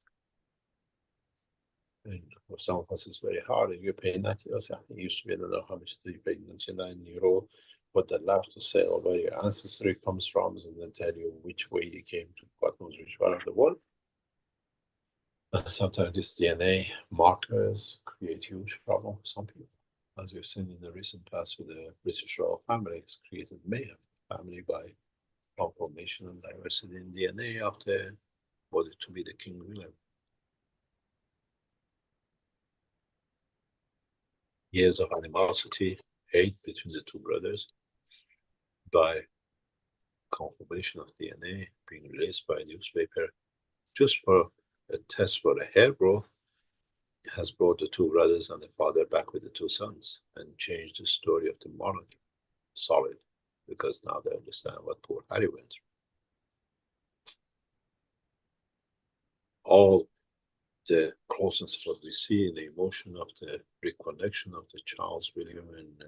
And for some of us, it's very hard. If you're paying 90 euros, I think it used to be, I don't know how much you pay, 99 euro, but they love to say, oh, where your ancestry comes from, and then tell you which way you came to God knows which part of the world. And sometimes these DNA markers create huge problem for some people. As we've seen in the recent past with the British royal family, it's created mayhem family by conformation and diversity in DNA of the body to be the King William. Years of animosity, hate between the two brothers by conformation of DNA being released by a newspaper just for a test for the hair growth has brought the two brothers and the father back with the two sons and changed the story of the monarchy solid because now they understand what poor Harry went through. All the closeness of what we see, the emotion of the reconnection of the Charles, William, and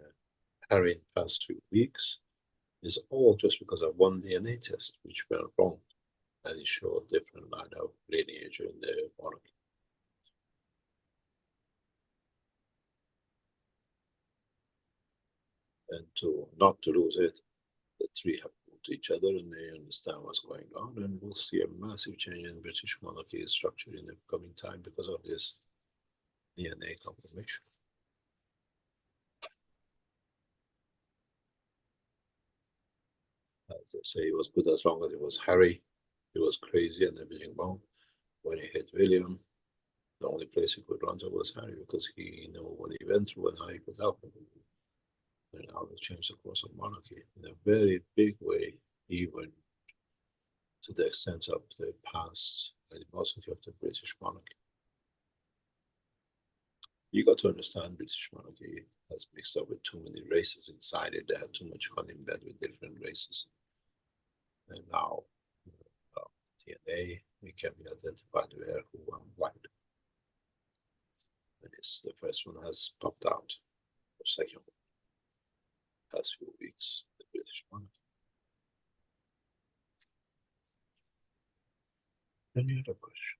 Harry in the past 3 weeks is all just because of one DNA test, which went wrong, and it showed different line of lineage in the monarchy. And to not to lose it, the three have moved to each other and they understand what's going on, and we'll see a massive change in British monarchy structure in the coming time because of this DNA confirmation. As I say, it was good as long as it was Harry. He was crazy and everything wrong. When he hit William, the only place he could run to was Harry because he knew what he went through and how he could help him. And how to change the course of monarchy in a very big way, even to the extent of the past animosity of the British monarchy. You got to understand British monarchy has mixed up with too many races inside it. They had too much fun in bed with different races. And now, DNA, we can be identified where, who, and what. And it's the first one has popped out, or second one, past few weeks, the British monarchy. Any other question?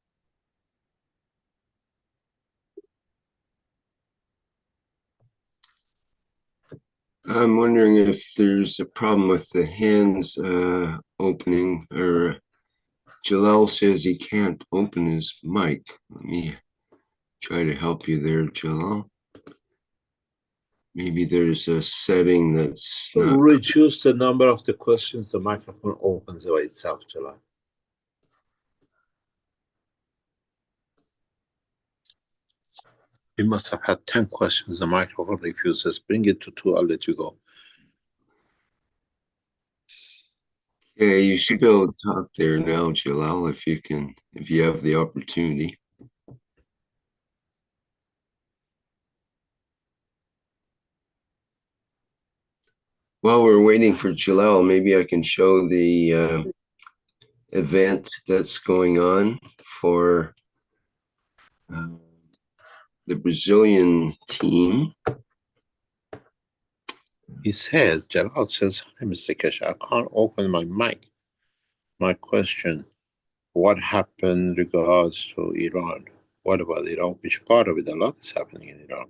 I'm wondering if there's a problem with the hands opening, or Jalal says he can't open his mic. Let me try to help you there, Jalal. Maybe there's a setting that's not... Reduce the number of the questions, the microphone opens by itself, Jalal. You must have had 10 questions, the microphone refuses. Bring it to 2, I'll let you go. Yeah, you should go talk there now, Jalal, if you can, if you have the opportunity. While we're waiting for Jalal, maybe I can show the event that's going on for the Brazilian team. He says, Jalal says, hi, Mr. Keshe, I can't open my mic. My question, what happened regards to Iran? What about Iran? Which part of it? A lot is happening in Iran.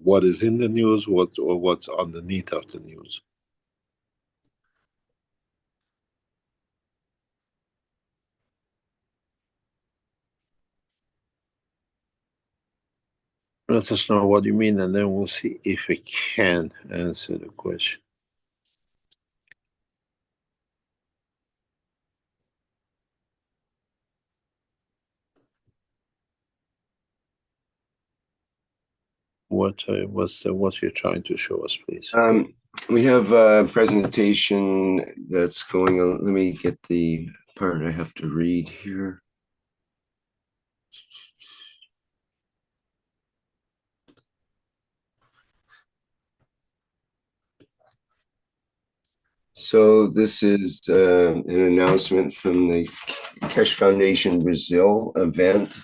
What is in the news, what's underneath of the news. Let us know what you mean, and then we'll see if we can answer the question. What you're trying to show us, please? We have a presentation that's going on. Let me get the part I have to read here. So this is an announcement from the Keshe Foundation Brazil event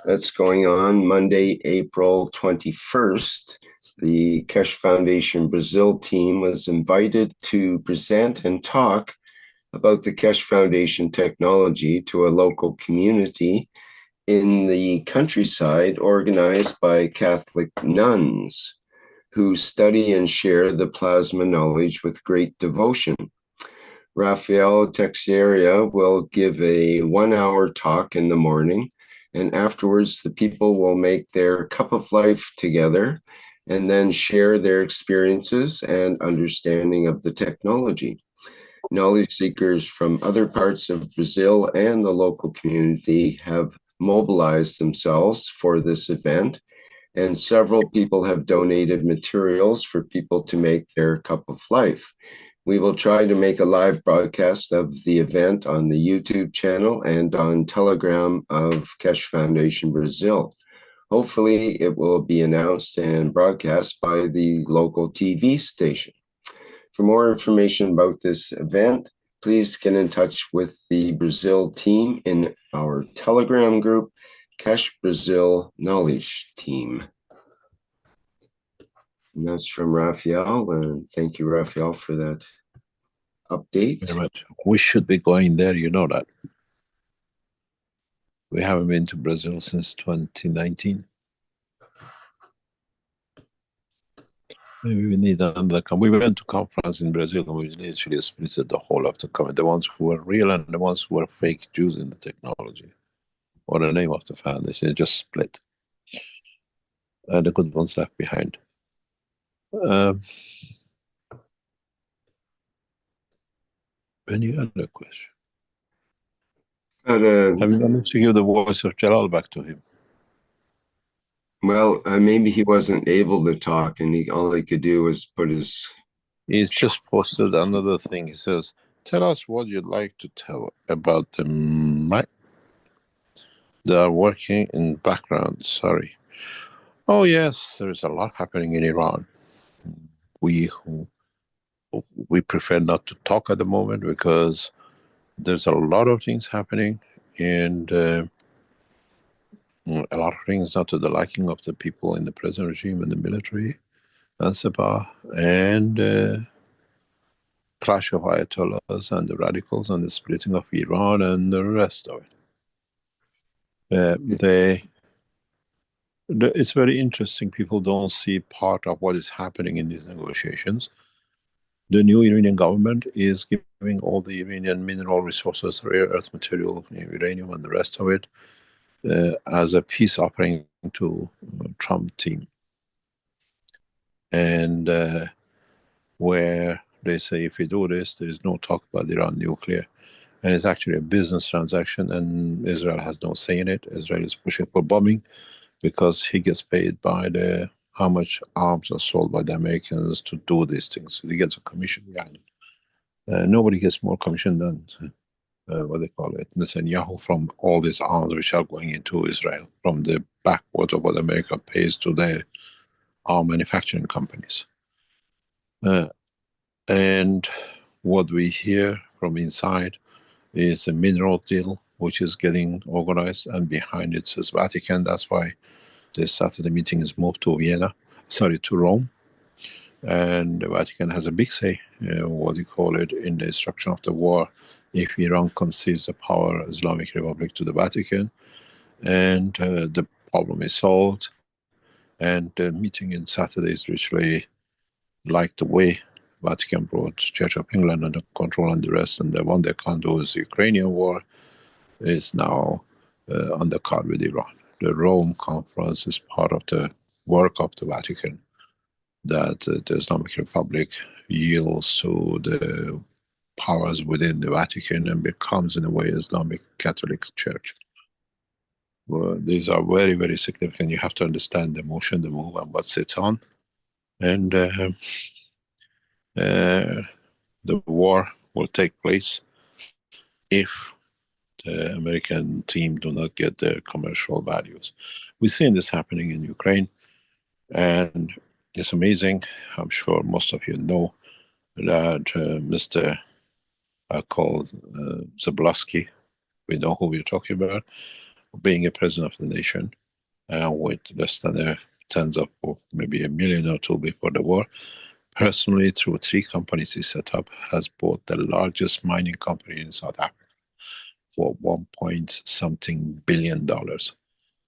that's going on Monday, April 21st. The Keshe Foundation Brazil team was invited to present and talk about the Keshe Foundation technology to a local community in the countryside organized by Catholic nuns who study and share the plasma knowledge with great devotion. Rafael Teixeira will give a 1-hour talk in the morning, and afterwards the people will make their cup of life together and then share their experiences and understanding of the technology. Knowledge seekers from other parts of Brazil and the local community have mobilized themselves for this event, and several people have donated materials for people to make their cup of life. We will try to make a live broadcast of the event on the YouTube channel and on Telegram of Keshe Foundation Brazil. Hopefully, it will be announced and broadcast by the local TV station. For more information about this event, please get in touch with the Brazil team in our Telegram group, Keshe Brazil Knowledge Team. And that's from Rafael, and thank you, Rafael, for that update. Very much. We should be going there, you know that. We haven't been to Brazil since 2019. Maybe we need another. We went to conference in Brazil and we literally split the whole of the conference. The ones who were real and the ones who were fake Jews in the technology. Or the name of the foundation, just split. And the good ones left behind. Any other question? Have you managed to give the voice of Jalal back to him? Well, maybe he wasn't able to talk, and all he could do was put his... He's just posted another thing. He says, tell us what you'd like to tell about them. They are working in background, sorry. Oh yes, there is a lot happening in Iran. We prefer not to talk at the moment because there's a lot of things happening, and a lot of things not to the liking of the people in the present regime and the military and Sabah, and clash of ayatollahs and the radicals and the splitting of Iran and the rest of it. It's very interesting. People don't see part of what is happening in these negotiations. The new Iranian government is giving all the Iranian mineral resources, rare earth material, uranium and the rest of it, as a peace offering to Trump team. And where they say if we do this, there is no talk about Iran nuclear. And it's actually a business transaction, and Israel has no say in it. Israel is pushing for bombing because he gets paid by how much arms are sold by the Americans to do these things. So he gets a commission behind it. Nobody gets more commission than what they call it, Netanyahu, from all these arms which are going into Israel, from the backwards of what America pays to their arm manufacturing companies. And what we hear from inside is a mineral deal which is getting organized, and behind it says Vatican. That's why the Saturday meeting is moved to to Rome. And the Vatican has a big say, what do you call it, in the instruction of the war. If Iran concedes the power Islamic Republic to the Vatican, and the problem is solved. And the meeting in Saturday is literally like the way Vatican brought Church of England under control and the rest, and the one they can't do is the Ukrainian war, is now on the card with Iran. The Rome Conference is part of the work of the Vatican, that the Islamic Republic yields to the powers within the Vatican and becomes, in a way, Islamic Catholic Church. Well, these are very, very significant. You have to understand the motion, the move, and what sits on. And the war will take place if the American team do not get their commercial values. We've seen this happening in Ukraine, and it's amazing. I'm sure most of you know that Mr. called Zablosky, we know who we're talking about, being a president of the nation, with less than tens of, or maybe $1 million or $2 before the war, personally, through 3 companies he set up, has bought the largest mining company in South Africa for $1.something billion.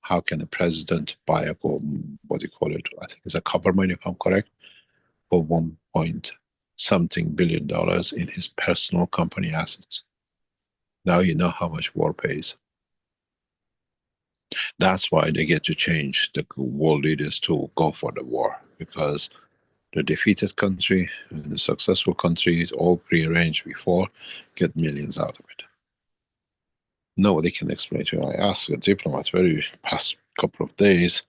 How can a president buy a, what do you call it, I think it's a copper mine if I'm correct, for $1.something billion in his personal company assets? Now you know how much war pays. That's why they get to change the world leaders to go for the war, because the defeated country and the successful country is all prearranged before, get millions out of it. Nobody can explain to you. I asked a diplomat very past couple of days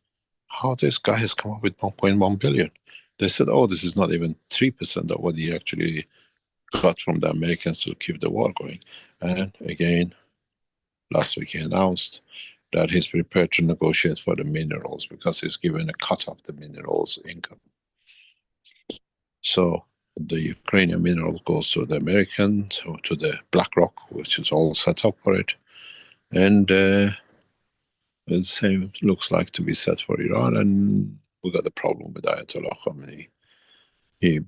how this guy has come up with 1.1 billion. They said, oh, this is not even 3% of what he actually got from the Americans to keep the war going. And again, last week he announced that he's prepared to negotiate for the minerals because he's given a cut of the minerals income. So the Ukrainian mineral goes to the Americans, or to the BlackRock, which is all set up for it. And the same looks like to be set for Iran. And we got the problem with Ayatollah Khamenei. He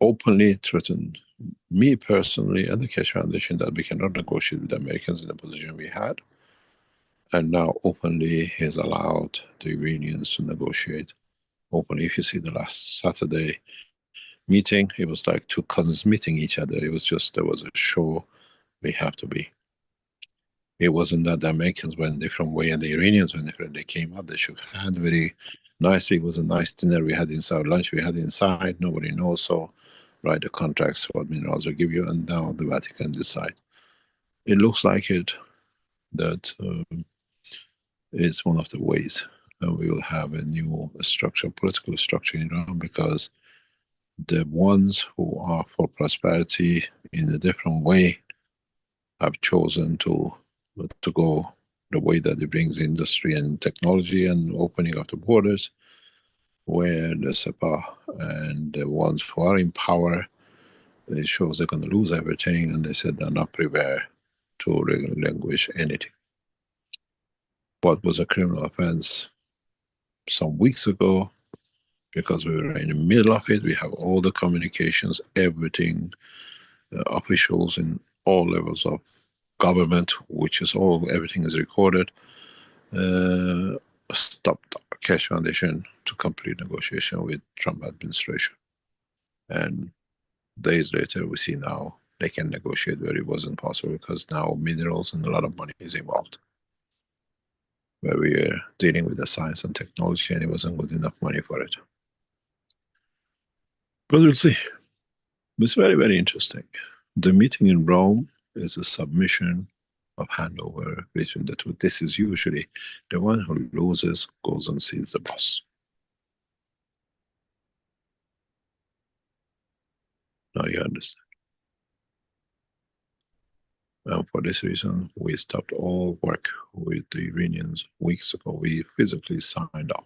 openly threatened me personally and the Keshe Foundation that we cannot negotiate with the Americans in the position we had. And now openly he's allowed the Iranians to negotiate openly. If you see the last Saturday meeting, it was like 2 cousins meeting each other. It was just, there was a show we have to be. It wasn't that the Americans went a different way and the Iranians went different. They came up, they shook hands very nicely. It was a nice dinner we had inside, lunch we had inside. Nobody knows, so write the contracts, what minerals will give you, and now the Vatican decide. It looks like it, that it's one of the ways we will have a new structure, political structure in Iran, because the ones who are for prosperity in a different way have chosen to go the way that it brings industry and technology and opening of the borders, where the Sepah and the ones who are in power, it shows they're going to lose everything, and they said they're not prepared to relinquish anything. What was a criminal offense some weeks ago, because we were in the middle of it, we have all the communications, everything, officials in all levels of government, which is all, everything is recorded, stopped Keshe Foundation to complete negotiation with Trump administration. And days later, we see now they can negotiate where it wasn't possible, because now minerals and a lot of money is involved, where we are dealing with the science and technology, and it wasn't good enough money for it. But we'll see. It's very, very interesting. The meeting in Rome is a submission of handover between the two. This is usually the one who loses goes and sees the boss. Now you understand. And for this reason, we stopped all work with the Iranians weeks ago. We physically signed off.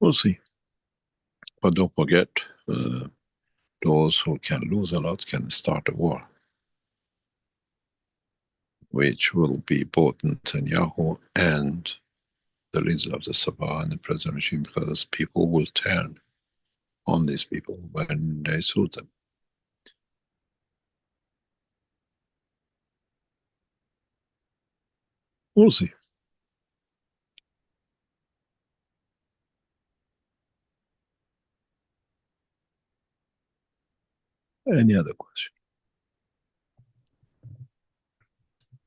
We'll see. But don't forget, those who can lose a lot can start a war. which will be both Netanyahu and the leader of the Sabah and the present regime, because people will turn on these people when they suit them. We'll see. Any other question?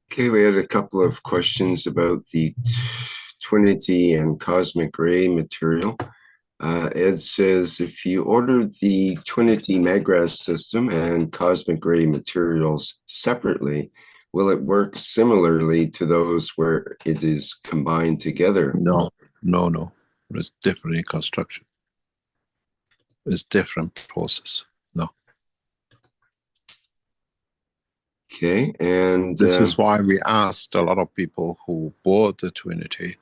Okay, we had a couple of questions about the Twinity and cosmic ray material. Ed says, if you order the Twinity maggrav system and cosmic ray materials separately, will it work similarly to those where it is combined together? No. It's different in construction. It's different process. No. Okay, and this is why we asked a lot of people who bought the Twinity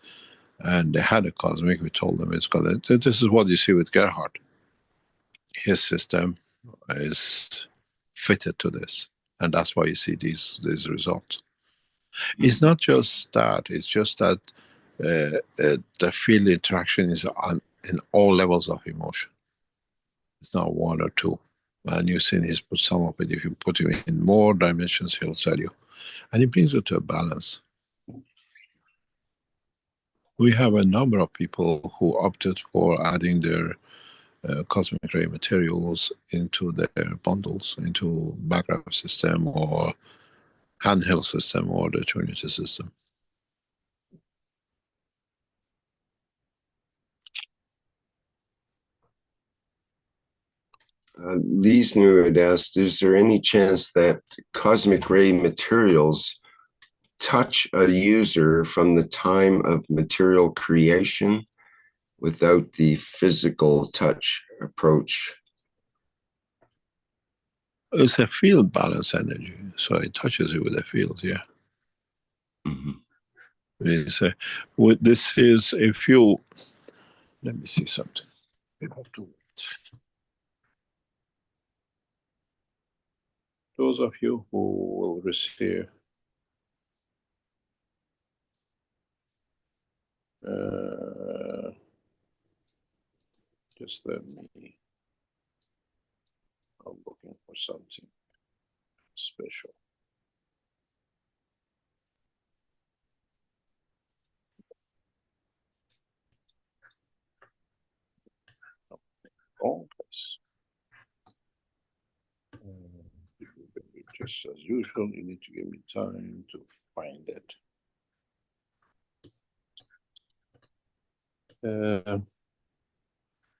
and they had a cosmic. We told them it's got it. This is what you see with Gerhard. His system is fitted to this, and that's why you see these results. It's not just that, it's just that the field interaction is in all levels of emotion. It's not one or two. And you've seen he's put some of it. If you put him in more dimensions, he'll tell you. And it brings you to a balance. We have a number of people who opted for adding their cosmic ray materials into their bundles, into maggrav system or handheld system or the Trinity system. Lee's new had asked, is there any chance that cosmic ray materials touch a user from the time of material creation without the physical touch approach? It's a field balance energy, so it touches you with the field, yeah. Mm-hmm. This is, if you, let me see something. You have to wait. Those of you who will receive just let me, I'm looking for something special. Oh, place. Just as usual, you need to give me time to find it.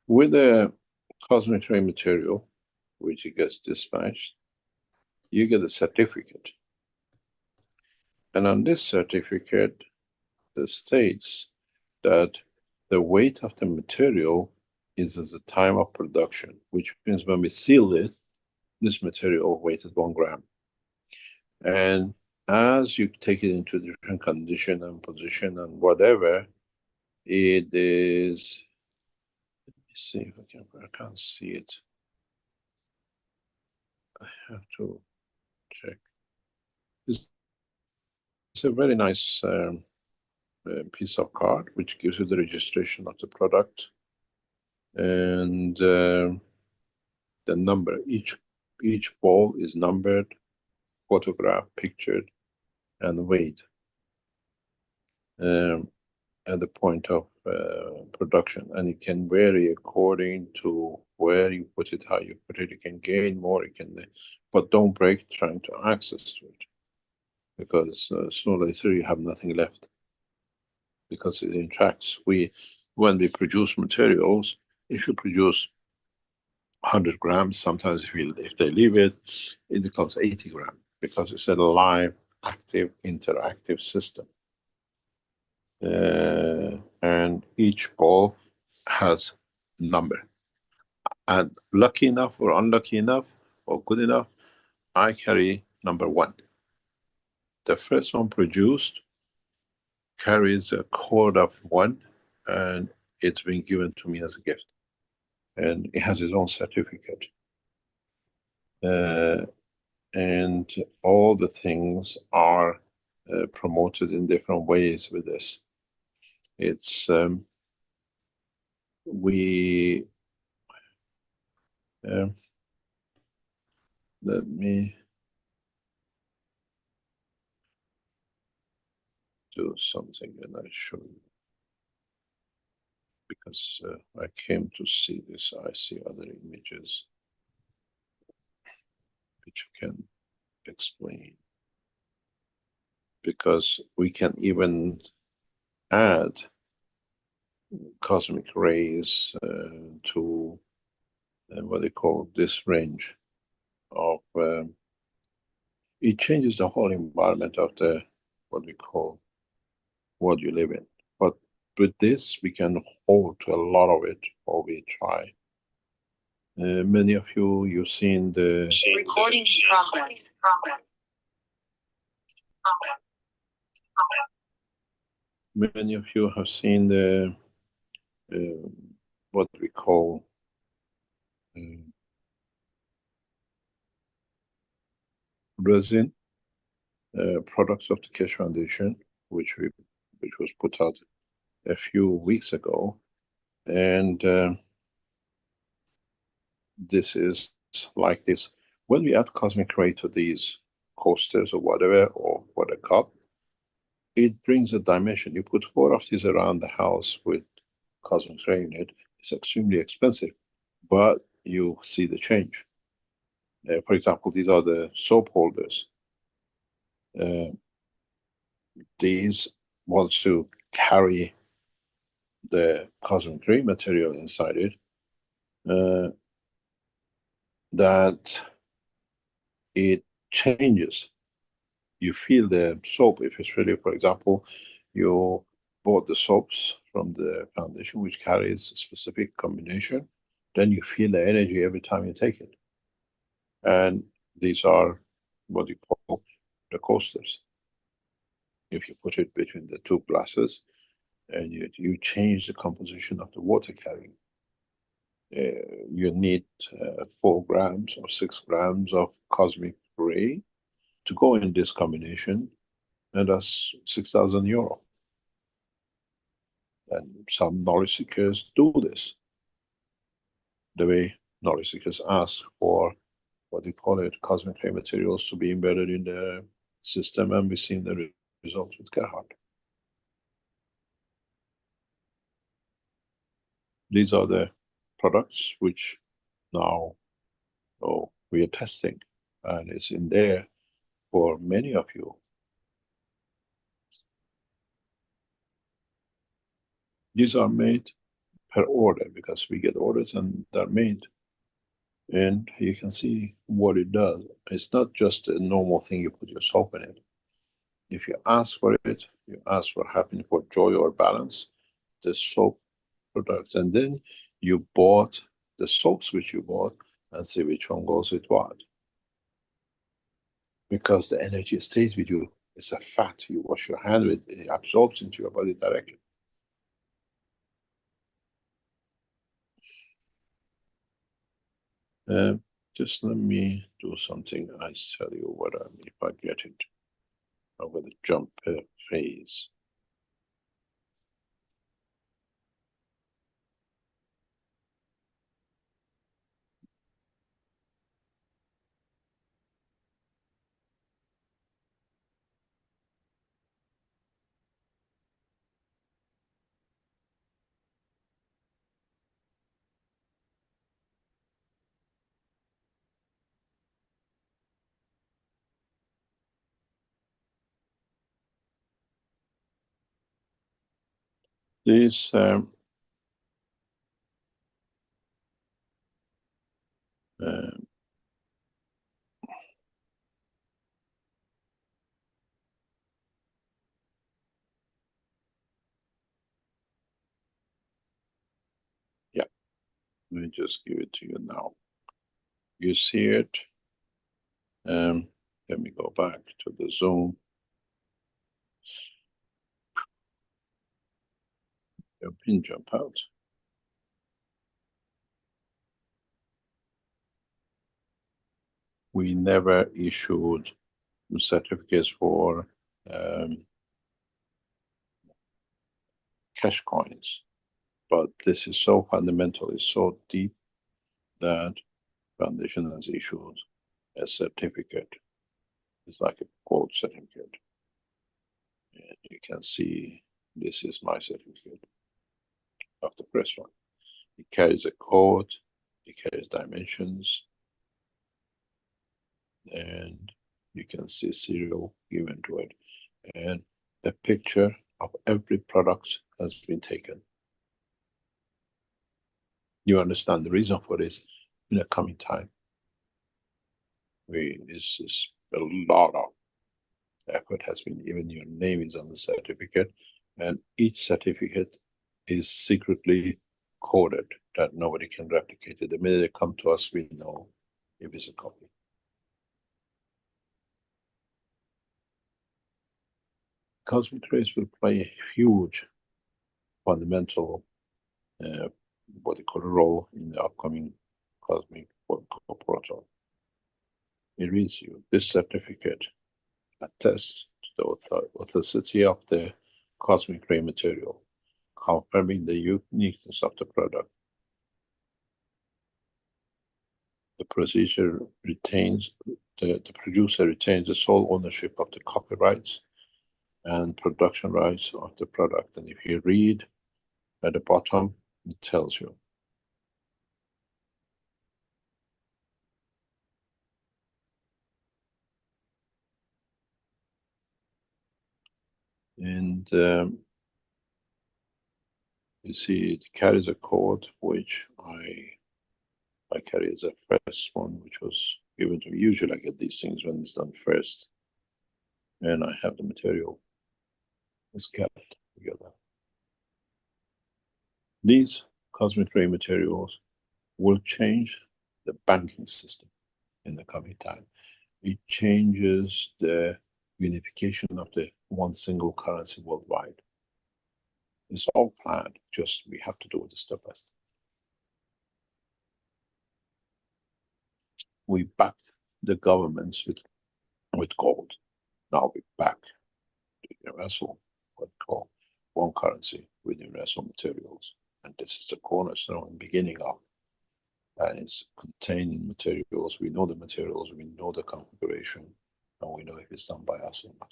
With a cosmic ray material, which it gets dispatched, you get a certificate. And on this certificate, it states that the weight of the material is as the time of production, which means when we sealed it, this material weighted 1 gram. And as you take it into different condition and position and whatever, it is, let me see if I can't see it. I have to check. It's a very nice piece of card which gives you the registration of the product and the number. Each ball is numbered, photographed, pictured, and weighed at the point of production, and it can vary according to where you put it, how you put it. You can gain more, you can, but don't break trying to access to it, because sooner or later you have nothing left, because it interacts. When we produce materials, if you produce 100 grams, sometimes if they leave it, it becomes 80 grams, because it's a live, active, interactive system. And each ball has number. And lucky enough or unlucky enough or good enough, I carry number 1. The first one produced carries a code of 1, and it's been given to me as a gift. And it has its own certificate. And all the things are promoted in different ways with this. It's let me do something and I show you, because I came to see this. I see other images which can explain, because we can even add cosmic rays to what they call this range of it changes the whole environment of the what we call what you live in. But with this we can hold to a lot of it, or we try. Many of you've seen the recording in progress. Many of you have seen the what we call resin products of the Keshe Foundation, which was put out a few weeks ago, and this is like this. When we add cosmic ray to these coasters or whatever, or for the cup, it brings a dimension. You put 4 of these around the house with cosmic ray in it. It's extremely expensive, but you see the change. For example, these are the soap holders. These, once you carry the cosmic ray material inside it, that it changes. You feel the soap. If it's really, for example, you bought the soaps from the foundation which carries a specific combination, then you feel the energy every time you take it. And these are what you call the coasters. If you put it between the 2 glasses and you change the composition of the water carrying, you need 4 grams or 6 grams of cosmic ray to go in this combination, and that's €6,000. And some knowledge seekers do this. The way knowledge seekers ask for what we call it, cosmic ray materials to be embedded in the system, and we've seen the results with Gerhard. These are the products which now we are testing, and it's in there for many of you. These are made per order, because we get orders and they're made. And you can see what it does. It's not just a normal thing you put your soap in it. If you ask for it, you ask for happiness, for joy or balance, the soap products, and then you bought the soaps which you bought, and see which one goes with what. Because the energy stays with you. It's a fat you wash your hand with, it absorbs into your body directly. Just let me do something. I tell you what I mean if I get it. I'm going to jump a phase. This yeah, let me just give it to you now. You see it. Let me go back to the Zoom. Your pin jump out. We never issued certificates for cash coins. But this is so fundamental, it's so deep that Foundation has issued a certificate. It's like a gold certificate. And you can see this is my certificate of the first one. It carries a code, it carries dimensions, and you can see serial given to it. And a picture of every product has been taken. You understand the reason for this in the coming time. This is a lot of effort has been given. Your name is on the certificate, and each certificate is secretly coded that nobody can replicate it. The minute they come to us, we know if it's a copy. Cosmic rays will play a huge fundamental what they call a role in the upcoming cosmic portal. It reads you. This certificate attests to the authenticity of the cosmic ray material, confirming the uniqueness of the product. The producer retains the sole ownership of the copyrights and production rights of the product. And if you read at the bottom, it tells you. And you see it carries a code which I carry as a first one, which was given to me. Usually I get these things when it's done first. And I have the material is kept together. These cosmic ray materials will change the banking system in the coming time. It changes the unification of the one single currency worldwide. It's all planned, just we have to do it step by step. We backed the governments with gold. Now we back the universal, what we call one currency with universal materials. And this is the cornerstone and beginning of. And it's contained in materials. We know the materials, we know the configuration, and we know if it's done by us or not.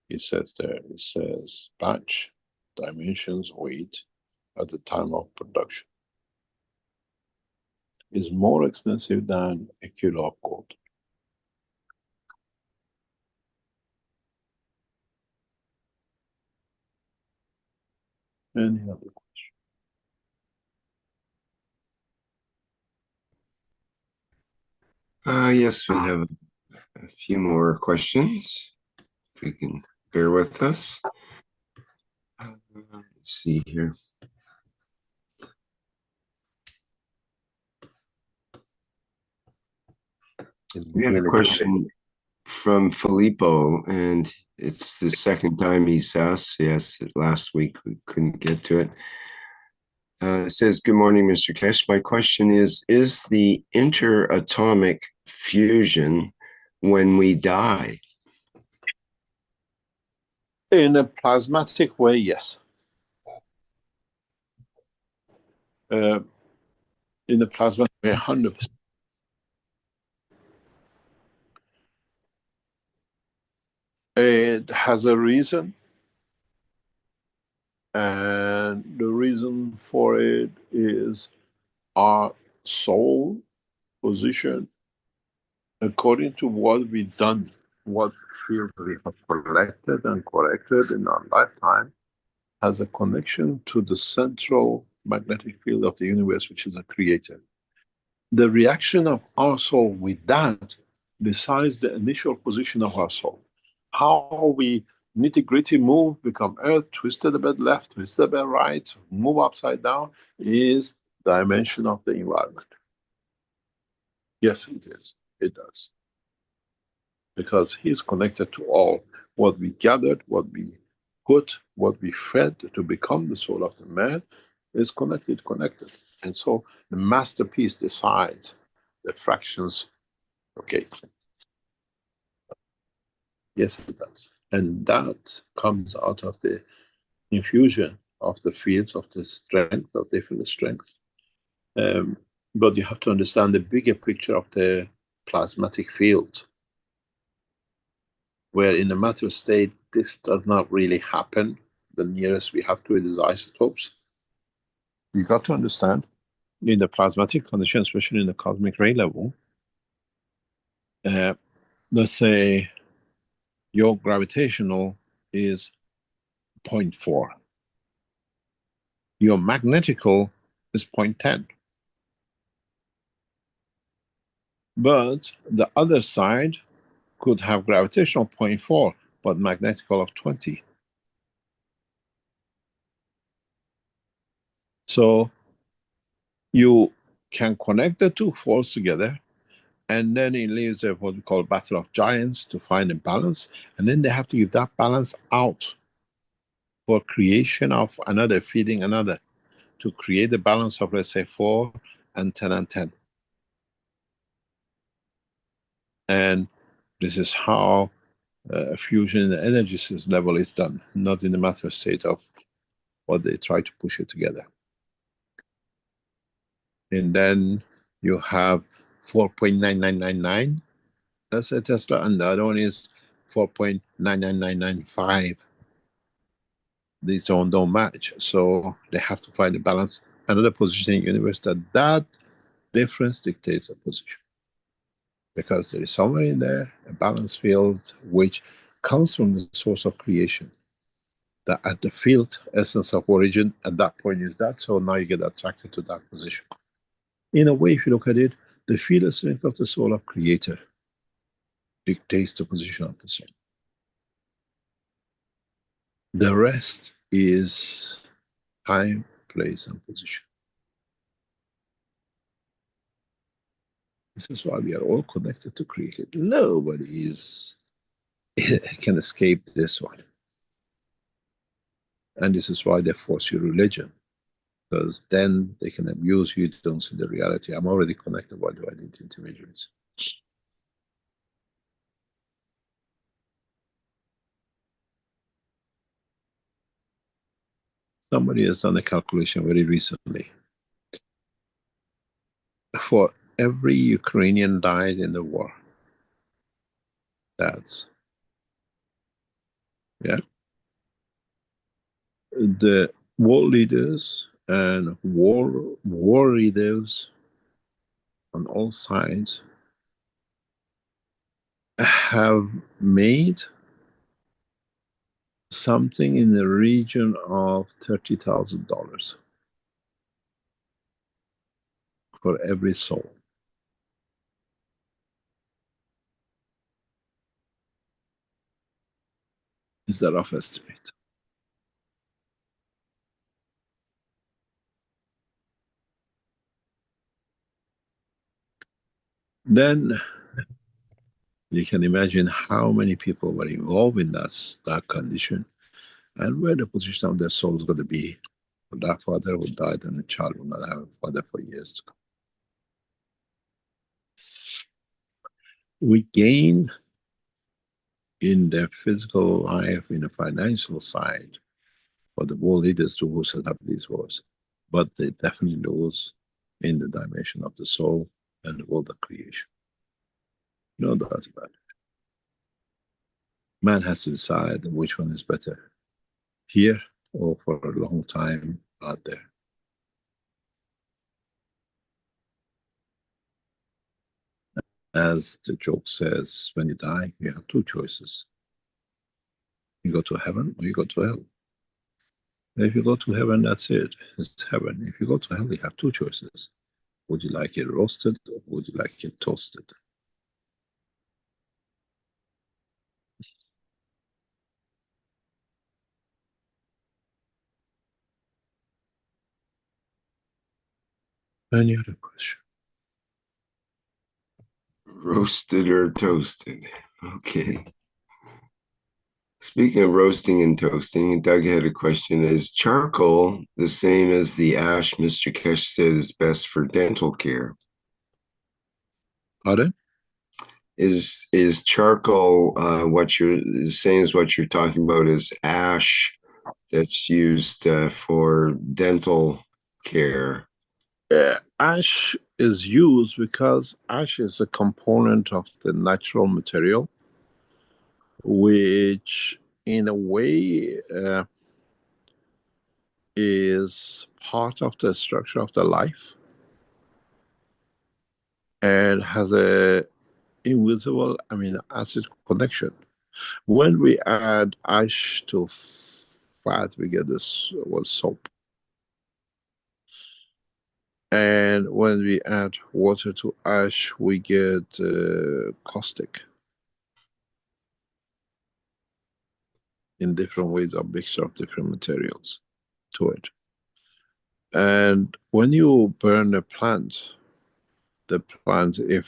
It says there, it says batch, dimensions, weight at the time of production is more expensive than a kilo of gold. Any other question? Yes, we have a few more questions. If you can bear with us. Let's see here. We have a question from Filippo, and it's the second time he's asked. He asked it last week. We couldn't get to it. It says, good morning, Mr. Keshe. My question is the interatomic fusion when we die? In a plasmatic way, yes. In a plasmatic way, 100%. It has a reason, and the reason for it is our soul position according to what we've done, what field we have collected and corrected in our lifetime, has a connection to the central magnetic field of the universe, which is a creator. The reaction of our soul with that decides the initial position of our soul. How we nitty-gritty move, become earth, twisted a bit left, twisted a bit right, move upside down, is dimension of the environment. Yes, it is. It does. because he's connected to all. What we gathered, what we put, what we fed to become the soul of the man is connected. And so the masterpiece decides the fractions. Okay. Yes, it does. And that comes out of the infusion of the fields of the strength, of different strength. But you have to understand the bigger picture of the plasmatic field, where in the matter state, this does not really happen. The nearest we have to it is isotopes. You got to understand, in the plasmatic condition, especially in the cosmic ray level, let's say your gravitational is 0.4. Your magnetical is 0.10. But the other side could have gravitational 0.4, but magnetical of 20. So you can connect the two forces together, and then it leaves a what we call battle of giants to find a balance, and then they have to give that balance out for creation of another, feeding another, to create the balance of, let's say, 4 and 10 and 10. And this is how fusion in the energy level is done, not in the matter state of what they try to push it together. And then you have 4.9999, that's a Tesla, and the other one is 4.99995. These don't match, so they have to find a balance, another position in the universe that difference dictates a position. Because there is somewhere in there a balance field which comes from the source of creation. That at the field essence of origin at that point is that, so now you get attracted to that position. In a way, if you look at it, the field strength of the soul of creator dictates the position of the soul. The rest is time, place, and position. This is why we are all connected to creator. Nobody can escape this one. And this is why they force you religion. Because then they can abuse you, don't see the reality. I'm already connected, why do I need intermediaries? Somebody has done a calculation very recently. For every Ukrainian died in the war, that's, yeah, the world leaders and war leaders on all sides have made something in the region of $30,000 for every soul. Is a rough estimate. Then you can imagine how many people were involved in that condition, and where the position of their soul is going to be for that father who died, and the child will not have a father for years to come. We gain in their physical life, in the financial side, for the world leaders who set up these wars, but they definitely lose in the dimension of the soul and the world of creation. No doubt about it. Man has to decide which one is better, here or for a long time out there. As the joke says, when you die, you have two choices. You go to heaven or you go to hell. If you go to heaven, that's it. It's heaven. If you go to hell, you have two choices. Would you like it roasted or would you like it toasted? Any other question? Roasted or toasted? Okay. Speaking of roasting and toasting, Doug had a question. Is charcoal the same as the ash Mr. Keshe said is best for dental care? Pardon? Is charcoal what you're the same as what you're talking about is ash that's used for dental care? Ash is used because ash is a component of the natural material, which in a way is part of the structure of the life and has a invisible amino acid connection. When we add ash to fat, we get this was soap. And when we add water to ash, we get caustic. In different ways, a mixture of different materials to it. And when you burn a plant, the plant, if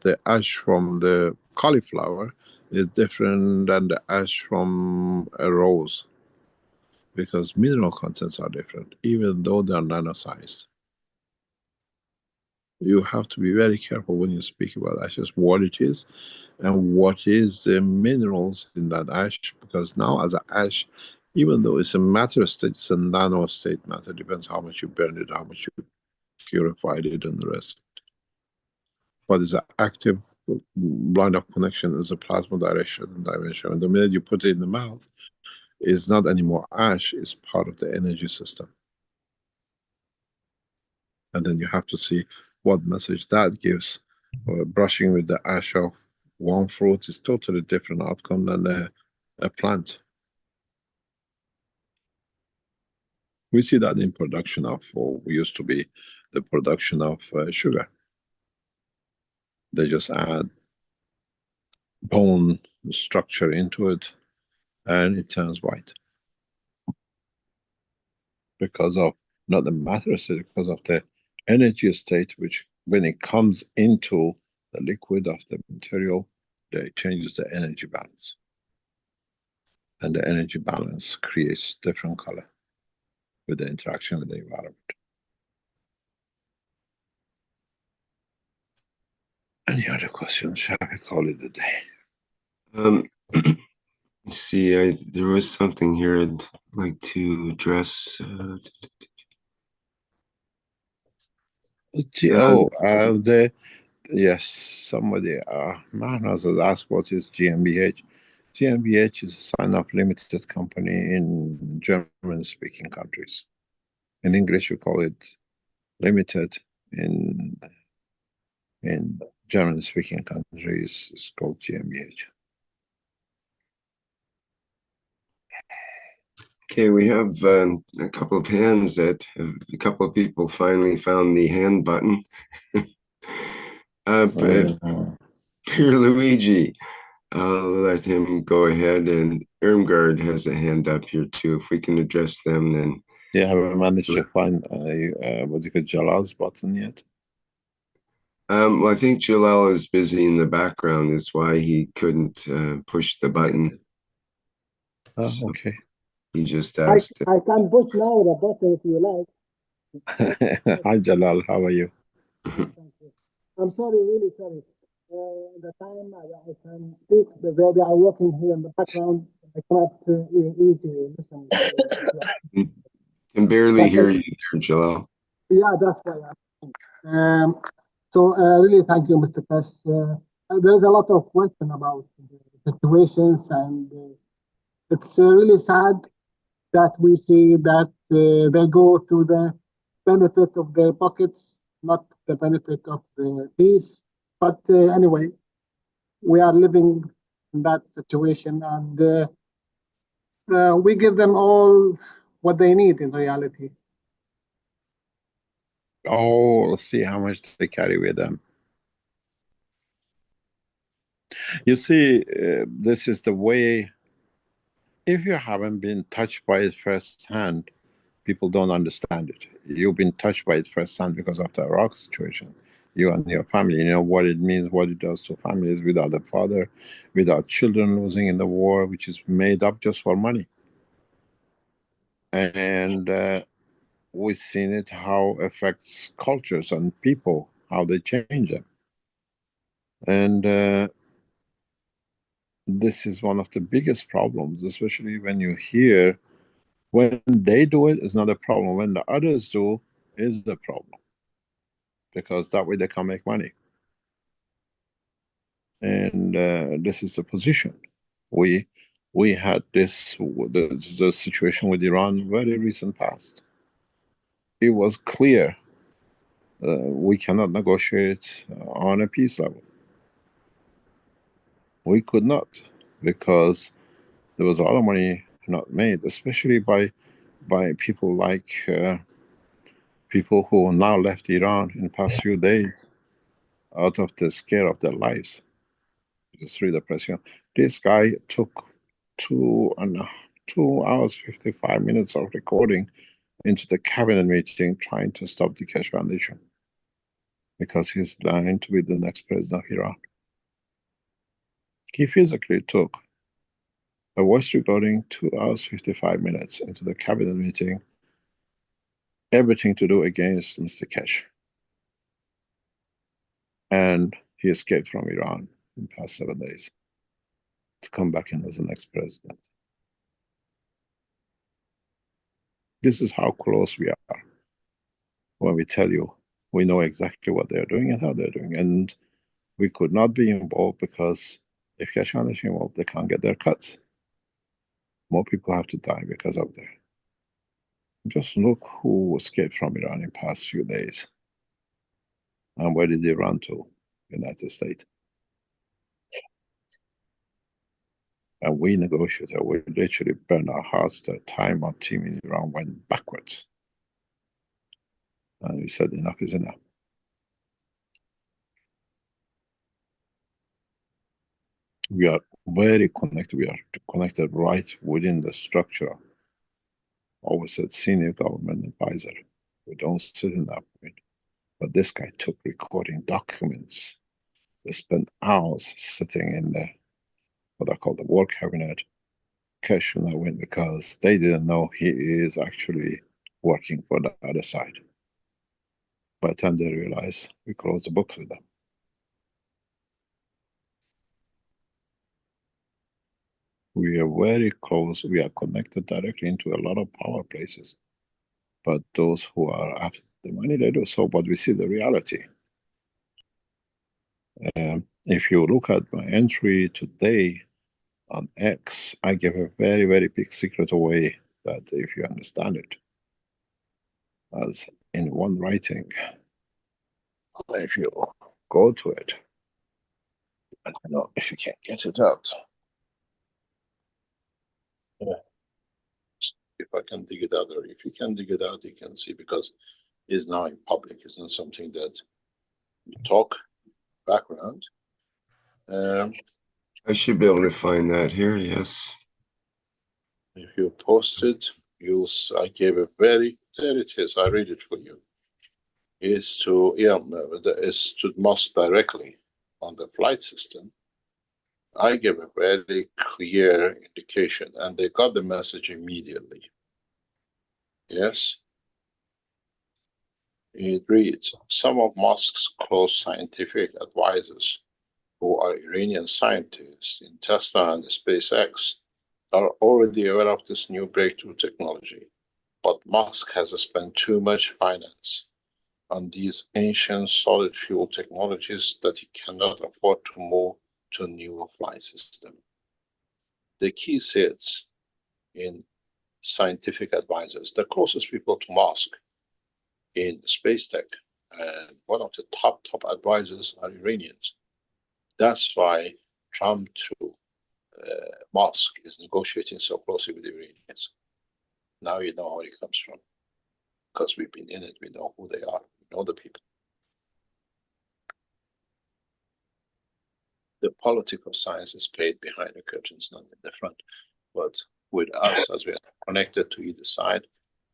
the ash from the cauliflower is different than the ash from a rose, because mineral contents are different, even though they are nano-sized. You have to be very careful when you speak about ashes, what it is, and what is the minerals in that ash, because now as an ash, even though it's a matter state, it's a nano state matter, depends how much you burn it, how much you purified it, and the rest. But it's an active line of connection, is a plasma direction and dimension. And the minute you put it in the mouth, it's not anymore ash, it's part of the energy system. And then you have to see what message that gives. Brushing with the ash of one fruit is totally different outcome than a plant. We see that in production of, or used to be the production of sugar. They just add bone structure into it and it turns white. Because of, not the matter state, because of the energy state, which when it comes into the liquid of the material, it changes the energy balance. And the energy balance creates different color with the interaction with the environment. Any other questions? Shall we call it a day? Let's see, there was something here I'd like to address. Yes, somebody, Mehran has asked what is GmbH. GmbH is a sign of limited company in German-speaking countries. In English, we call it limited. In German-speaking countries, it's called GmbH. Okay, we have a couple of hands that a couple of people finally found the hand button. Pierre Luigi, I'll let him go ahead, and Irmgard has a hand up here too. If we can address them, then. Yeah, have we managed to find what you call Jalal's button yet? Well, I think Jalal is busy in the background. Is why he couldn't push the button. Oh, okay. He just asked. I can push now the button if you like. Hi, Jalal. How are you? Thank you. I'm sorry, really sorry. The time I can speak, they are working here in the background. I cannot easily listen. Can barely hear you there, Jalal. Yeah, that's why. So really, thank you, Mr. Keshe. There's a lot of question about the situations, and it's really sad that we see that they go to the benefit of their pockets, not the benefit of the peace. But anyway, we are living in that situation, and we give them all what they need in reality. Oh, let's see how much they carry with them. You see, this is the way, if you haven't been touched by it firsthand, people don't understand it. You've been touched by it firsthand because of the Iraq situation. you and your family. You know what it means, what it does to families without a father, without children losing in the war, which is made up just for money. And we've seen it, how it affects cultures and people, how they change them. And this is one of the biggest problems, especially when you hear when they do it, it's not a problem. When the others do, is the problem. Because that way they can make money. And this is the position. We had this, the situation with Iran very recent past. It was clear we cannot negotiate on a peace level. We could not, because there was a lot of money not made, especially by people like people who now left Iran in the past few days out of the scare of their lives. Just read the press. This guy took 2 hours 55 minutes of recording into the cabinet meeting trying to stop the Keshe Foundation because he's dying to be the next president of Iran. He physically took a voice recording 2 hours 55 minutes into the cabinet meeting, everything to do against Mr. Keshe. And he escaped from Iran in the past 7 days to come back in as the next president. This is how close we are when we tell you we know exactly what they're doing and how they're doing. And we could not be involved because if Keshe Foundation involved, they can't get their cuts. More people have to die because of that. Just look who escaped from Iran in the past few days. And where did they run to? United States. And we negotiated, we literally burned our hearts. The time our team in Iran went backwards. And we said enough is enough. We are very connected. We are connected right within the structure. Always said senior government advisor. We don't sit in that point. But this guy took recording documents. They spent hours sitting in the, what I call the war cabinet. Keshe and I went because they didn't know he is actually working for the other side. By the time they realized, we closed the books with them. We are very close. We are connected directly into a lot of power places. But those who are after the money, they do so. But we see the reality. If you look at my entry today on X, I gave a very, very big secret away that if you understand it, as in one writing, if you go to it, I don't know if you can get it out. If I can dig it out, or if you can dig it out, you can see, because it's now in public. It's not something that you talk background. I should be able to find that here, yes. If you post it, I gave a very, there it is, I read it for you. Is to Musk directly on the flight system. I gave a very clear indication, and they got the message immediately. Yes. It reads, some of Musk's close scientific advisors, who are Iranian scientists in Tesla and SpaceX, are already aware of this new breakthrough technology. But Musk has spent too much finance on these ancient solid fuel technologies that he cannot afford to move to a newer flight system. The key sits in scientific advisors, the closest people to Musk in space tech, and one of the top advisors are Iranians. That's why Trump through Musk is negotiating so closely with the Iranians. Now you know where it comes from, because we've been in it, we know who they are, we know the people. The political science is played behind the curtains, not in the front. But with us, as we are connected to either side,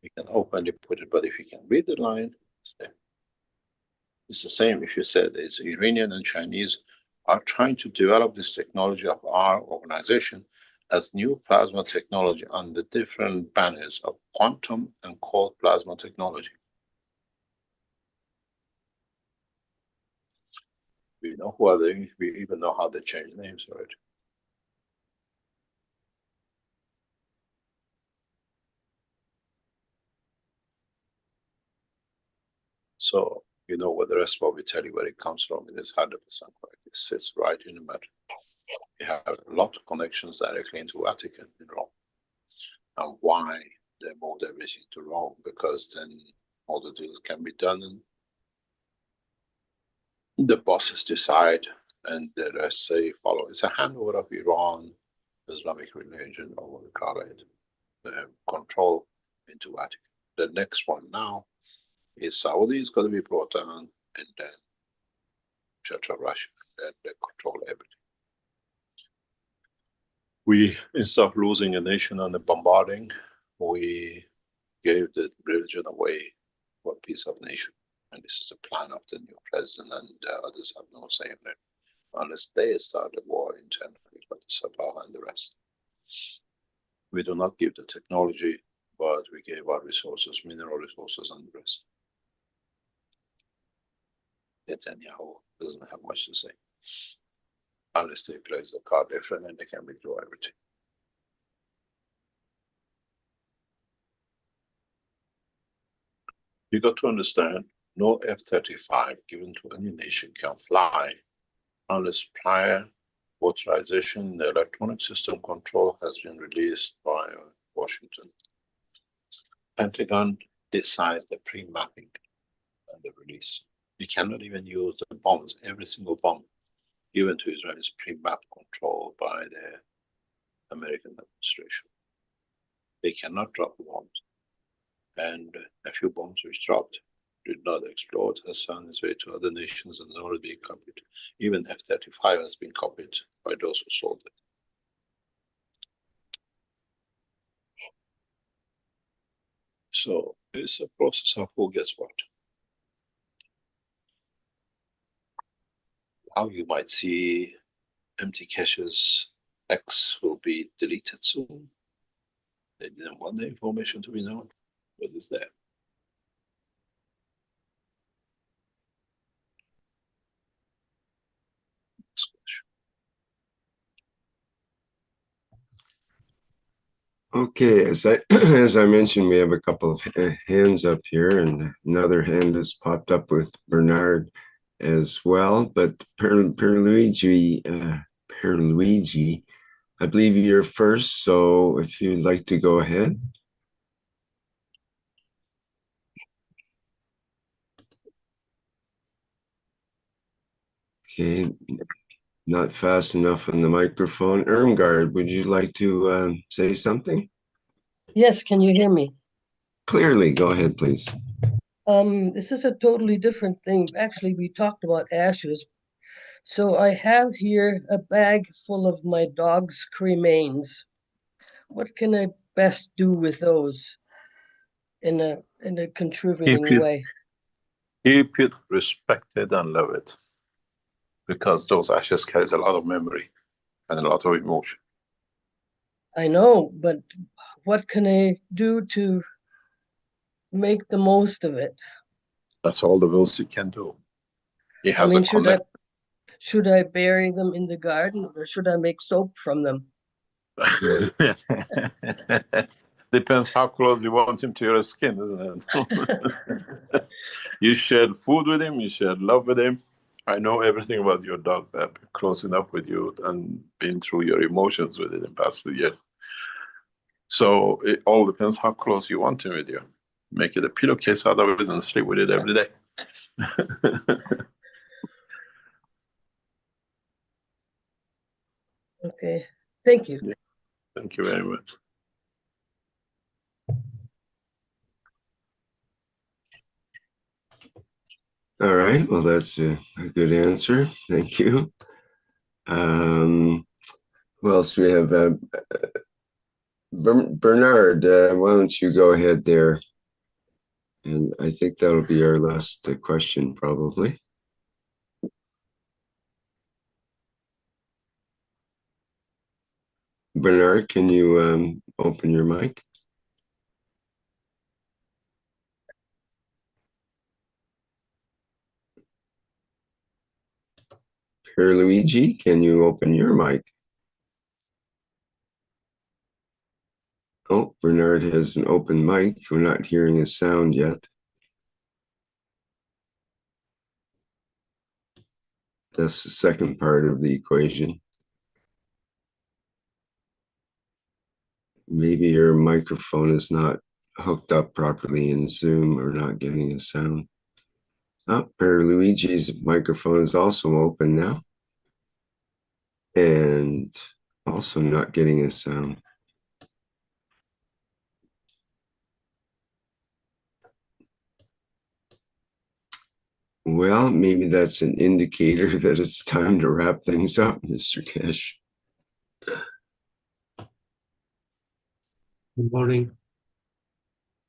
we can openly put it. But if you can read the line, it's there. It's the same if you said it's Iranian and Chinese are trying to develop this technology of our organization as new plasma technology under different banners of quantum and cold plasma technology. We know who are they, we even know how they change names already. So, you know what the rest of what we tell you where it comes from, it is 100% correct. It sits right in the middle. We have a lot of connections directly into Vatican in Rome. And why they moved everything to Rome? Because then all the deals can be done and the bosses decide and the rest say follow. It's a handover of Iran, Islamic religion, or what we call it, control into Vatican. The next one now is Saudi is going to be brought down, and then Church of Russia, and then they control everything. We, instead of losing a nation on the bombarding, we gave the religion away for a piece of nation. And this is the plan of the new president, and others have no say in it. Unless they start a war internally, but the Sabah and the rest. We do not give the technology, but we gave our resources, mineral resources, and the rest. Netanyahu doesn't have much to say. Unless they place the card different and they can withdraw everything. You got to understand, no F-35 given to any nation can fly unless prior authorization, the electronic system control has been released by Washington. Pentagon decides the pre-mapping and the release. You cannot even use the bombs. Every single bomb given to Israel is pre-map controlled by the American administration. They cannot drop bombs. And a few bombs which dropped did not explode, has found its way to other nations and already been copied. Even F-35 has been copied by those who sold it. So it's a process of who gets what. How you might see empty caches X will be deleted soon. They didn't want the information to be known, but it's there. Next question. Okay, as I mentioned, we have a couple of hands up here, and another hand has popped up with Bernard as well. But Pierluigi, I believe you're first, so if you'd like to go ahead. Okay, not fast enough on the microphone. Irmgard, would you like to say something? Yes, can you hear me? Clearly, go ahead, please. This is a totally different thing. Actually, we talked about ashes. So I have here a bag full of my dog's cremains. What can I best do with those in a contributing way? Keep it, respect it, and love it. Because those ashes carries a lot of memory and a lot of emotion. I know, but what can I do to make the most of it? That's all the Wills can do. He has I mean, a should I bury them in the garden, or should I make soap from them? Depends how close you want him to your skin, isn't it? You shared food with him, you shared love with him. I know everything about your dog. I've been close enough with you and been through your emotions with it in the past 2 years. So it all depends how close you want him with you. Make it a pillowcase out of it and sleep with it every day. Okay, thank you. Yeah. Thank you very much. All right, well, that's a good answer. Thank you. Who else do we have? Bernard, why don't you go ahead there? And I think that'll be our last question, probably. Bernard, can you open your mic? Luigi, can you open your mic? Oh, Bernard has an open mic. We're not hearing his sound yet. That's the second part of the equation. Maybe your microphone is not hooked up properly in Zoom or not getting a sound. Oh, Luigi's microphone is also open now. And also not getting a sound. Well, maybe that's an indicator that it's time to wrap things up, Mr. Keshe. Good morning.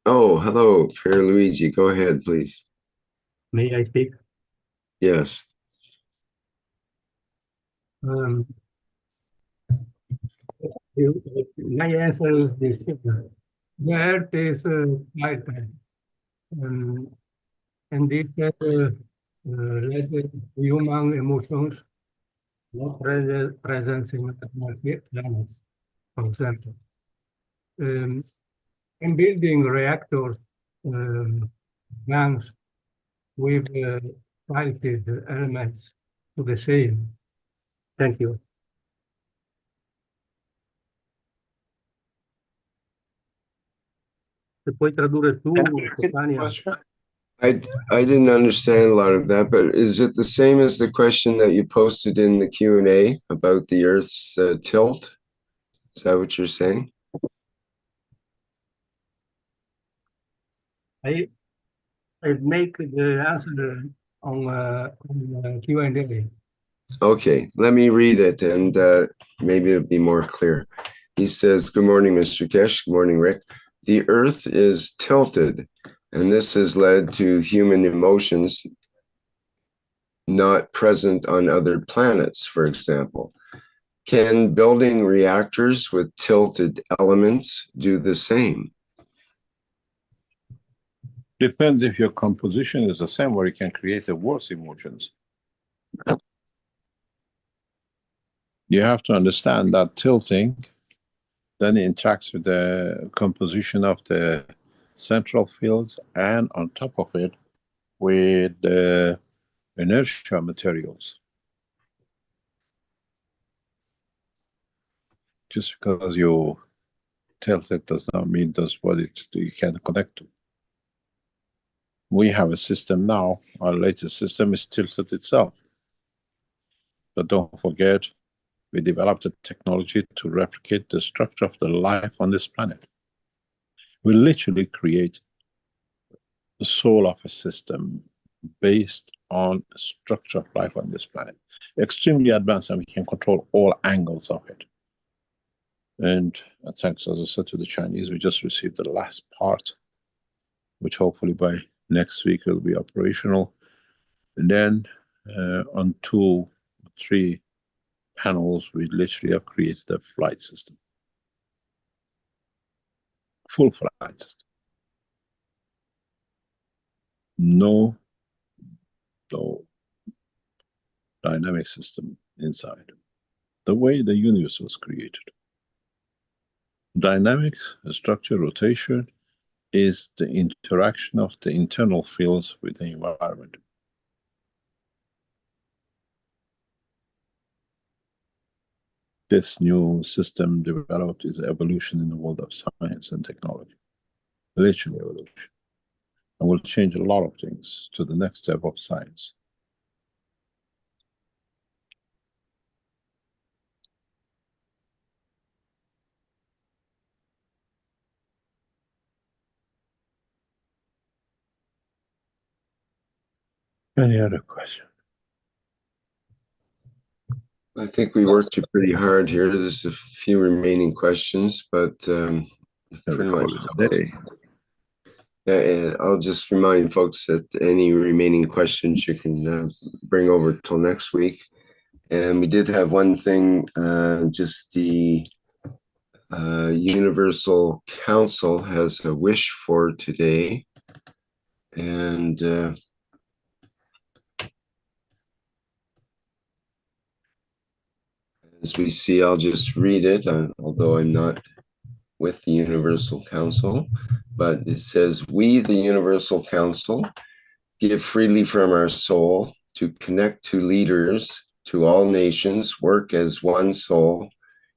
Oh, hello, Luigi. Go ahead, please. May I speak? Yes. My answer is this. The earth is quite and this led human emotions, not presence in other planets, for example. In building reactors, guns with quality elements to the same. Thank you. Se puoi tradurre tu, Stefania? I didn't understand a lot of that, but is it the same as the question that you posted in the Q&A about the Earth's tilt? Is that what you're saying? I make the answer on Q&A. Okay, let me read it and maybe it'll be more clear. He says, good morning, Mr. Keshe. Good morning, Rick. The Earth is tilted, and this has led to human emotions not present on other planets, for example. Can building reactors with tilted elements do the same? Depends if your composition is the same, or you can create a worse emotions. You have to understand that tilting then interacts with the composition of the central fields, and on top of it, with the inertia materials. Just because you tilt it does not mean that's what you can connect to. We have a system now, our latest system is tilted itself. But don't forget, we developed a technology to replicate the structure of the life on this planet. We literally create the soul of a system based on the structure of life on this planet. Extremely advanced, and we can control all angles of it. And thanks, as I said, to the Chinese, we just received the last part, which hopefully by next week will be operational. And then on 2, 3 panels, we literally have created a flight system. Full flight system. No dynamic system inside. The way the universe was created. Dynamics, structure, rotation is the interaction of the internal fields with the environment. This new system developed is evolution in the world of science and technology. Literally evolution. And will change a lot of things to the next step of science. Any other question? I think we worked you pretty hard here. There's a few remaining questions, but pretty much. I'll just remind folks that any remaining questions you can bring over till next week. And we did have one thing, just the Universal Council has a wish for today. And as we see, I'll just read it, although I'm not with the Universal Council, but it says, "We, the Universal Council, give freely from our soul to connect to leaders, to all nations, work as one soul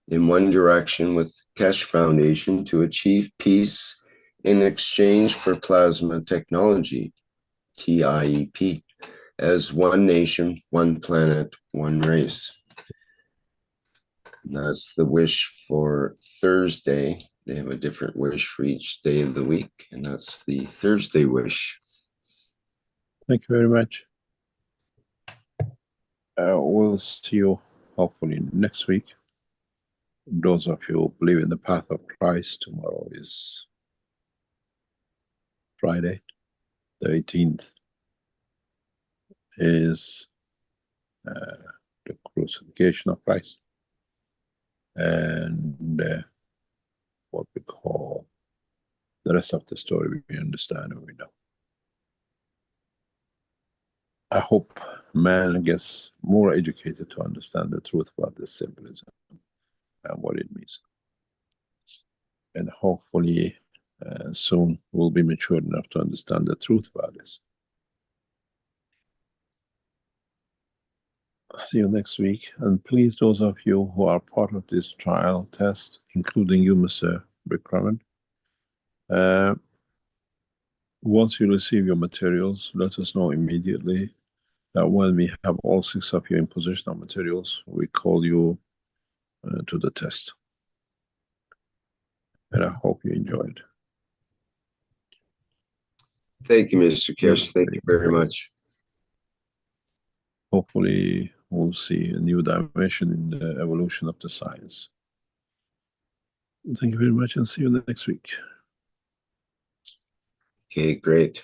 in one direction with Keshe Foundation to achieve peace in exchange for plasma technology, TIEP, as one nation, one planet, one race." And that's the wish for Thursday. They have a different wish for each day of the week, and that's the Thursday wish. Thank you very much. We'll see you hopefully next week. Those of you who believe in the path of Christ, tomorrow is Friday, the 18th, is the crucifixion of Christ. And what we call the rest of the story, we understand and we know. I hope man gets more educated to understand the truth about this symbolism and what it means. And hopefully soon we'll be mature enough to understand the truth about this. I'll see you next week. And please, those of you who are part of this trial test, including you, Mr. Bikram, once you receive your materials, let us know immediately. That when we have all 6 of you in possession of materials, we call you to the test. And I hope you enjoyed. Thank you, Mr. Keshe. Thank you very much. Hopefully we'll see a new dimension in the evolution of the science. Thank you very much and see you next week. Okay, great.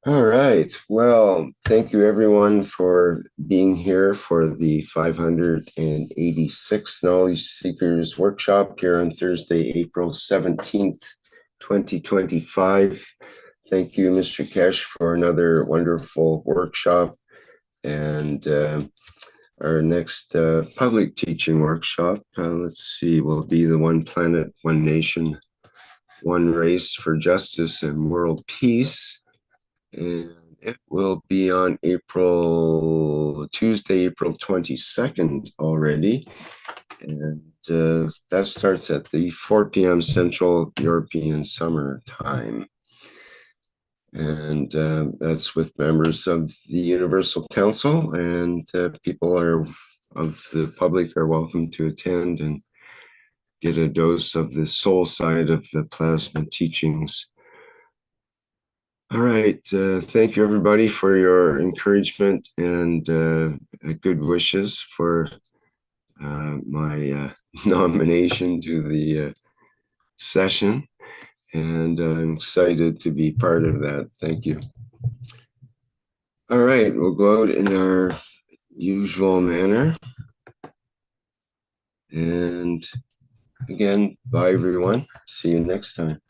All right. Well, thank you everyone for being here for the 586th Knowledge Seekers Workshop here on Thursday, April 17th, 2025. Thank you, Mr. Keshe, for another wonderful workshop. And our next public teaching workshop, let's see, will be the One Planet, One Nation, One Race for Justice and World Peace. And it will be on Tuesday, April 22nd already. And that starts at the 4 p.m. Central European Summer Time. And that's with members of the Universal Council, and people of the public are welcome to attend and get a dose of the soul side of the plasma teachings. All right. Thank you, everybody, for your encouragement and good wishes for my nomination to the session. And I'm excited to be part of that. Thank you. All right, we'll go out in our usual manner. And again, bye, everyone. See you next time.